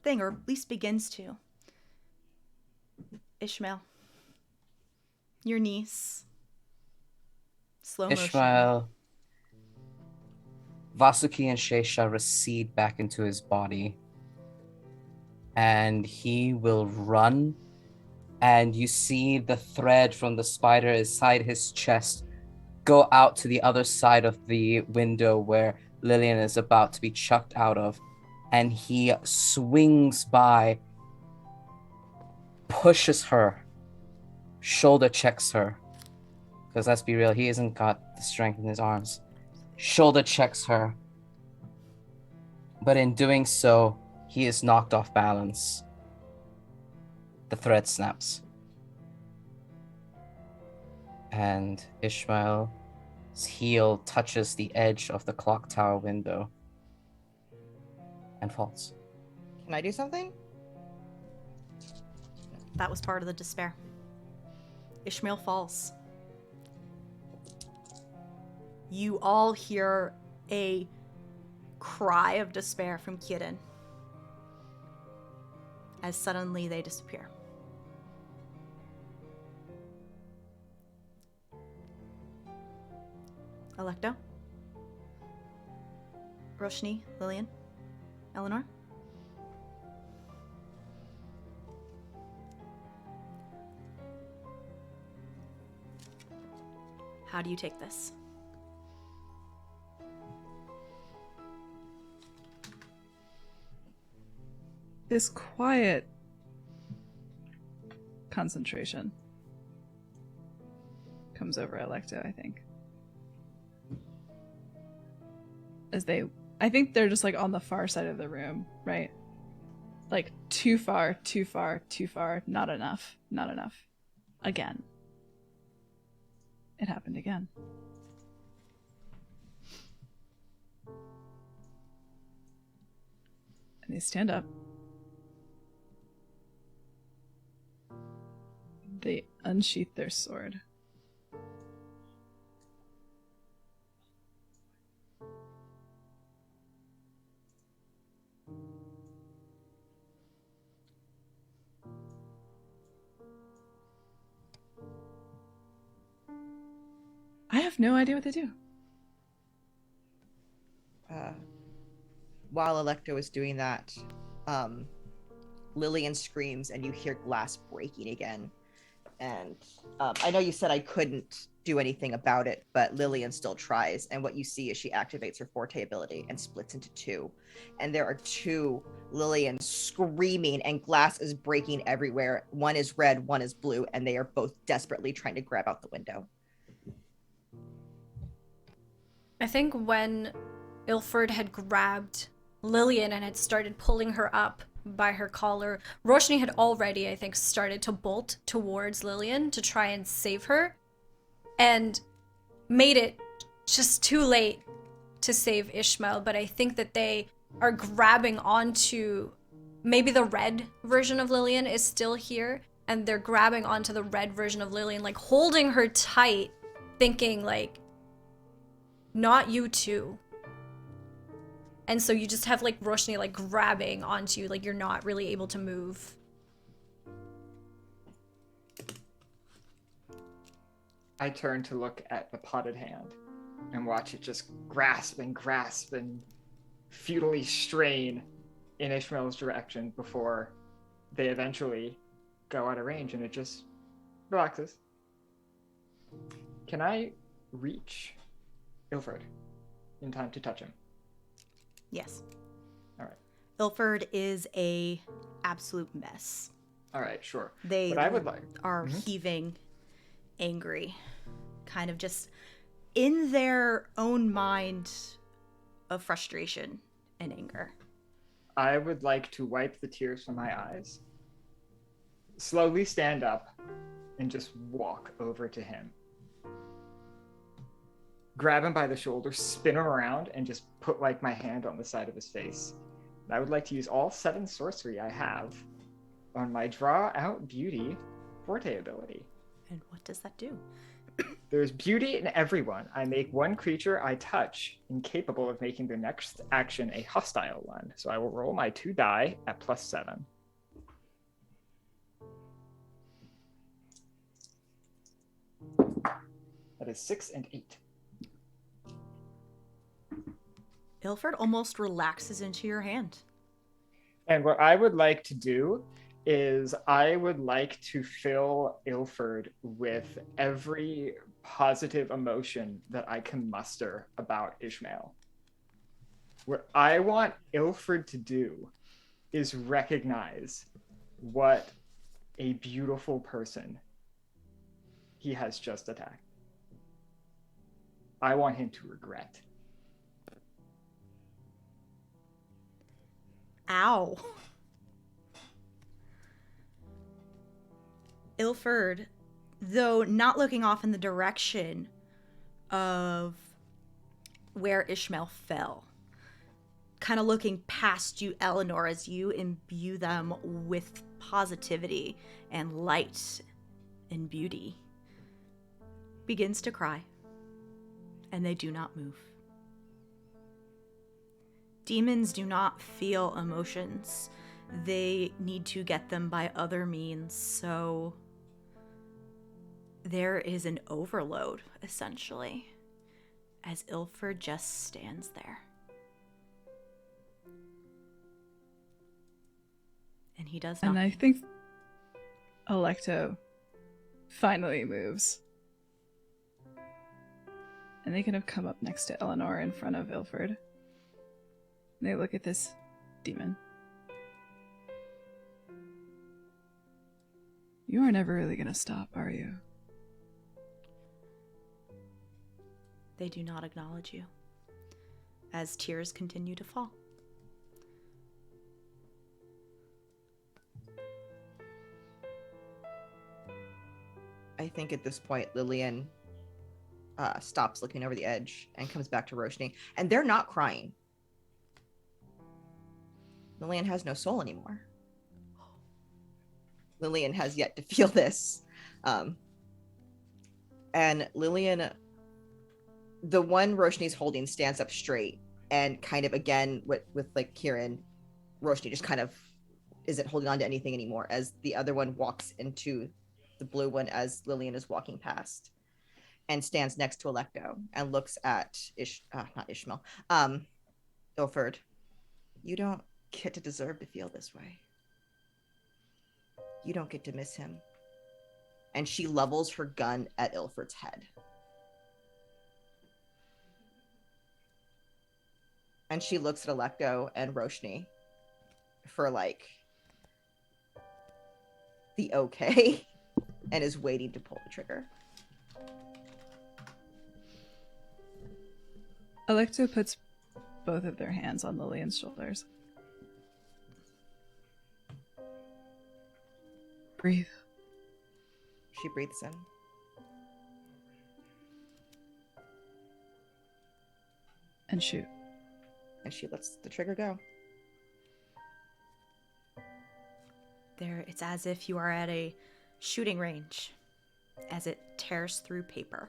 thing, or at least begins to. Ishmael, your niece, slow motion. Ishmael, Vasuki and Shesha recede back into his body, and he will run. And you see the thread from the spider inside his chest go out to the other side of the window where Lillian is about to be chucked out of. And he swings by, pushes her, shoulder checks her. Because let's be real, he hasn't got the strength in his arms. Shoulder checks her. But in doing so, he is knocked off balance. The thread snaps. And Ishmael's heel touches the edge of the clock tower window and falls. Can I do something? That was part of the despair. Ishmael falls. You all hear a cry of despair from Kirin as suddenly they disappear. Alecto? Roshni? Lillian? Eleanor? How do you take this? This quiet concentration comes over Alecto, I think. I think they're just like on the far side of the room, right? Like too far, too far, too far, not enough, not enough. Again. It happened again. And they stand up. They unsheath their sword. have no idea what they do. While Alecto is doing that, Lillian screams and you hear glass breaking again. And I know you said I couldn't do anything about it, but Lillian still tries. And what you see is she activates her Forte ability and splits into two. And there are two Lillian screaming and glass is breaking everywhere. One is red, one is blue, and they are both desperately trying to grab out the window. I think when Ilford had grabbed Lillian and had started pulling her up by her collar, Roshni had already, I think, started to bolt towards Lillian to try and save her, and made it just too late to save Ishmael. But I think that they are grabbing onto, maybe the red version of Lillian is still here, and they're grabbing onto the red version of Lillian, like holding her tight, thinking like, not you too. And so you just have like Roshni like grabbing onto you, like you're not really able to move. I turn to look at the potted hand and watch it just grasp and futilely strain in Ishmael's direction before they eventually go out of range, and it just relaxes. Can I reach Ilford in time to touch him? Yes. All right. Ilford is a absolute mess. All right, sure. They But I would like are heaving, angry, kind of just in their own mind of frustration and anger. I would like to wipe the tears from my eyes, slowly stand up, and just walk over to him. Grab him by the shoulder, spin him around, and just put like my hand on the side of his face. And I would like to use all 7 sorcery I have on my Draw Out Beauty Forte ability. And what does that do? There's beauty in everyone. I make one creature I touch incapable of making their next action a hostile one. So I will roll my 2 die at +7. That is 6 and 8. Ilford almost relaxes into your hand. And what I would like to do is I would like to fill Ilford with every positive emotion that I can muster about Ishmael. What I want Ilford to do is recognize what a beautiful person he has just attacked. I want him to regret. Ow. Ilford, though not looking off in the direction of where Ishmael fell, kind of looking past you, Eleanor, as you imbue them with positivity and light and beauty, begins to cry, and they do not move. Demons do not feel emotions. They need to get them by other means, so there is an overload, essentially, as Ilford just stands there. And he does not. And I think Alecto finally moves. And they kind of come up next to Eleanor in front of Ilford. And they look at this demon. You are never really gonna stop, are you? They do not acknowledge you, as tears continue to fall. I think at this point, Lillian stops looking over the edge and comes back to Roshni. And they're not crying. Lillian has no soul anymore. Lillian has yet to feel this. And Lillian, the one Roshni's holding, stands up straight and kind of, again, with like Kieran, Roshni just kind of isn't holding on to anything anymore as the other one walks into the blue one as Lillian is walking past. and stands next to Alecto and looks at not Ishmael, Ilford. You don't get to deserve to feel this way. You don't get to miss him. And she levels her gun at Ilford's head. And she looks at Alecto and Roshni for like the okay and is waiting to pull the trigger. Alecto puts both of their hands on Lillian's shoulders. Breathe. She breathes in. And shoot. And she lets the trigger go. There, it's as if you are at a shooting range as it tears through paper.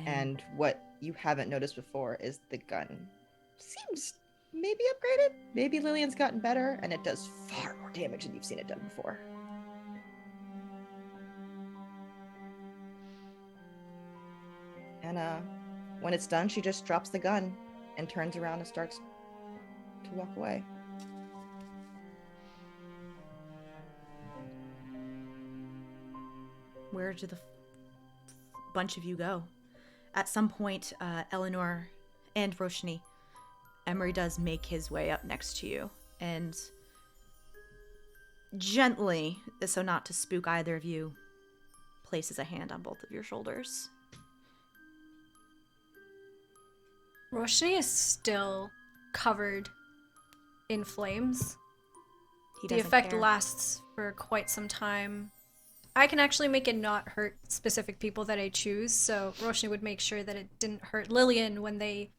And what you haven't noticed before is the gun seems maybe upgraded. Maybe Lillian's gotten better, and it does far more damage than you've seen it done before. And when it's done, she just drops the gun and turns around and starts to walk away. Where do the bunch of you go? At some point, Eleanor and Roshni, Emery does make his way up next to you and gently, so not to spook either of you, places a hand on both of your shoulders. Roshni is still covered in flames. The effect lasts for quite some time. I can actually make it not hurt specific people that I choose, so Roshni would make sure that it didn't hurt Lillian when they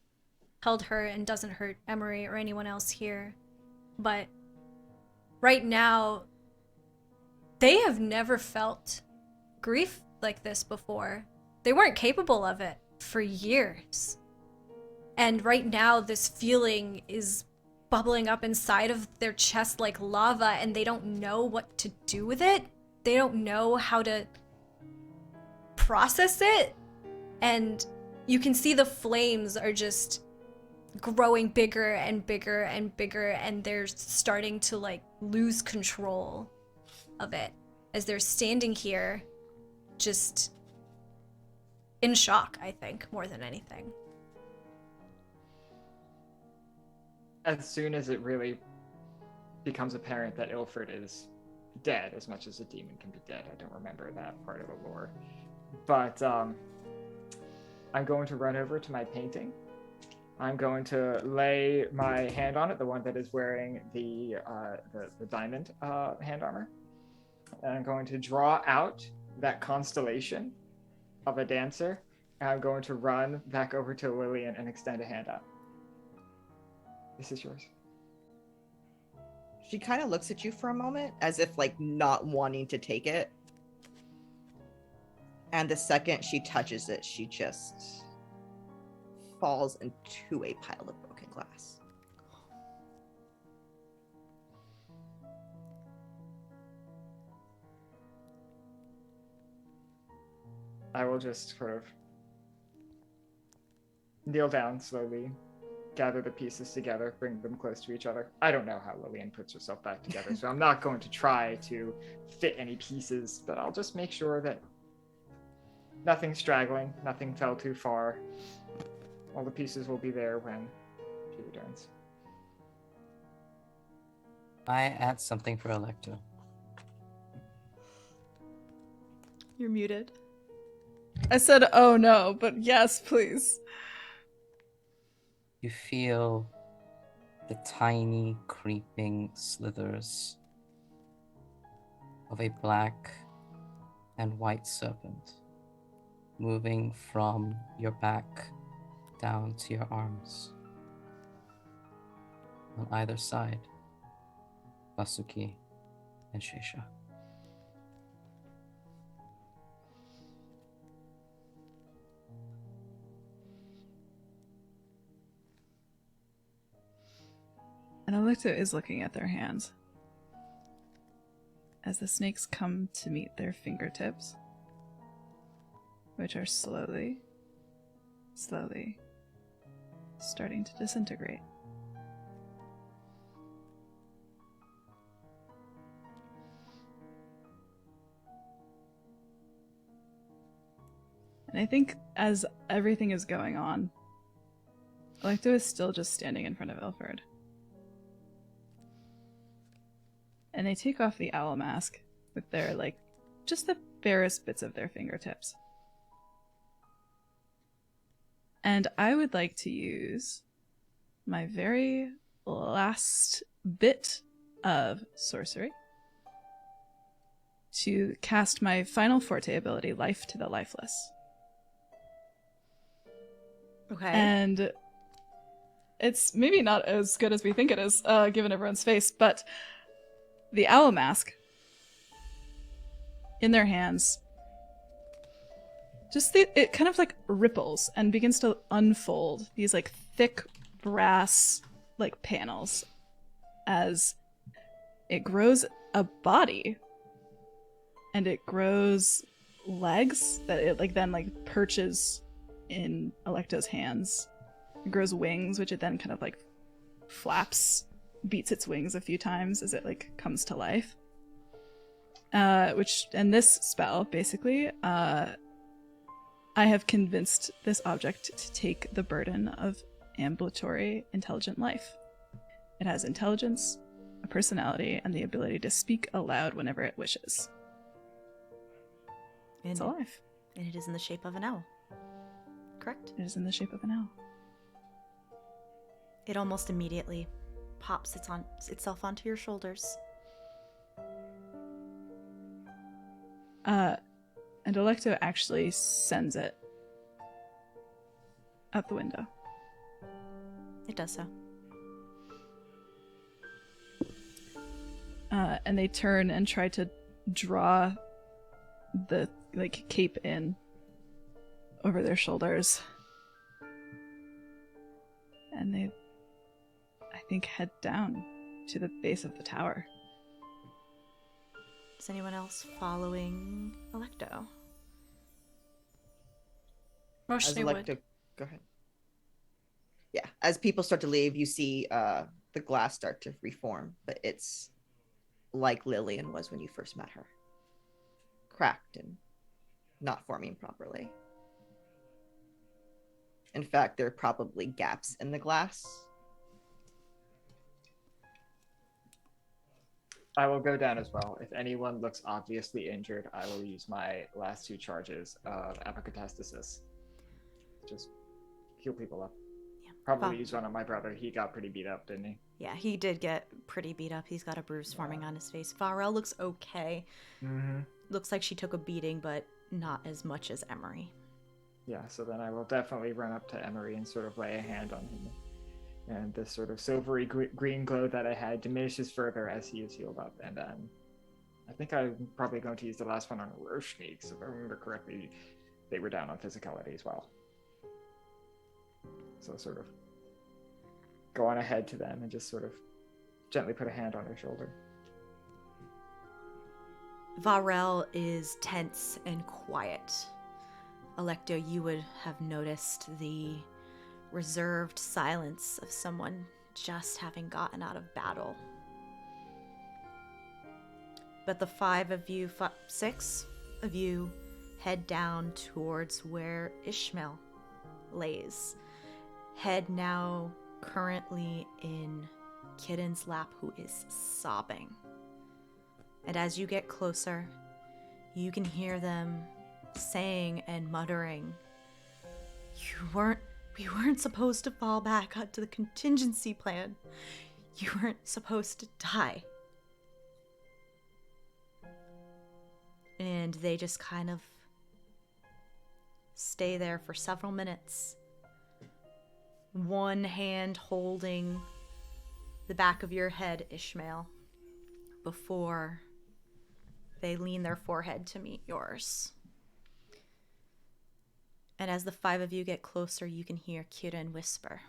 held her and doesn't hurt Emery or anyone else here. But right now, they have never felt grief like this before. They weren't capable of it for years. And right now, this feeling is bubbling up inside of their chest like lava, and they don't know what to do with it. They don't know how to process it. And you can see the flames are just growing bigger and bigger and bigger, and they're starting to like lose control of it as they're standing here just in shock, I think, more than anything. As soon as it really becomes apparent that Ilford is dead, as much as a demon can be dead, I don't remember that part of the lore, but I'm going to run over to my painting. I'm going to lay my hand on it, the one that is wearing the diamond hand armor, and I'm going to draw out that constellation of a dancer, and I'm going to run back over to Lillian and extend a hand up. This is yours. She kind of looks at you for a moment as if like not wanting to take it. And the second she touches it, she just falls into a pile of broken glass. I will just sort of kneel down slowly, gather the pieces together, bring them close to each other. I don't know how Lillian puts herself back together, so I'm not going to try to fit any pieces, but I'll just make sure that nothing's straggling, nothing fell too far. All the pieces will be there when she returns. I add something for Alecto. You're muted. I said, oh no, but yes, please. You feel the tiny creeping slithers of a black and white serpent moving from your back down to your arms. On either side, Basuki and Shesha. And Alecto is looking at their hands as the snakes come to meet their fingertips. which are slowly starting to disintegrate. And I think as everything is going on, Alecto is still just standing in front of Ilford. And they take off the owl mask with their, like, just the barest bits of their fingertips. And I would like to use my very last bit of sorcery to cast my final forte ability, Life to the Lifeless. Okay. And it's maybe not as good as we think it is, given everyone's face, but the owl mask in their hands, just it kind of like ripples and begins to unfold these like thick brass like panels as it grows a body and it grows legs that it like then like perches in Alecto's hands. It grows wings, which it then kind of like flaps, beats its wings a few times as it like comes to life. And this spell, basically, I have convinced this object to take the burden of ambulatory intelligent life. It has intelligence, a personality, and the ability to speak aloud whenever it wishes. And It's alive. And it is in the shape of an owl. Correct? It is in the shape of an owl. It almost immediately pops itself onto your shoulders. And Alecto actually sends it out the window. It does so. And they turn and try to draw the like cape in over their shoulders. And they, I think, head down to the base of the tower. Is anyone else following Alecto? As Roshni would. Alecto, go ahead. Yeah, as people start to leave, you see the glass start to reform, but it's like Lillian was when you first met her. Cracked and not forming properly. In fact, there are probably gaps in the glass. I will go down as well. If anyone looks obviously injured, I will use my last 2 charges of Apocatastasis. Just heal people up. Yeah. Probably use one on my brother. He got pretty beat up, didn't he? Yeah, he did get pretty beat up. He's got a bruise forming on his face. Varel looks okay. Mm-hmm. Looks like she took a beating, but not as much as Emery. Yeah, so then I will definitely run up to Emery and sort of lay a hand on him. And this sort of silvery green glow that I had diminishes further as he is healed up. And then I think I'm probably going to use the last one on Roshni, because if I remember correctly, they were down on physicality as well. So sort of go on ahead to them and just sort of gently put a hand on her shoulder. Varel is tense and quiet. Alecto, you would have noticed the reserved silence of someone just having gotten out of battle. But the 6 of you head down towards where Ishmael lays, head now currently in Kitten's lap, who is sobbing. And as you get closer, you can hear them saying and muttering, we weren't supposed to fall back onto the contingency plan. You weren't supposed to die. And they just kind of stay there for several minutes, one hand holding the back of your head, Ishmael, before they lean their forehead to meet yours. And as the 5 of you get closer, you can hear Kieran whisper,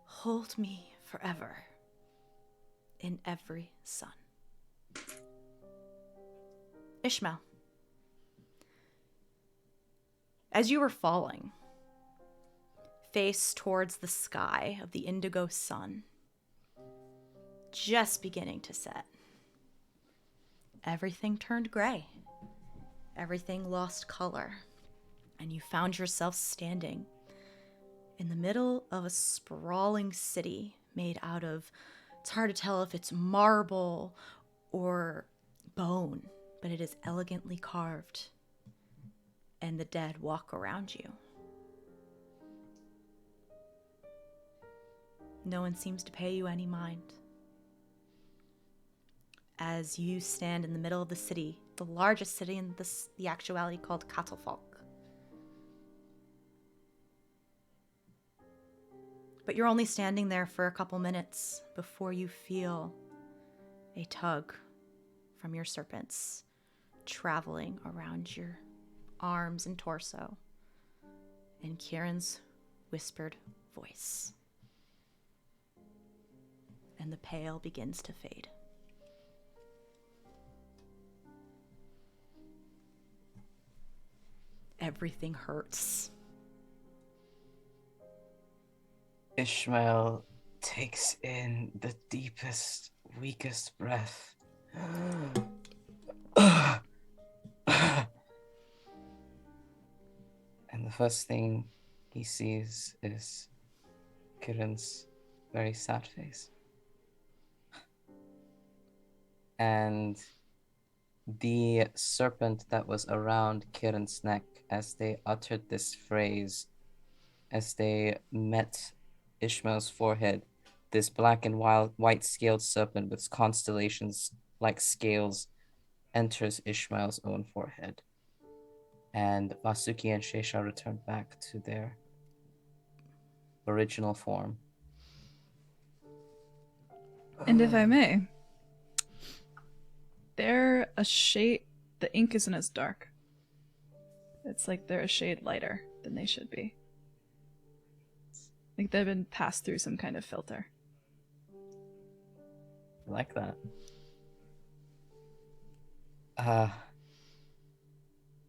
"Hold me forever in every sun." Ishmael, As you were falling, face towards the sky of the indigo sun, just beginning to set, everything turned gray. Everything lost color. And you found yourself standing in the middle of a sprawling city made out of, it's hard to tell if it's marble or bone, but it is elegantly carved. And the dead walk around you. No one seems to pay you any mind. As you stand in the middle of the city, the largest city in the actuality called Catalfolk. But you're only standing there for a couple minutes before you feel a tug from your serpents traveling around your arms and torso, and Kieran's whispered voice. And the pale begins to fade. Everything hurts. Ishmael takes in the deepest, weakest breath. And the first thing he sees is Kieran's very sad face. And the serpent that was around Kieran's neck as they uttered this phrase, as they met Ishmael's forehead, this black and white scaled serpent with constellations like scales enters Ishmael's own forehead. And Vasuki and Shesha return back to their original form. And if I may, they're a shade, the ink isn't as dark. It's like they're a shade lighter than they should be. Like they've been passed through some kind of filter. I like that.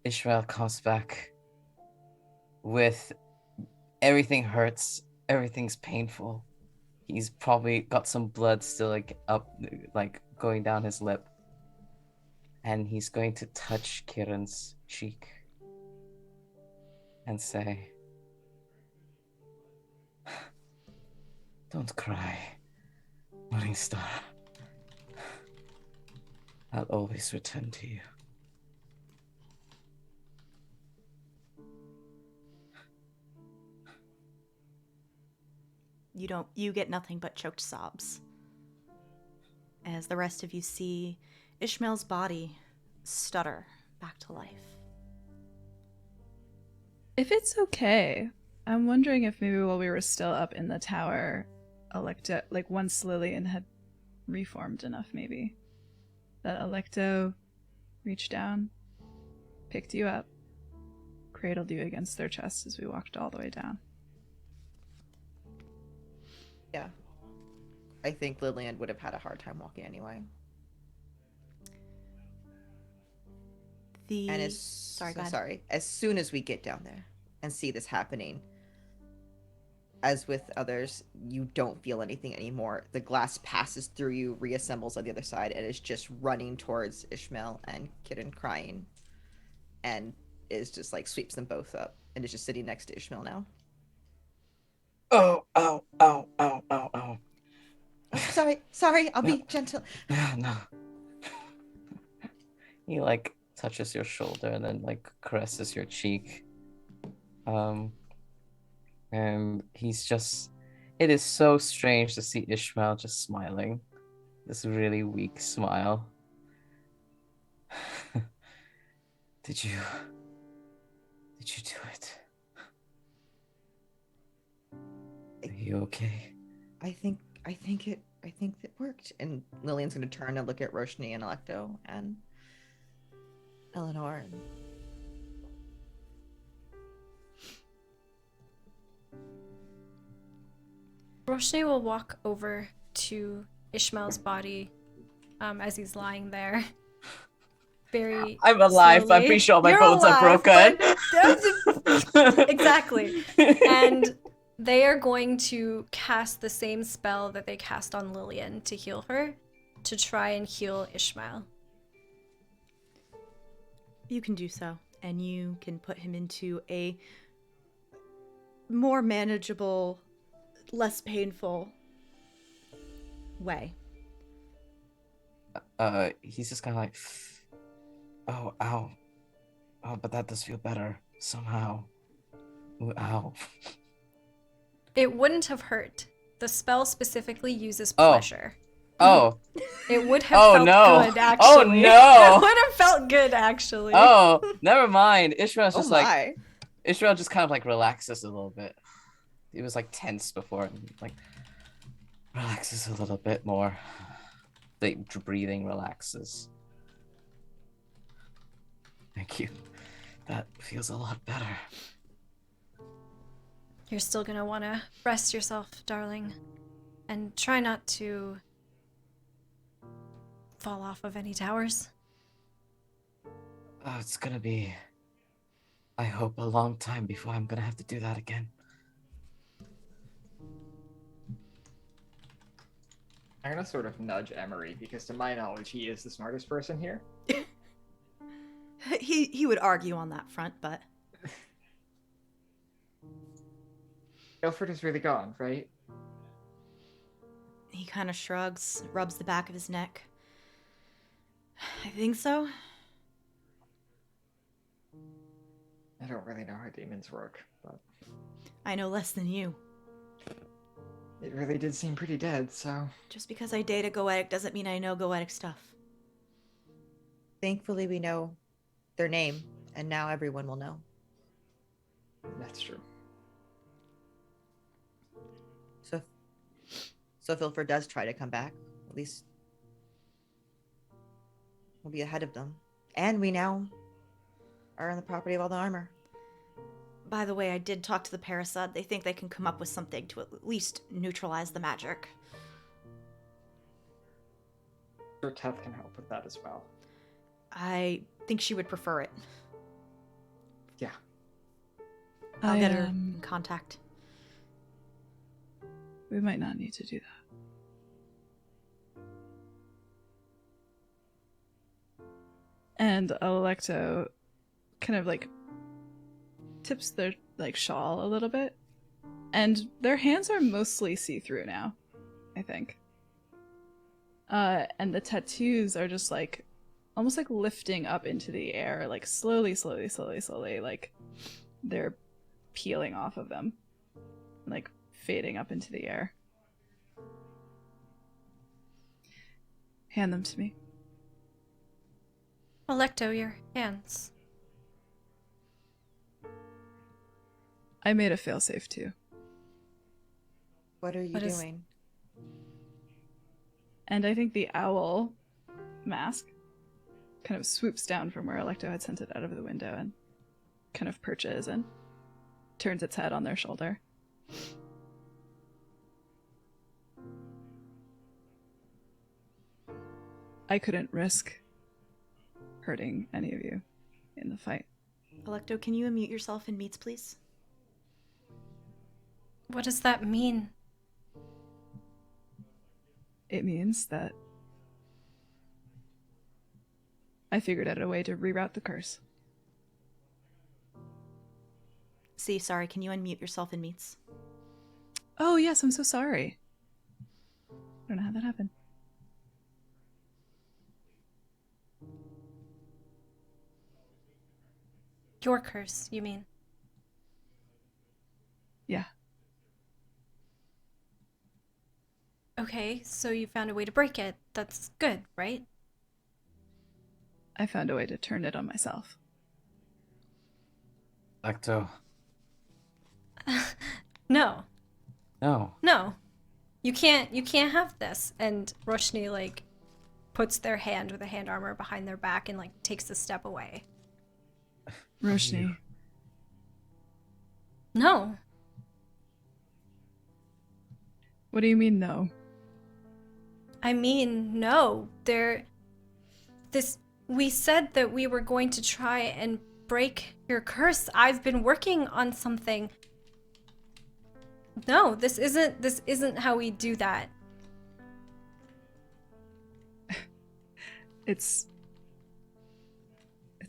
Ishmael comes back with everything hurts, everything's painful. He's probably got some blood still going down his lip. And he's going to touch Kieran's cheek and say, "Don't cry, Morning Star. I'll always return to you." You get nothing but choked sobs. As the rest of you see Ishmael's body stutter back to life. If it's okay, I'm wondering if maybe while we were still up in the tower, Alecto, like once Lillian had reformed enough maybe, that Alecto reached down, picked you up, cradled you against their chest as we walked all the way down. Yeah. I think Lillian would have had a hard time walking anyway. And as soon as we get down there and see this happening, as with others, you don't feel anything anymore. The glass passes through you, reassembles on the other side, and is just running towards Ishmael and Kieran crying, and is just like sweeps them both up and is just sitting next to Ishmael now. Oh, ow, ow, ow, ow, ow. Oh, sorry, I'll be gentle. No. He touches your shoulder and then caresses your cheek. And he's just, it is so strange to see Ishmael just smiling. This really weak smile. Did you do it? Are you okay? I think it worked. And Lillian's gonna turn and look at Roshni and Alecto and Eleanor. Roshni will walk over to Ishmael's body as he's lying there. Very I'm alive, slowly. but I'm pretty sure my You're bones are alive, broken. but Exactly. And they are going to cast the same spell that they cast on Lillian to heal her, to try and heal Ishmael. You can do so, and you can put him into a more manageable, less painful way. He's just kind of like, oh, ow. Oh, but that does feel better somehow. Ooh, ow. It wouldn't have hurt. The spell specifically uses Oh. pleasure. Oh. It would have Oh, felt no. good, actually. Oh, no. It would have felt good, actually. Oh, never mind. Ishmael's Oh just like, my. Ishmael just kind of like relaxes a little bit. He was like tense before, and like relaxes a little bit more. The breathing relaxes. Thank you. That feels a lot better. You're still gonna want to rest yourself, darling, and try not to fall off of any towers. Oh, it's gonna be, I hope, a long time before I'm gonna have to do that again. I'm gonna sort of nudge Emery because, to my knowledge, he is the smartest person here. He would argue on that front, but Ilford is really gone, right? he kind of shrugs, rubs the back of his neck. I think so. I don't really know how demons work, but I know less than you. it really did seem pretty dead, so... Just because I date a goetic doesn't mean I know goetic stuff. Thankfully, we know their name, and now everyone will know. That's true. So if Ilford does try to come back, at least we'll be ahead of them. And we now are on the property of all the armor. By the way, I did talk to the Parasad. They think they can come up with something to at least neutralize the magic. Sure, Teth can help with that as well. I think she would prefer it. Yeah. I'll get her in contact. We might not need to do that. And Alecto kind of like tips their like shawl a little bit, and their hands are mostly see-through now, I think. And the tattoos are just like almost like lifting up into the air, like slowly, like they're peeling off of them, like fading up into the air. Hand them to me. Alecto, your hands. I made a failsafe too. What are you What is- doing? And I think the owl mask kind of swoops down from where Alecto had sent it out of the window and kind of perches and turns its head on their shoulder. I couldn't risk hurting any of you in the fight. Alecto, can you unmute yourself in meets, please? What does that mean? It means that I figured out a way to reroute the curse. See, sorry, can you unmute yourself in meets? Oh, yes, I'm so sorry. I don't know how that happened. Your curse, you mean? Yeah. Okay, so you found a way to break it. That's good, right? I found a way to turn it on myself. Alecto. No. No. No. You can't have this. And Roshni like puts their hand with a hand armor behind their back and like takes a step away. Roshni. No. What do you mean, no? I mean, no. We said that we were going to try and break your curse. I've been working on something. No, this isn't how we do that. It's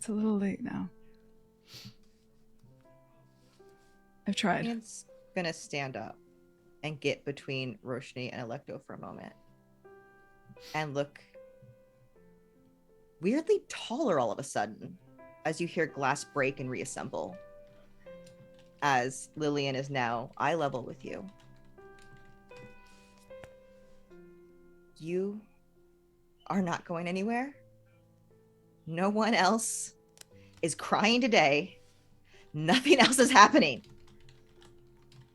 a little late now. I've tried. Lillian's gonna stand up and get between Roshni and Alecto for a moment. And look weirdly taller all of a sudden as you hear glass break and reassemble. As Lillian is now eye level with you. You are not going anywhere. No one else is crying today. Nothing else is happening.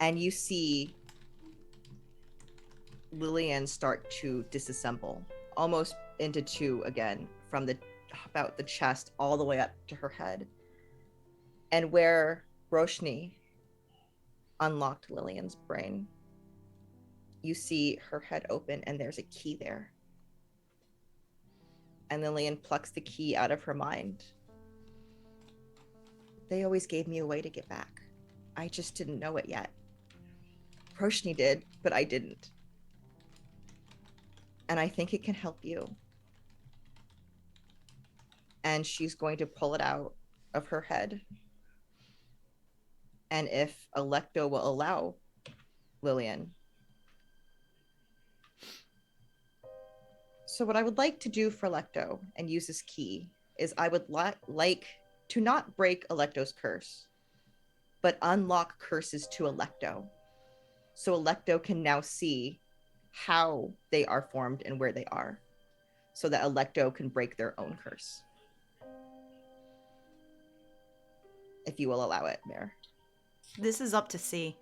And you see Lillian start to disassemble, almost into two again, from about the chest all the way up to her head. And where Roshni unlocked Lillian's brain, you see her head open and there's a key there. And Lillian plucks the key out of her mind. They always gave me a way to get back. I just didn't know it yet. Roshni did, but I didn't. And I think it can help you. And she's going to pull it out of her head. And if Alecto will allow Lillian. So what I would like to do for Alecto and use this key is I would like to not break Alecto's curse, but unlock curses to Alecto. So Alecto can now see how they are formed and where they are, so that Alecto can break their own curse. If you will allow it, Mayor. This is up to C.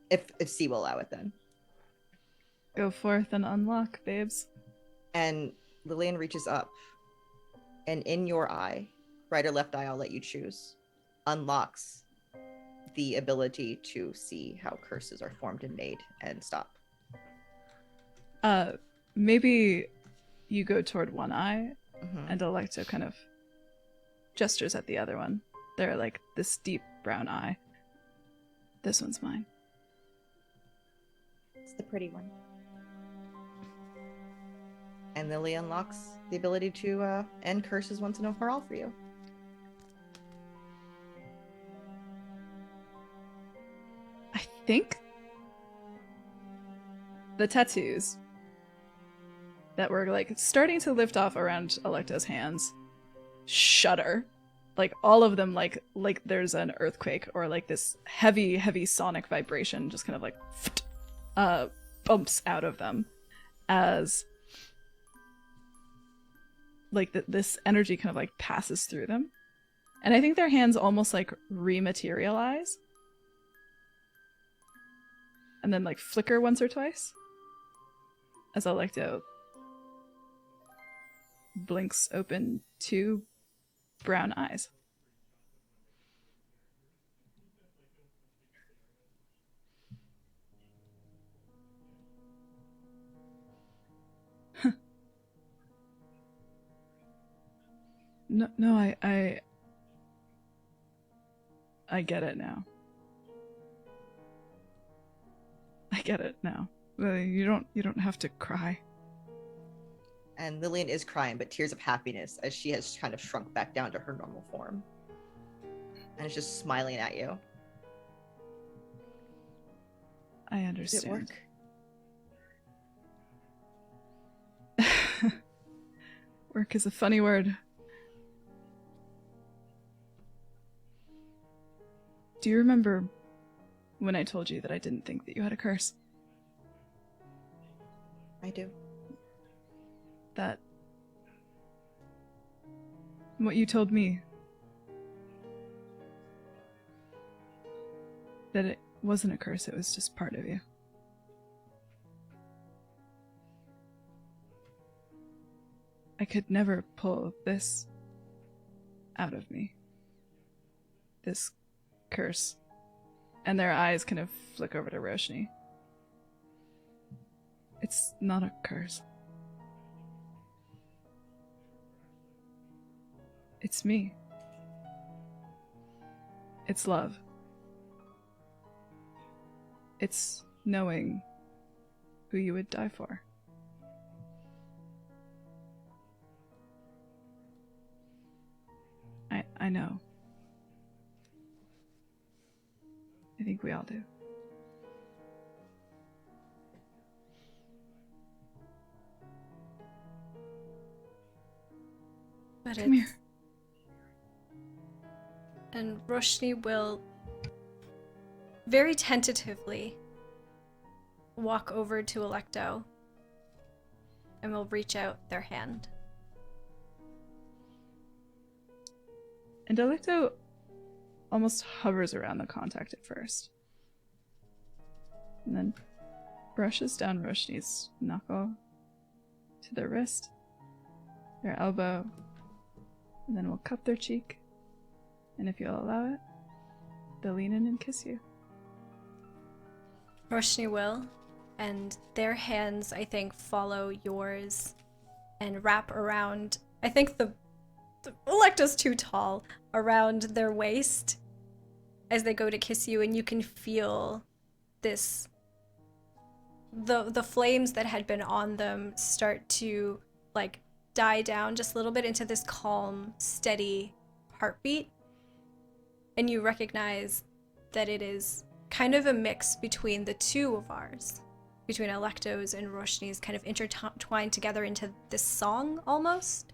If C will allow it, then. Go forth and unlock, babes. And Lillian reaches up, and in your eye, right or left eye, I'll let you choose, unlocks the ability to see how curses are formed and made and stop. Maybe you go toward one eye, Mm-hmm. and Alecto kind of gestures at the other one. They're like this deep brown eye. This one's mine. It's the pretty one. And Lily unlocks the ability to end curses once and for all for you. I think the tattoos that were like starting to lift off around Alecto's hands shudder. Like all of them like there's an earthquake or like this heavy sonic vibration just kind of like bumps out of them as like this energy kind of like passes through them. And I think their hands almost like rematerialize and then like flicker once or twice as Alecto blinks open two brown eyes. No, I get it now. I get it now. You don't have to cry. And Lillian is crying, but tears of happiness as she has kind of shrunk back down to her normal form. And is just smiling at you. I Does it understand. work? Work is a funny word. Do you remember when I told you that I didn't think that you had a curse? I do. That what you told me, that it wasn't a curse, it was just part of you. I could never pull this out of me. This curse. And their eyes kind of flick over to Roshni. It's not a curse. It's me. It's love. It's knowing who you would die for. I know. I think we all do. But Come here. And Roshni will very tentatively walk over to Alecto and will reach out their hand. And Alecto almost hovers around the contact at first. And then brushes down Roshni's knuckle to their wrist, their elbow, and then we'll cup their cheek. And if you'll allow it, they'll lean in and kiss you. Roshni will, and their hands, I think, follow yours and wrap around, I think the Alecto's too tall, around their waist as they go to kiss you, and you can feel this, the flames that had been on them start to, like, die down just a little bit into this calm, steady heartbeat. And you recognize that it is kind of a mix between the two of ours, between Alecto's and Roshni's, kind of intertwined together into this song almost,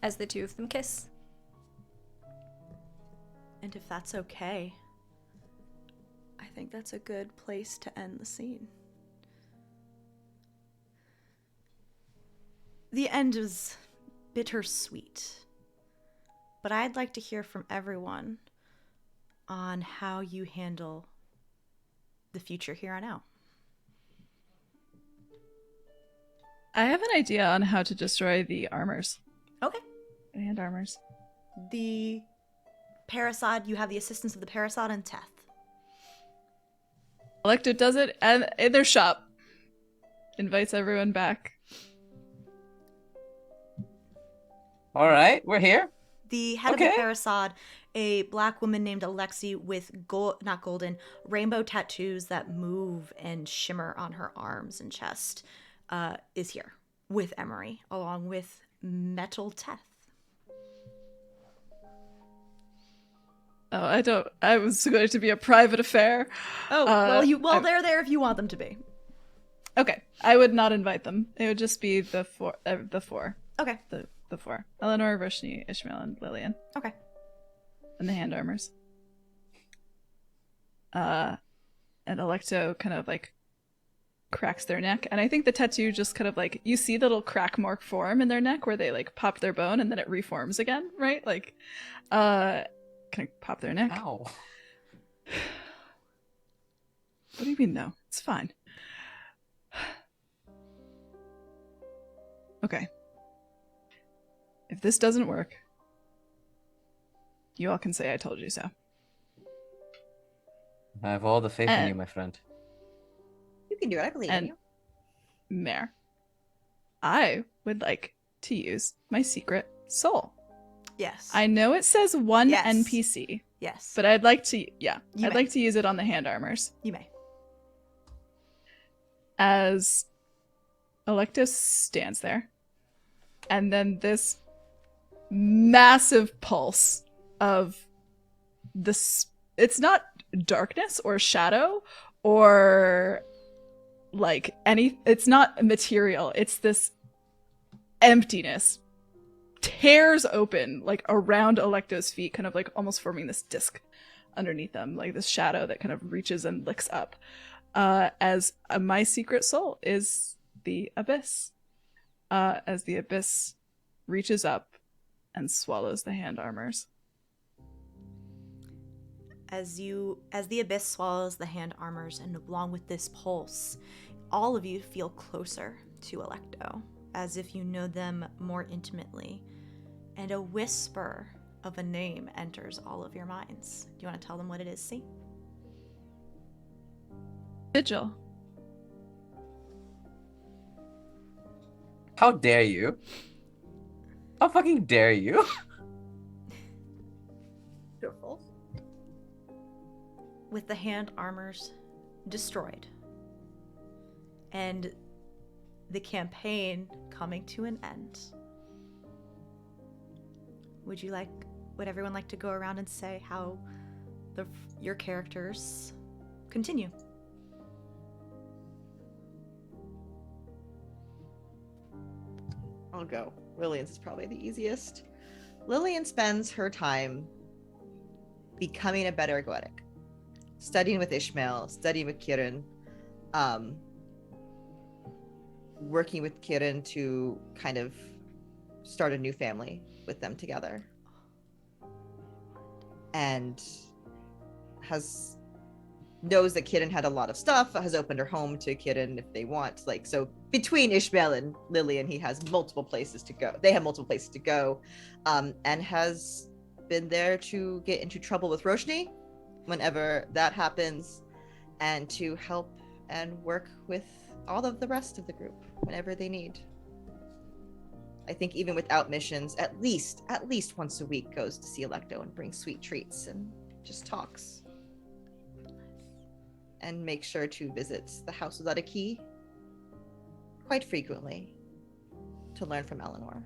as the two of them kiss. And if that's okay, I think that's a good place to end the scene. The end is bittersweet, but I'd like to hear from everyone on how you handle the future here on out. I have an idea on how to destroy the armors. Okay. The hand armors. The Parasod, you have the assistance of the Parasod and Teth. Alecto does it, and in their shop, invites everyone back. All right, we're here. The head of the Parasod, a black woman named Alexi with rainbow tattoos that move and shimmer on her arms and chest, is here with Emery, along with Metal Teth. Oh, I was going to be a private affair. Oh, they're there if you want them to be. Okay, I would not invite them. It would just be the four. Okay. The four. Eleanor, Roshni, Ishmael, and Lillian. Okay. And the hand armors. And Alecto kind of like cracks their neck, and I think the tattoo just kind of like, you see the little crack mark form in their neck where they like pop their bone and then it reforms again, right? Like, kind of pop their neck. Ow. What do you mean, though? It's fine. Okay. If this doesn't work, you all can say I told you so. I have all the faith in you, my friend. You can do it. I believe in you. Mare, I would like to use my secret soul. Yes. I know it says one Yes. NPC, Yes. but I'd like to, I'd may. like to use it on the hand armors. You may. As Alecto stands there, and then this massive pulse of this, it's not darkness or shadow or like it's not material, it's this emptiness tears open like around Alecto's feet, kind of like almost forming this disc underneath them, like this shadow that kind of reaches and licks up, as my secret soul is the abyss, as the abyss reaches up and swallows the hand armors. As the abyss swallows the hand armors, and along with this pulse, all of you feel closer to Alecto, as if you know them more intimately, and a whisper of a name enters all of your minds. Do you want to tell them what it is, C? Vigil. How dare you? How fucking dare you? Beautiful. with the hand armors destroyed and the campaign coming to an end, would everyone like to go around and say how your characters continue? I'll go. Lillian's is probably the easiest. Lillian spends her time becoming a better goetic, studying with Ishmael, studying with Kirin, working with Kirin to kind of start a new family with them together, and knows that Kirin had a lot of stuff, has opened her home to Kirin if they want. Like, so between Ishmael and Lillian, he has multiple places to go. They have multiple places to go, and has been there to get into trouble with Roshni whenever that happens, and to help and work with all of the rest of the group whenever they need. I think even without missions, at least once a week goes to see Alecto and brings sweet treats and just talks. And make sure to visit the house without a key quite frequently to learn from Eleanor,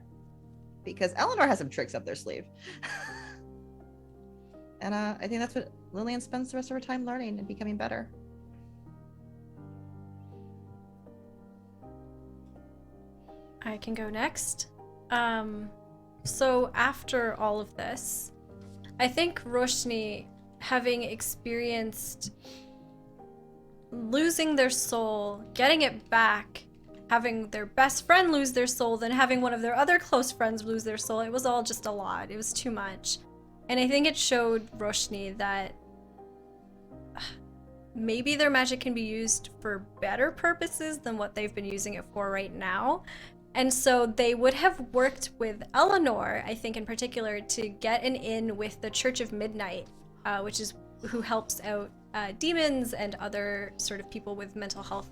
because Eleanor has some tricks up their sleeve. And I think that's what Lillian spends the rest of her time learning and becoming better. I can go next. So after all of this, I think Roshni, having experienced losing their soul, getting it back, having their best friend lose their soul, then having one of their other close friends lose their soul, it was all just a lot. It was too much. And I think it showed Roshni that maybe their magic can be used for better purposes than what they've been using it for right now. And so they would have worked with Eleanor, I think in particular, to get an in with the Church of Midnight, which is who helps out demons and other sort of people with mental health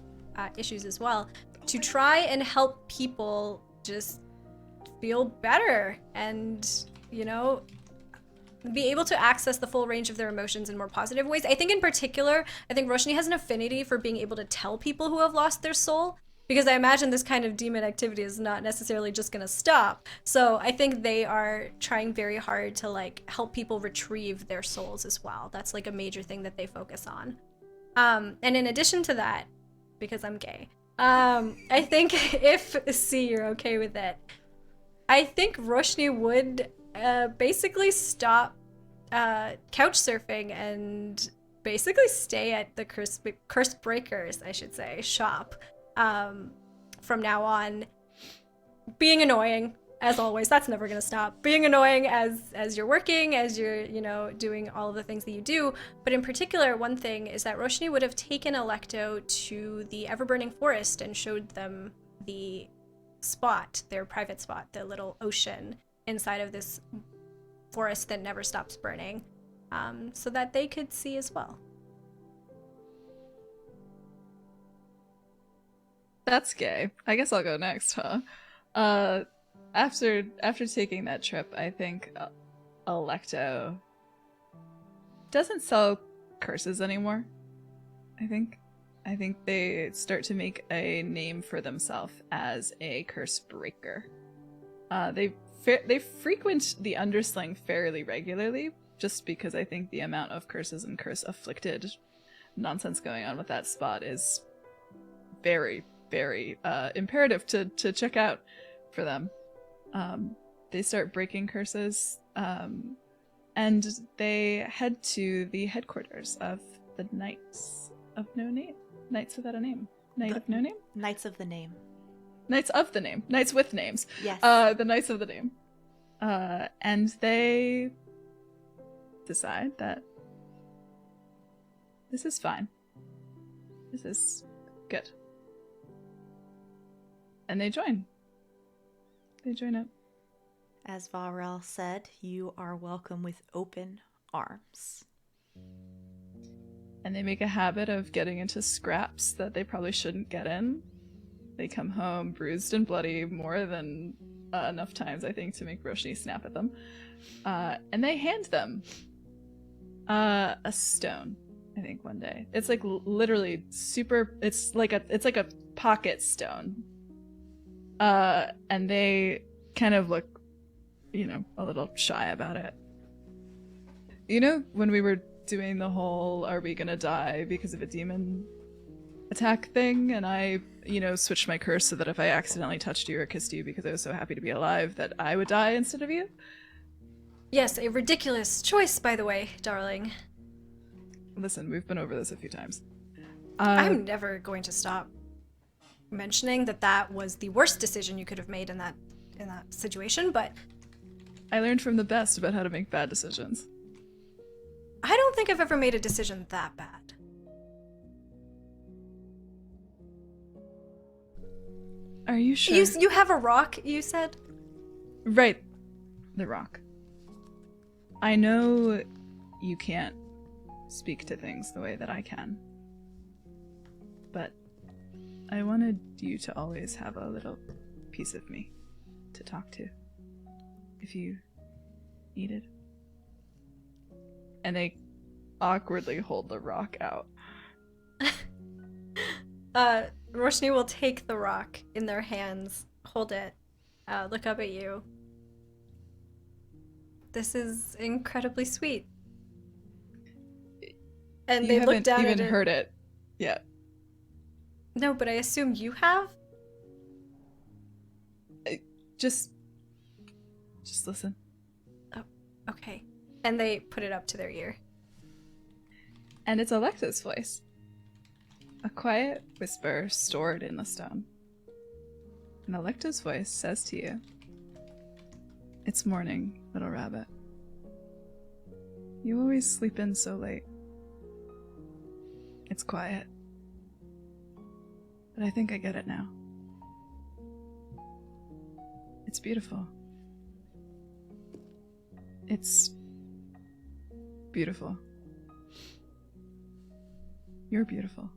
issues as well, to try and help people just feel better and, you know, be able to access the full range of their emotions in more positive ways. I think in particular, I think Roshni has an affinity for being able to tell people who have lost their soul, because I imagine this kind of demon activity is not necessarily just gonna stop. So I think they are trying very hard to like help people retrieve their souls as well. That's like a major thing that they focus on. And in addition to that, because I'm gay, I think if you're okay with it, I think Roshni would basically stop couch surfing and basically stay at the Curse Breakers, I should say, shop. From now on, being annoying as always. That's never gonna stop. Being annoying as you're working, as you're, you know, doing all of the things that you do. But in particular, one thing is that Roshni would have taken Alecto to the Everburning Forest and showed them the spot, their private spot, the little ocean inside of this forest that never stops burning, so that they could see as well. That's gay. I guess I'll go next, huh? After taking that trip, I think Alecto doesn't sell curses anymore. I think they start to make a name for themselves as a curse breaker. They frequent the undersling fairly regularly, just because I think the amount of curses and curse afflicted nonsense going on with that spot is very, very imperative to check out for them. They start breaking curses, and they head to the headquarters of the Knights of No Name. Knights without a name. Of No Name? Knights of the Name. Knights of the Name. Knights with names. Yes. The Knights of the Name. And they decide that this is fine. This is good. And they join. They join up. As Varel said, you are welcome with open arms. And they make a habit of getting into scraps that they probably shouldn't get in. They come home bruised and bloody more than enough times, I think, to make Roshni snap at them. And they hand them a stone. I think one day. It's like literally super. It's like a pocket stone. And they kind of look, a little shy about it. When we were doing the whole "Are we gonna die because of a demon attack" thing, and I, switched my curse so that if I accidentally touched you or kissed you because I was so happy to be alive, that I would die instead of you? Yes, a ridiculous choice, by the way, darling. Listen, we've been over this a few times. I'm never going to stop mentioning that was the worst decision you could have made in that situation, but I learned from the best about how to make bad decisions. I don't think I've ever made a decision that bad. Are you sure? You have a rock, you said? Right. The rock. I know you can't speak to things the way that I can. But I wanted you to always have a little piece of me to talk to. If you needed. And they awkwardly hold the rock out. Roshni will take the rock in their hands, hold it, look up at you. This is incredibly sweet. And they look down at it. You haven't even heard it yet. No, but I assume you have? Just listen. Oh, okay. And they put it up to their ear. And it's Alecto's voice. A quiet whisper stored in the stone. And Alecto's voice says to you, "It's morning, little rabbit. You always sleep in so late. It's quiet. But I think I get it now. It's beautiful. It's beautiful. You're beautiful."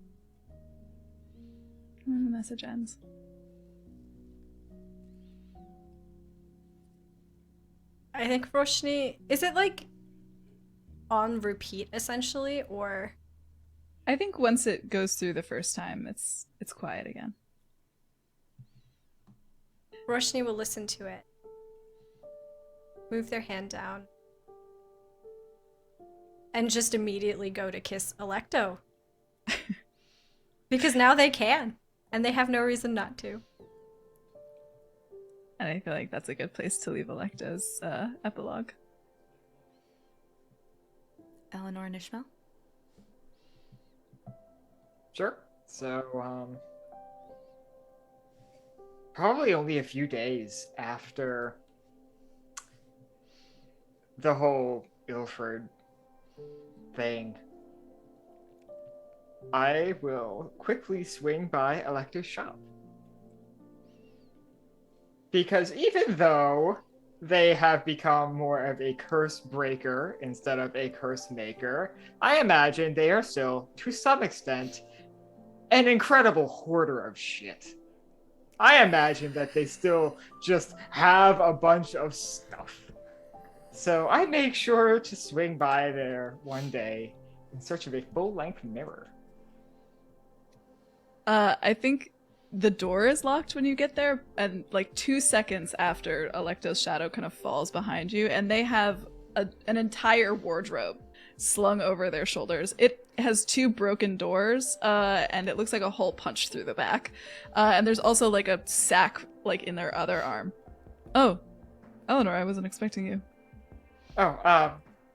And then the message ends. I think Roshni, is it like on repeat essentially, or? I think once it goes through the first time, it's quiet again. Roshni will listen to it, move their hand down, and just immediately go to kiss Alecto. Because now they can, and they have no reason not to. And I feel like that's a good place to leave Alecto's epilogue. Eleanor and Ishmael? Sure. So, probably only a few days after the whole Ilford thing, I will quickly swing by Alecto's shop. Because even though they have become more of a curse breaker instead of a curse maker, I imagine they are still, to some extent, an incredible hoarder of shit. I imagine that they still just have a bunch of stuff. So I make sure to swing by there one day in search of a full-length mirror. I think the door is locked when you get there, and like 2 seconds after Alecto's shadow kind of falls behind you, and they have an entire wardrobe slung over their shoulders. It has 2 broken doors, and it looks like a hole punched through the back. And there's also like a sack like in their other arm. Oh, Eleanor, I wasn't expecting you. Oh,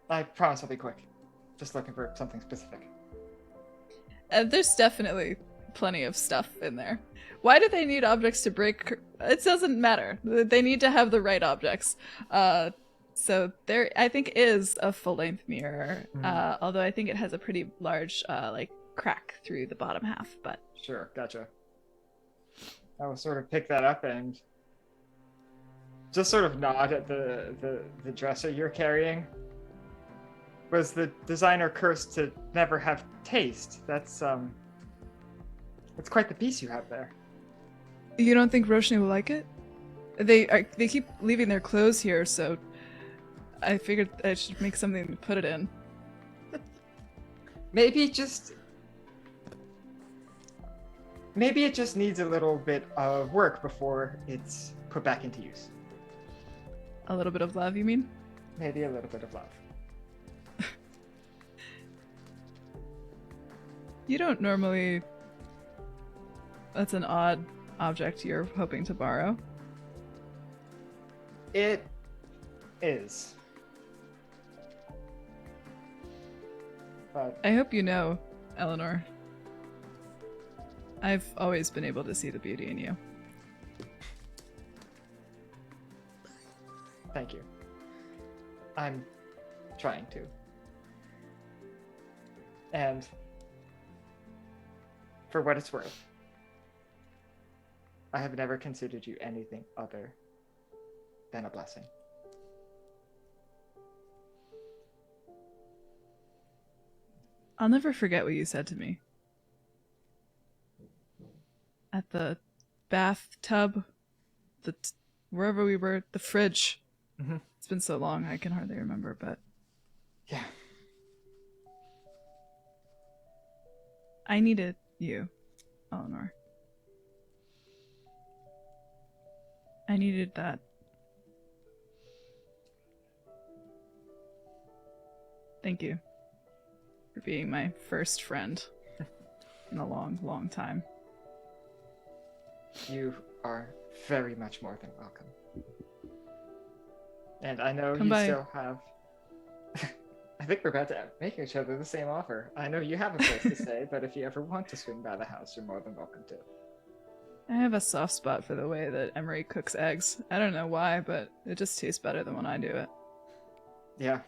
I promise I'll be quick. Just looking for something specific. There's definitely plenty of stuff in there. Why do they need objects to break? It doesn't matter. They need to have the right objects. So there, I think, is a full-length mirror. Although I think it has a pretty large, like, crack through the bottom half. But sure, gotcha. I will sort of pick that up and just sort of nod at the dresser you're carrying. Was the designer cursed to never have taste? That's quite the piece you have there. You don't think Roshni will like it? They keep leaving their clothes here, so I figured I should make something to put it in. maybe it just needs a little bit of work before it's put back into use. A little bit of love, you mean? Maybe a little bit of love. You don't normally... That's an odd object you're hoping to borrow. It is. But I hope you know, Eleanor. I've always been able to see the beauty in you. thank you. I'm trying to. And for what it's worth, I have never considered you anything other than a blessing. I'll never forget what you said to me. At the bathtub, wherever we were, the fridge. Mm-hmm. It's been so long, I can hardly remember, but... Yeah. I needed you, Eleanor. I needed that. Thank you for being my first friend in a long, long time. You are very much more than welcome. And I know Come you by. still have... I think we're about to make each other the same offer. I know you have a place to stay, but if you ever want to swing by the house, you're more than welcome to. I have a soft spot for the way that Emery cooks eggs. I don't know why, but it just tastes better than when I do it. Yeah.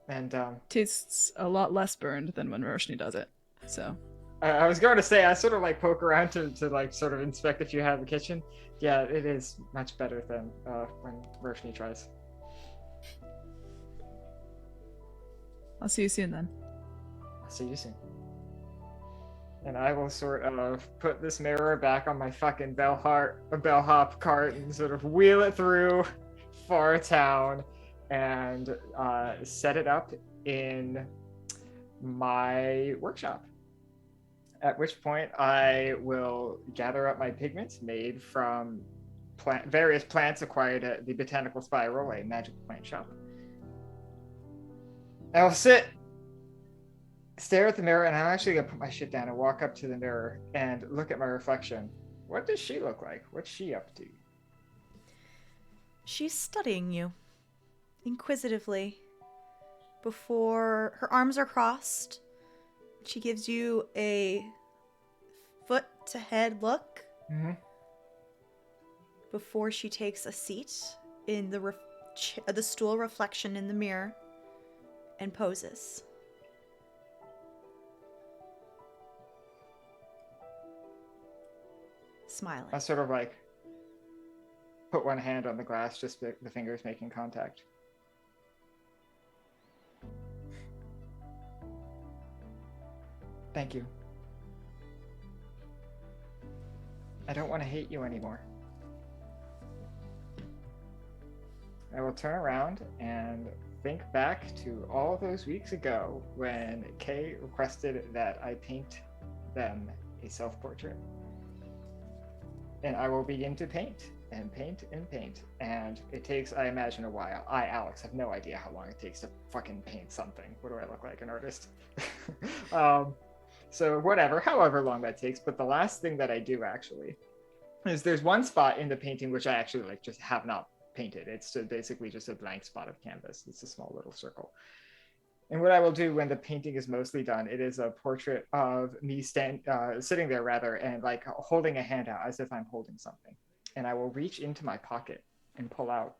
And Tastes a lot less burned than when Roshni does it. So I was going to say, I sort of like poke around to like sort of inspect if you have a kitchen. Yeah, it is much better than when Roshni tries. I'll see you soon then. I'll see you soon. And I will sort of put this mirror back on my fucking bellhop cart and sort of wheel it through far town and set it up in my workshop. At which point I will gather up my pigments made from various plants acquired at the Botanical Spiral, a magical plant shop. I will sit, stare at the mirror, and I'm actually gonna put my shit down and walk up to the mirror and look at my reflection. What does she look like? What's she up to? She's studying you inquisitively. Before her arms are crossed, she gives you a foot to head look Mm-hmm. before she takes a seat in the stool reflection in the mirror and poses. Smiling. I sort of like put one hand on the glass, just the fingers making contact. Thank you. I don't want to hate you anymore. I will turn around and think back to all those weeks ago when Kay requested that I paint them a self-portrait. And I will begin to paint and paint and paint. And it takes, I imagine, a while. I, Alex, have no idea how long it takes to fucking paint something. What do I look like, an artist? So whatever, however long that takes. But the last thing that I do actually is there's one spot in the painting which I actually like just have not painted. It's basically just a blank spot of canvas. It's a small little circle. And what I will do when the painting is mostly done, it is a portrait of me sitting there rather, and like holding a hand out as if I'm holding something. And I will reach into my pocket and pull out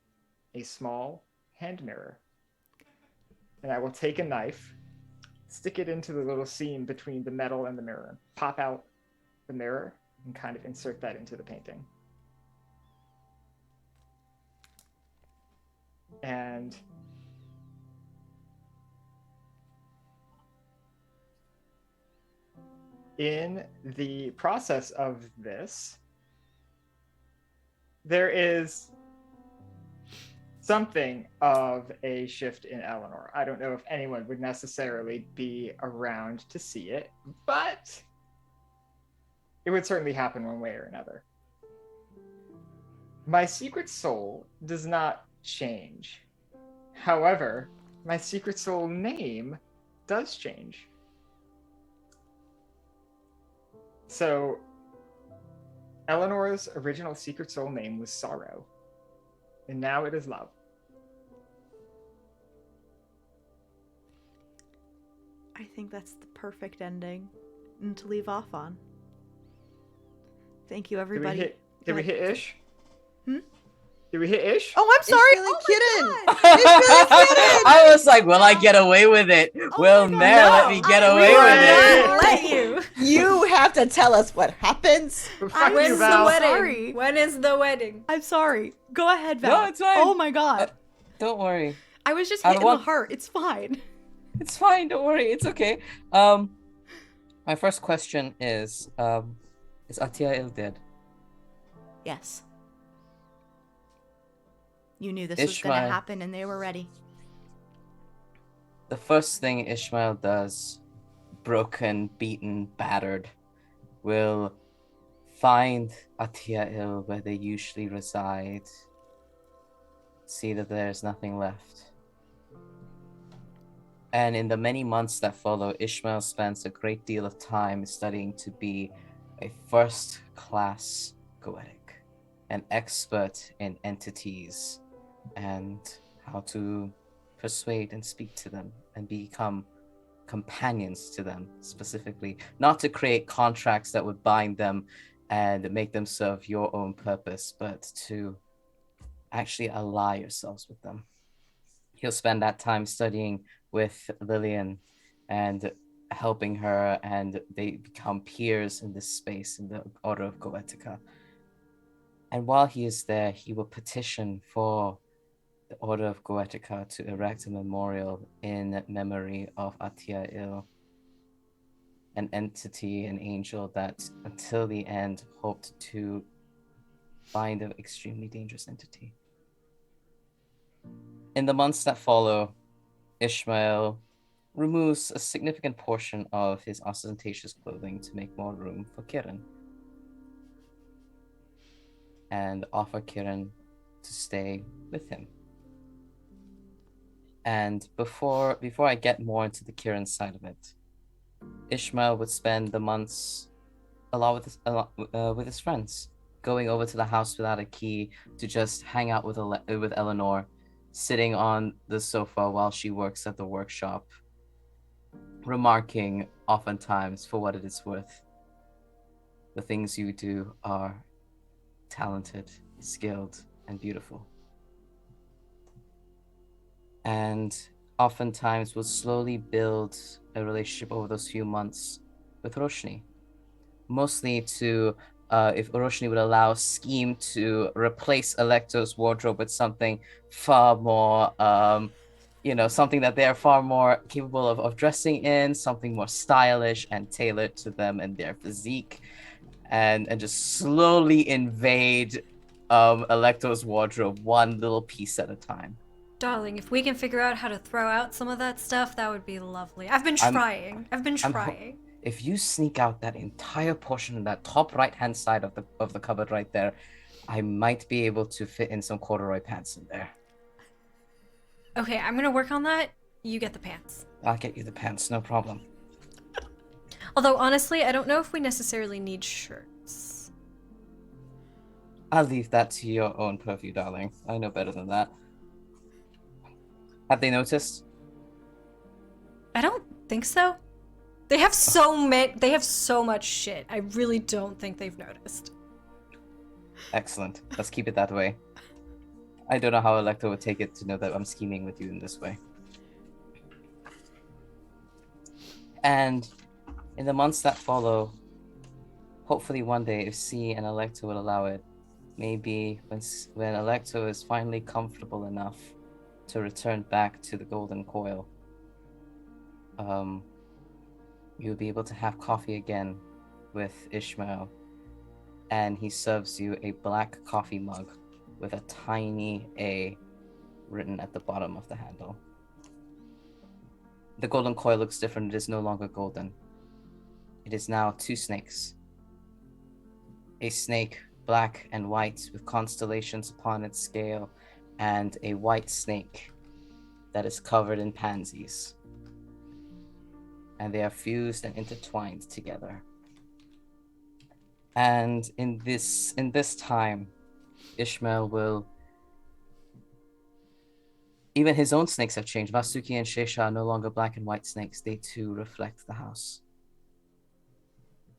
a small hand mirror. And I will take a knife, stick it into the little seam between the metal and the mirror, pop out the mirror, and kind of insert that into the painting. And in the process of this, there is something of a shift in Eleanor. I don't know if anyone would necessarily be around to see it, but it would certainly happen one way or another. My secret soul does not change. However, my secret soul name does change. So, Eleanor's original secret soul name was Sorrow, and now it is Love. I think that's the perfect ending and to leave off on. Thank you, everybody. Did we hit Ish? Hmm? Did we hit Ish? Oh, I'm sorry. really Oh my kidding. God. I was like, will I get away with it? Will my God, Mare let no, me get I away will with it? not. Let you. You have to tell us what happens. Fuck you, When's the Val. wedding? Sorry. When is the wedding? I'm sorry. Go ahead, Val. No, it's fine. Oh my God. Don't worry. I was just I hit in the want- heart. It's fine. It's fine. Don't worry. It's okay. My first question is Atiail dead? Yes. You knew this was going to Ishmael. happen and they were ready. The first thing Ishmael does, broken, beaten, battered, will find Atiail where they usually reside, see that there's nothing left. And in the many months that follow, Ishmael spends a great deal of time studying to be a first-class Goetic, an expert in entities and how to persuade and speak to them and become companions to them specifically, not to create contracts that would bind them and make them serve your own purpose, but to actually ally yourselves with them. He'll spend that time studying with Lillian and helping her, and they become peers in this space in the Order of Goetica. And while he is there, he will petition for the Order of Goetica to erect a memorial in memory of Atiail, an entity, an angel that until the end hoped to find an extremely dangerous entity. In the months that follow, Ishmael removes a significant portion of his ostentatious clothing to make more room for Kiran, and offer Kiran to stay with him. And before I get more into the Kiran side of it, Ishmael would spend the months a lot with his friends, going over to the house without a key to just hang out with Eleanor, sitting on the sofa while she works at the workshop, remarking oftentimes, for what it is worth, the things you do are talented, skilled, and beautiful. And oftentimes will slowly build a relationship over those few months with Roshni. Mostly to, if Roshni would allow Scheme to replace Alecto's wardrobe with something far more, something that they're far more capable of dressing in, something more stylish and tailored to them and their physique, and just slowly invade Alecto's wardrobe one little piece at a time. Darling, if we can figure out how to throw out some of that stuff, that would be lovely. I've been trying. If you sneak out that entire portion of that top right-hand side of the cupboard right there, I might be able to fit in some corduroy pants in there. Okay, I'm gonna work on that. You get the pants. I'll get you the pants, no problem. Although, honestly, I don't know if we necessarily need shirts. I'll leave that to your own purview, darling. I know better than that. Have they noticed? I don't think so. They have so much shit. I really don't think they've noticed. Excellent. Let's keep it that way. I don't know how Alecto would take it to know that I'm scheming with you in this way. And in the months that follow, hopefully one day, if C and Alecto will allow it, maybe when Alecto is finally comfortable enough to return back to the Golden Coil, you'll be able to have coffee again with Ishmael, and he serves you a black coffee mug with a tiny A written at the bottom of the handle. The golden coil looks different. It is no longer golden. It is now two snakes. A snake, black and white, with constellations upon its scale, and a white snake that is covered in pansies. And they are fused and intertwined together. And in this time, Ishmael will... Even his own snakes have changed. Vasuki and Shesha are no longer black and white snakes. They too reflect the house.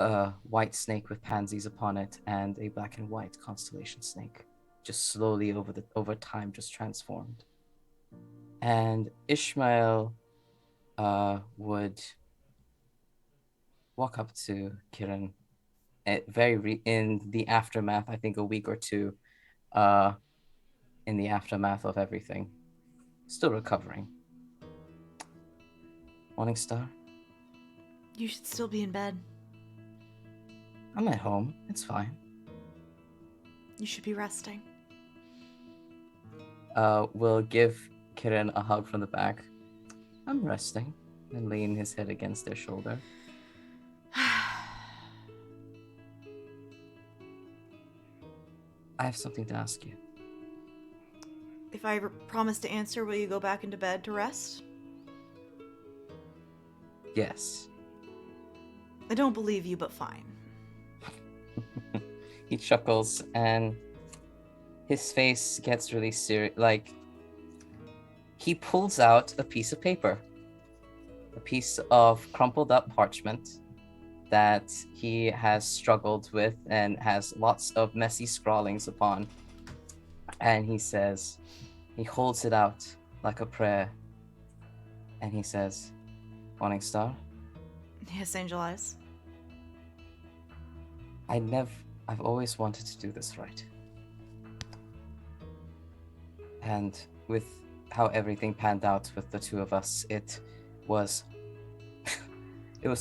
A white snake with pansies upon it, and a black and white constellation snake, just slowly over time, just transformed. And Ishmael would walk up to Kiran in the aftermath, I think a week or two, in the aftermath of everything. Still recovering. Morning Star? You should still be in bed. I'm at home. It's fine. You should be resting. Will give Kiran a hug from the back. I'm resting. And lean his head against their shoulder. I have something to ask you. If I promise to answer, will you go back into bed to rest? Yes. I don't believe you, but fine. He chuckles and his face gets really serious. Like, he pulls out a piece of paper. A piece of crumpled up parchment that he has struggled with and has lots of messy scrawlings upon. And he says, he holds it out like a prayer. And he says, Morning Star? Yes, Angel Eyes. I've always wanted to do this right. And with how everything panned out with the two of us, it was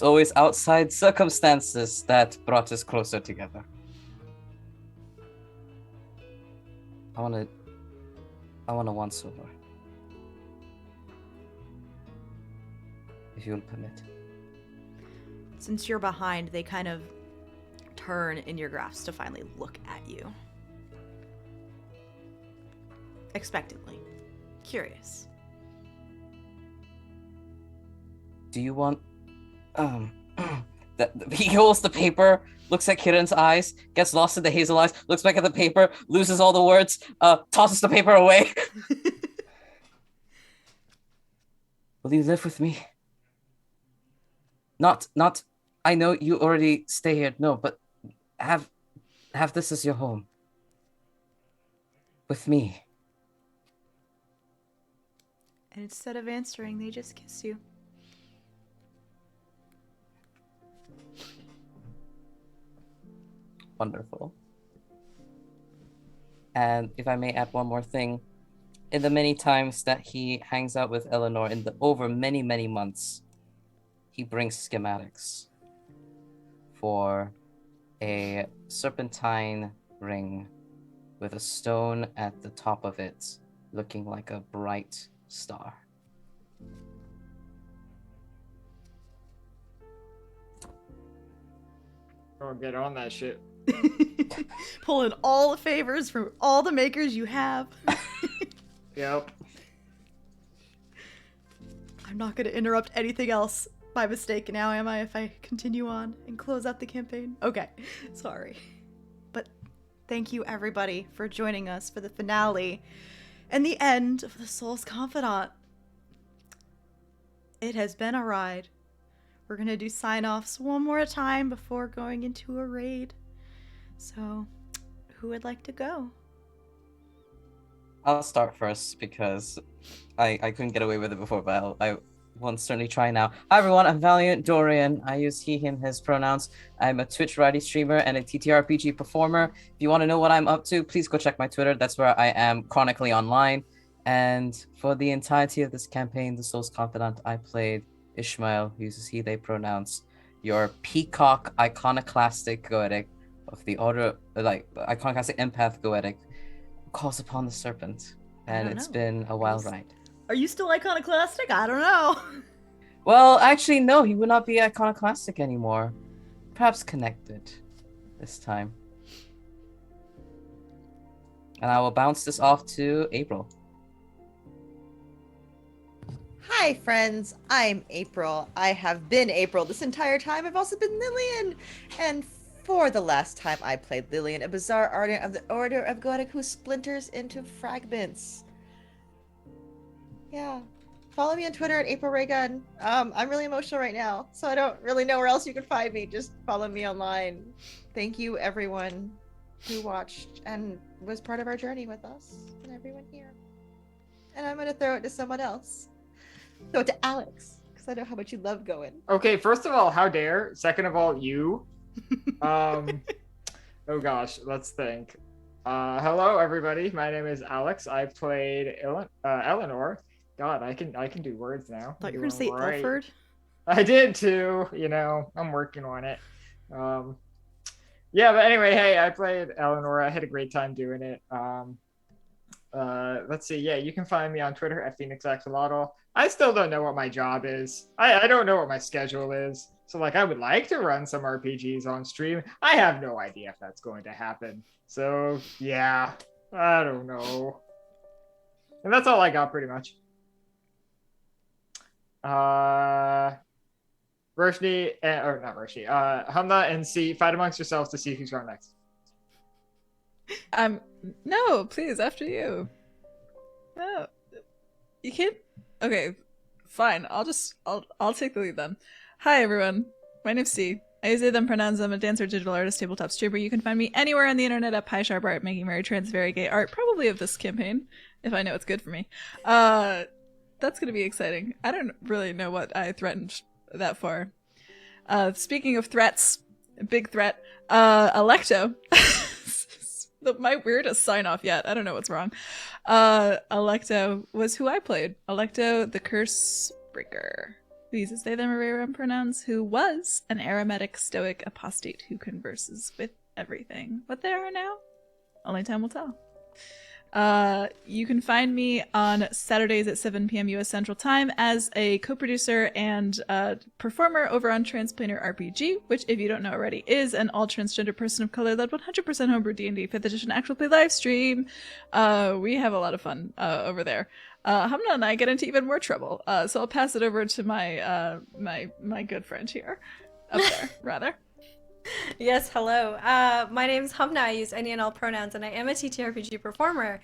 always outside circumstances that brought us closer together. I want to once over. If you'll permit. Since you're behind, they kind of turn in your grasp to finally look at you. Expectantly. Curious. Do you want... He holds the paper, looks at Kiran's eyes, gets lost in the hazel eyes, looks back at the paper, loses all the words, tosses the paper away. Will you live with me? Not, I know you already stay here, no, but have this as your home. With me. And instead of answering, they just kiss you. Wonderful. And if I may add one more thing, in the many times that he hangs out with Eleanor over many, many months, he brings schematics for a serpentine ring with a stone at the top of it, looking like a bright star. Oh, get on that shit. Pulling all the favors from all the makers you have. Yep. I'm not going to interrupt anything else by mistake now, am I, if I continue on and close out the campaign? Okay, sorry. But thank you, everybody, for joining us for the finale and the end of The Soul's Confidant. It has been a ride. We're going to do sign-offs one more time before going into a raid. So, who would like to go? I'll start first because I couldn't get away with it before, but I will certainly try now. Hi everyone, I'm Valiant Dorian. I use he, him, his pronouns. I'm a Twitch variety streamer and a TTRPG performer. If you want to know what I'm up to, please go check my Twitter. That's where I am chronically online. And for the entirety of this campaign, The Soul's Confidant, I played Ishmael, who uses he, they pronouns. Your peacock iconoclastic goetic of the order, like iconoclastic empath goetic, calls upon the serpent and don't it's know. been a wild ride. Are you still iconoclastic? I don't know. Well, actually, no, he would not be iconoclastic anymore. Perhaps connected this time. And I will bounce this off to April. Hi, friends. I'm April. I have been April this entire time. I've also been Lillian. And for the last time I played Lillian, a bizarre ardent of the Order of Goetic who splinters into fragments. Yeah. Follow me on Twitter at April Raygun. I'm really emotional right now, so I don't really know where else you can find me. Just follow me online. Thank you, everyone who watched and was part of our journey with us, and everyone here. And I'm gonna throw it to someone else. Throw it to Alex, because I know how much you love going. Okay, first of all, how dare? Second of all, you. Oh gosh, let's think. Hello, everybody. My name is Alex. I played Eleanor. God, I can do words now. I thought you were going to say Ilford. I did too. I'm working on it. Yeah, but anyway, hey, I played Eleanor. I had a great time doing it. Let's see. Yeah, you can find me on Twitter at PhoenixAxolotl. I still don't know what my job is. I don't know what my schedule is. So, I would like to run some RPGs on stream. I have no idea if that's going to happen. So, yeah, I don't know. And that's all I got, pretty much. Roshni, or not Roshni, Hamnah and C, fight amongst yourselves to see who's going next. No, please, after you. No, you can't. Okay, fine. I'll take the lead then. Hi everyone, my name's C. I use they them pronouns. I'm a dancer, digital artist, tabletop streamer. You can find me anywhere on the internet at PieSharpArt, making very trans, very gay art, probably of this campaign, if I know it's good for me. That's gonna be exciting. I don't really know what I threatened that far. Speaking of threats, big threat, Alecto. My weirdest sign off yet. I don't know what's wrong. Alecto was who I played. Alecto, the Curse Breaker, who uses they them or pronouns, who was an aromatic stoic apostate who converses with everything. What they are now? Only time will tell. You can find me on Saturdays at 7 p.m. US Central Time as a co-producer and performer over on Transplanar RPG, which, if you don't know already, is an all-transgender person of color led 100% homebrew D&D 5th edition actual play live stream. We have a lot of fun over there. Hamnah and I get into even more trouble, so I'll pass it over to my my good friend here, up there, rather. Yes, hello. My name's Hamnah. I use any and all pronouns, and I am a TTRPG performer.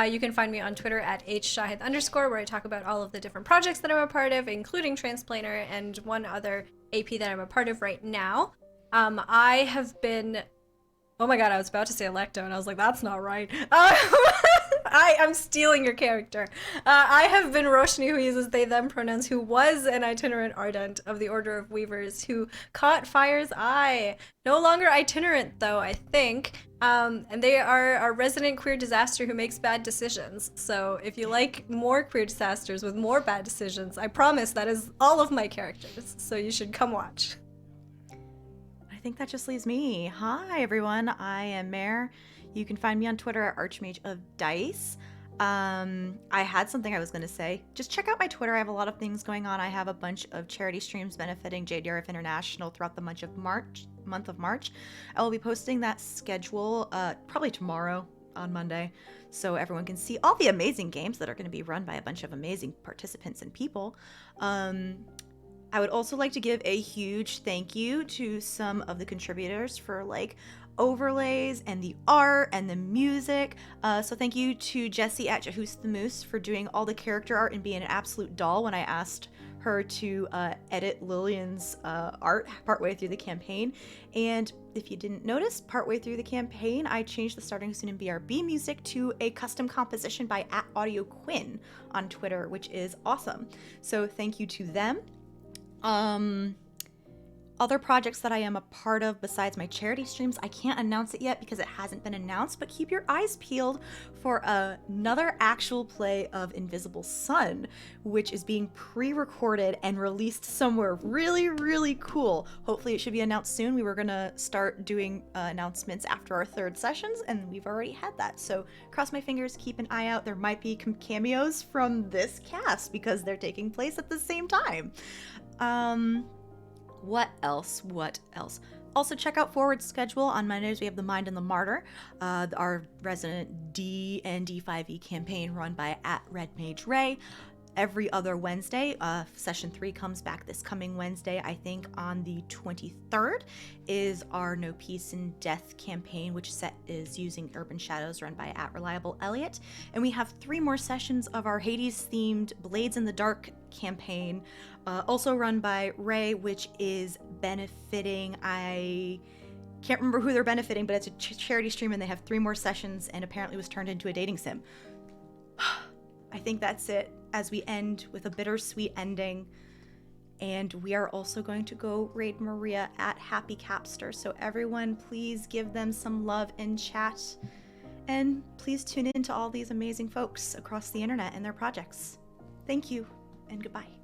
You can find me on Twitter at hshahid_, where I talk about all of the different projects that I'm a part of, including Transplanar and one other AP that I'm a part of right now. I have been... Oh my god, I was about to say Alecto, and I was like, that's not right. I'm stealing your character. I have been Roshni, who uses they, them pronouns, who was an itinerant ardent of the Order of Weavers, who caught Fire's eye. No longer itinerant, though, I think. And they are a resident queer disaster who makes bad decisions. So if you like more queer disasters with more bad decisions, I promise that is all of my characters. So you should come watch. I think that just leaves me. Hi, everyone. I am Mare. You can find me on Twitter at Archmage of Dice. I had something I was going to say. Just check out my Twitter. I have a lot of things going on. I have a bunch of charity streams benefiting JDRF International throughout the month of March. I will be posting that schedule probably tomorrow on Monday, so everyone can see all the amazing games that are going to be run by a bunch of amazing participants and people. I would also like to give a huge thank you to some of the contributors for overlays and the art and the music. So thank you to Jessie at Jahoos the Moose for doing all the character art and being an absolute doll when I asked her to edit Lillian's art partway through the campaign. And if you didn't notice, partway through the campaign, I changed the Starting Soon in BRB music to a custom composition by @AudioQuinn on Twitter, which is awesome. So thank you to them. other projects that I am a part of besides my charity streams. I can't announce it yet because it hasn't been announced, but keep your eyes peeled for another actual play of Invisible Sun, which is being pre-recorded and released somewhere really, really cool. Hopefully it should be announced soon. We were gonna start doing announcements after our 3rd sessions, and we've already had that. So cross my fingers, keep an eye out. There might be cameos from this cast because they're taking place at the same time. What else? Also, check out Forward Schedule. On Mondays, we have The Mind and the Martyr, our resident D and D5e campaign run by @RedMageRay. Every other Wednesday, session 3 comes back this coming Wednesday. I think on the 23rd is our No Peace and Death campaign, which is using Urban Shadows, run by @ReliableElliot. And we have 3 more sessions of our Hades-themed Blades in the Dark campaign, also run by Ray, which is benefiting, I can't remember who they're benefiting, but it's a charity stream, and they have 3 more sessions, and apparently was turned into a dating sim. I think that's it, as we end with a bittersweet ending. And we are also going to go raid Maria at Happy Capster, so everyone please give them some love in chat. And please tune in to all these amazing folks across the internet and their projects. Thank you, and goodbye.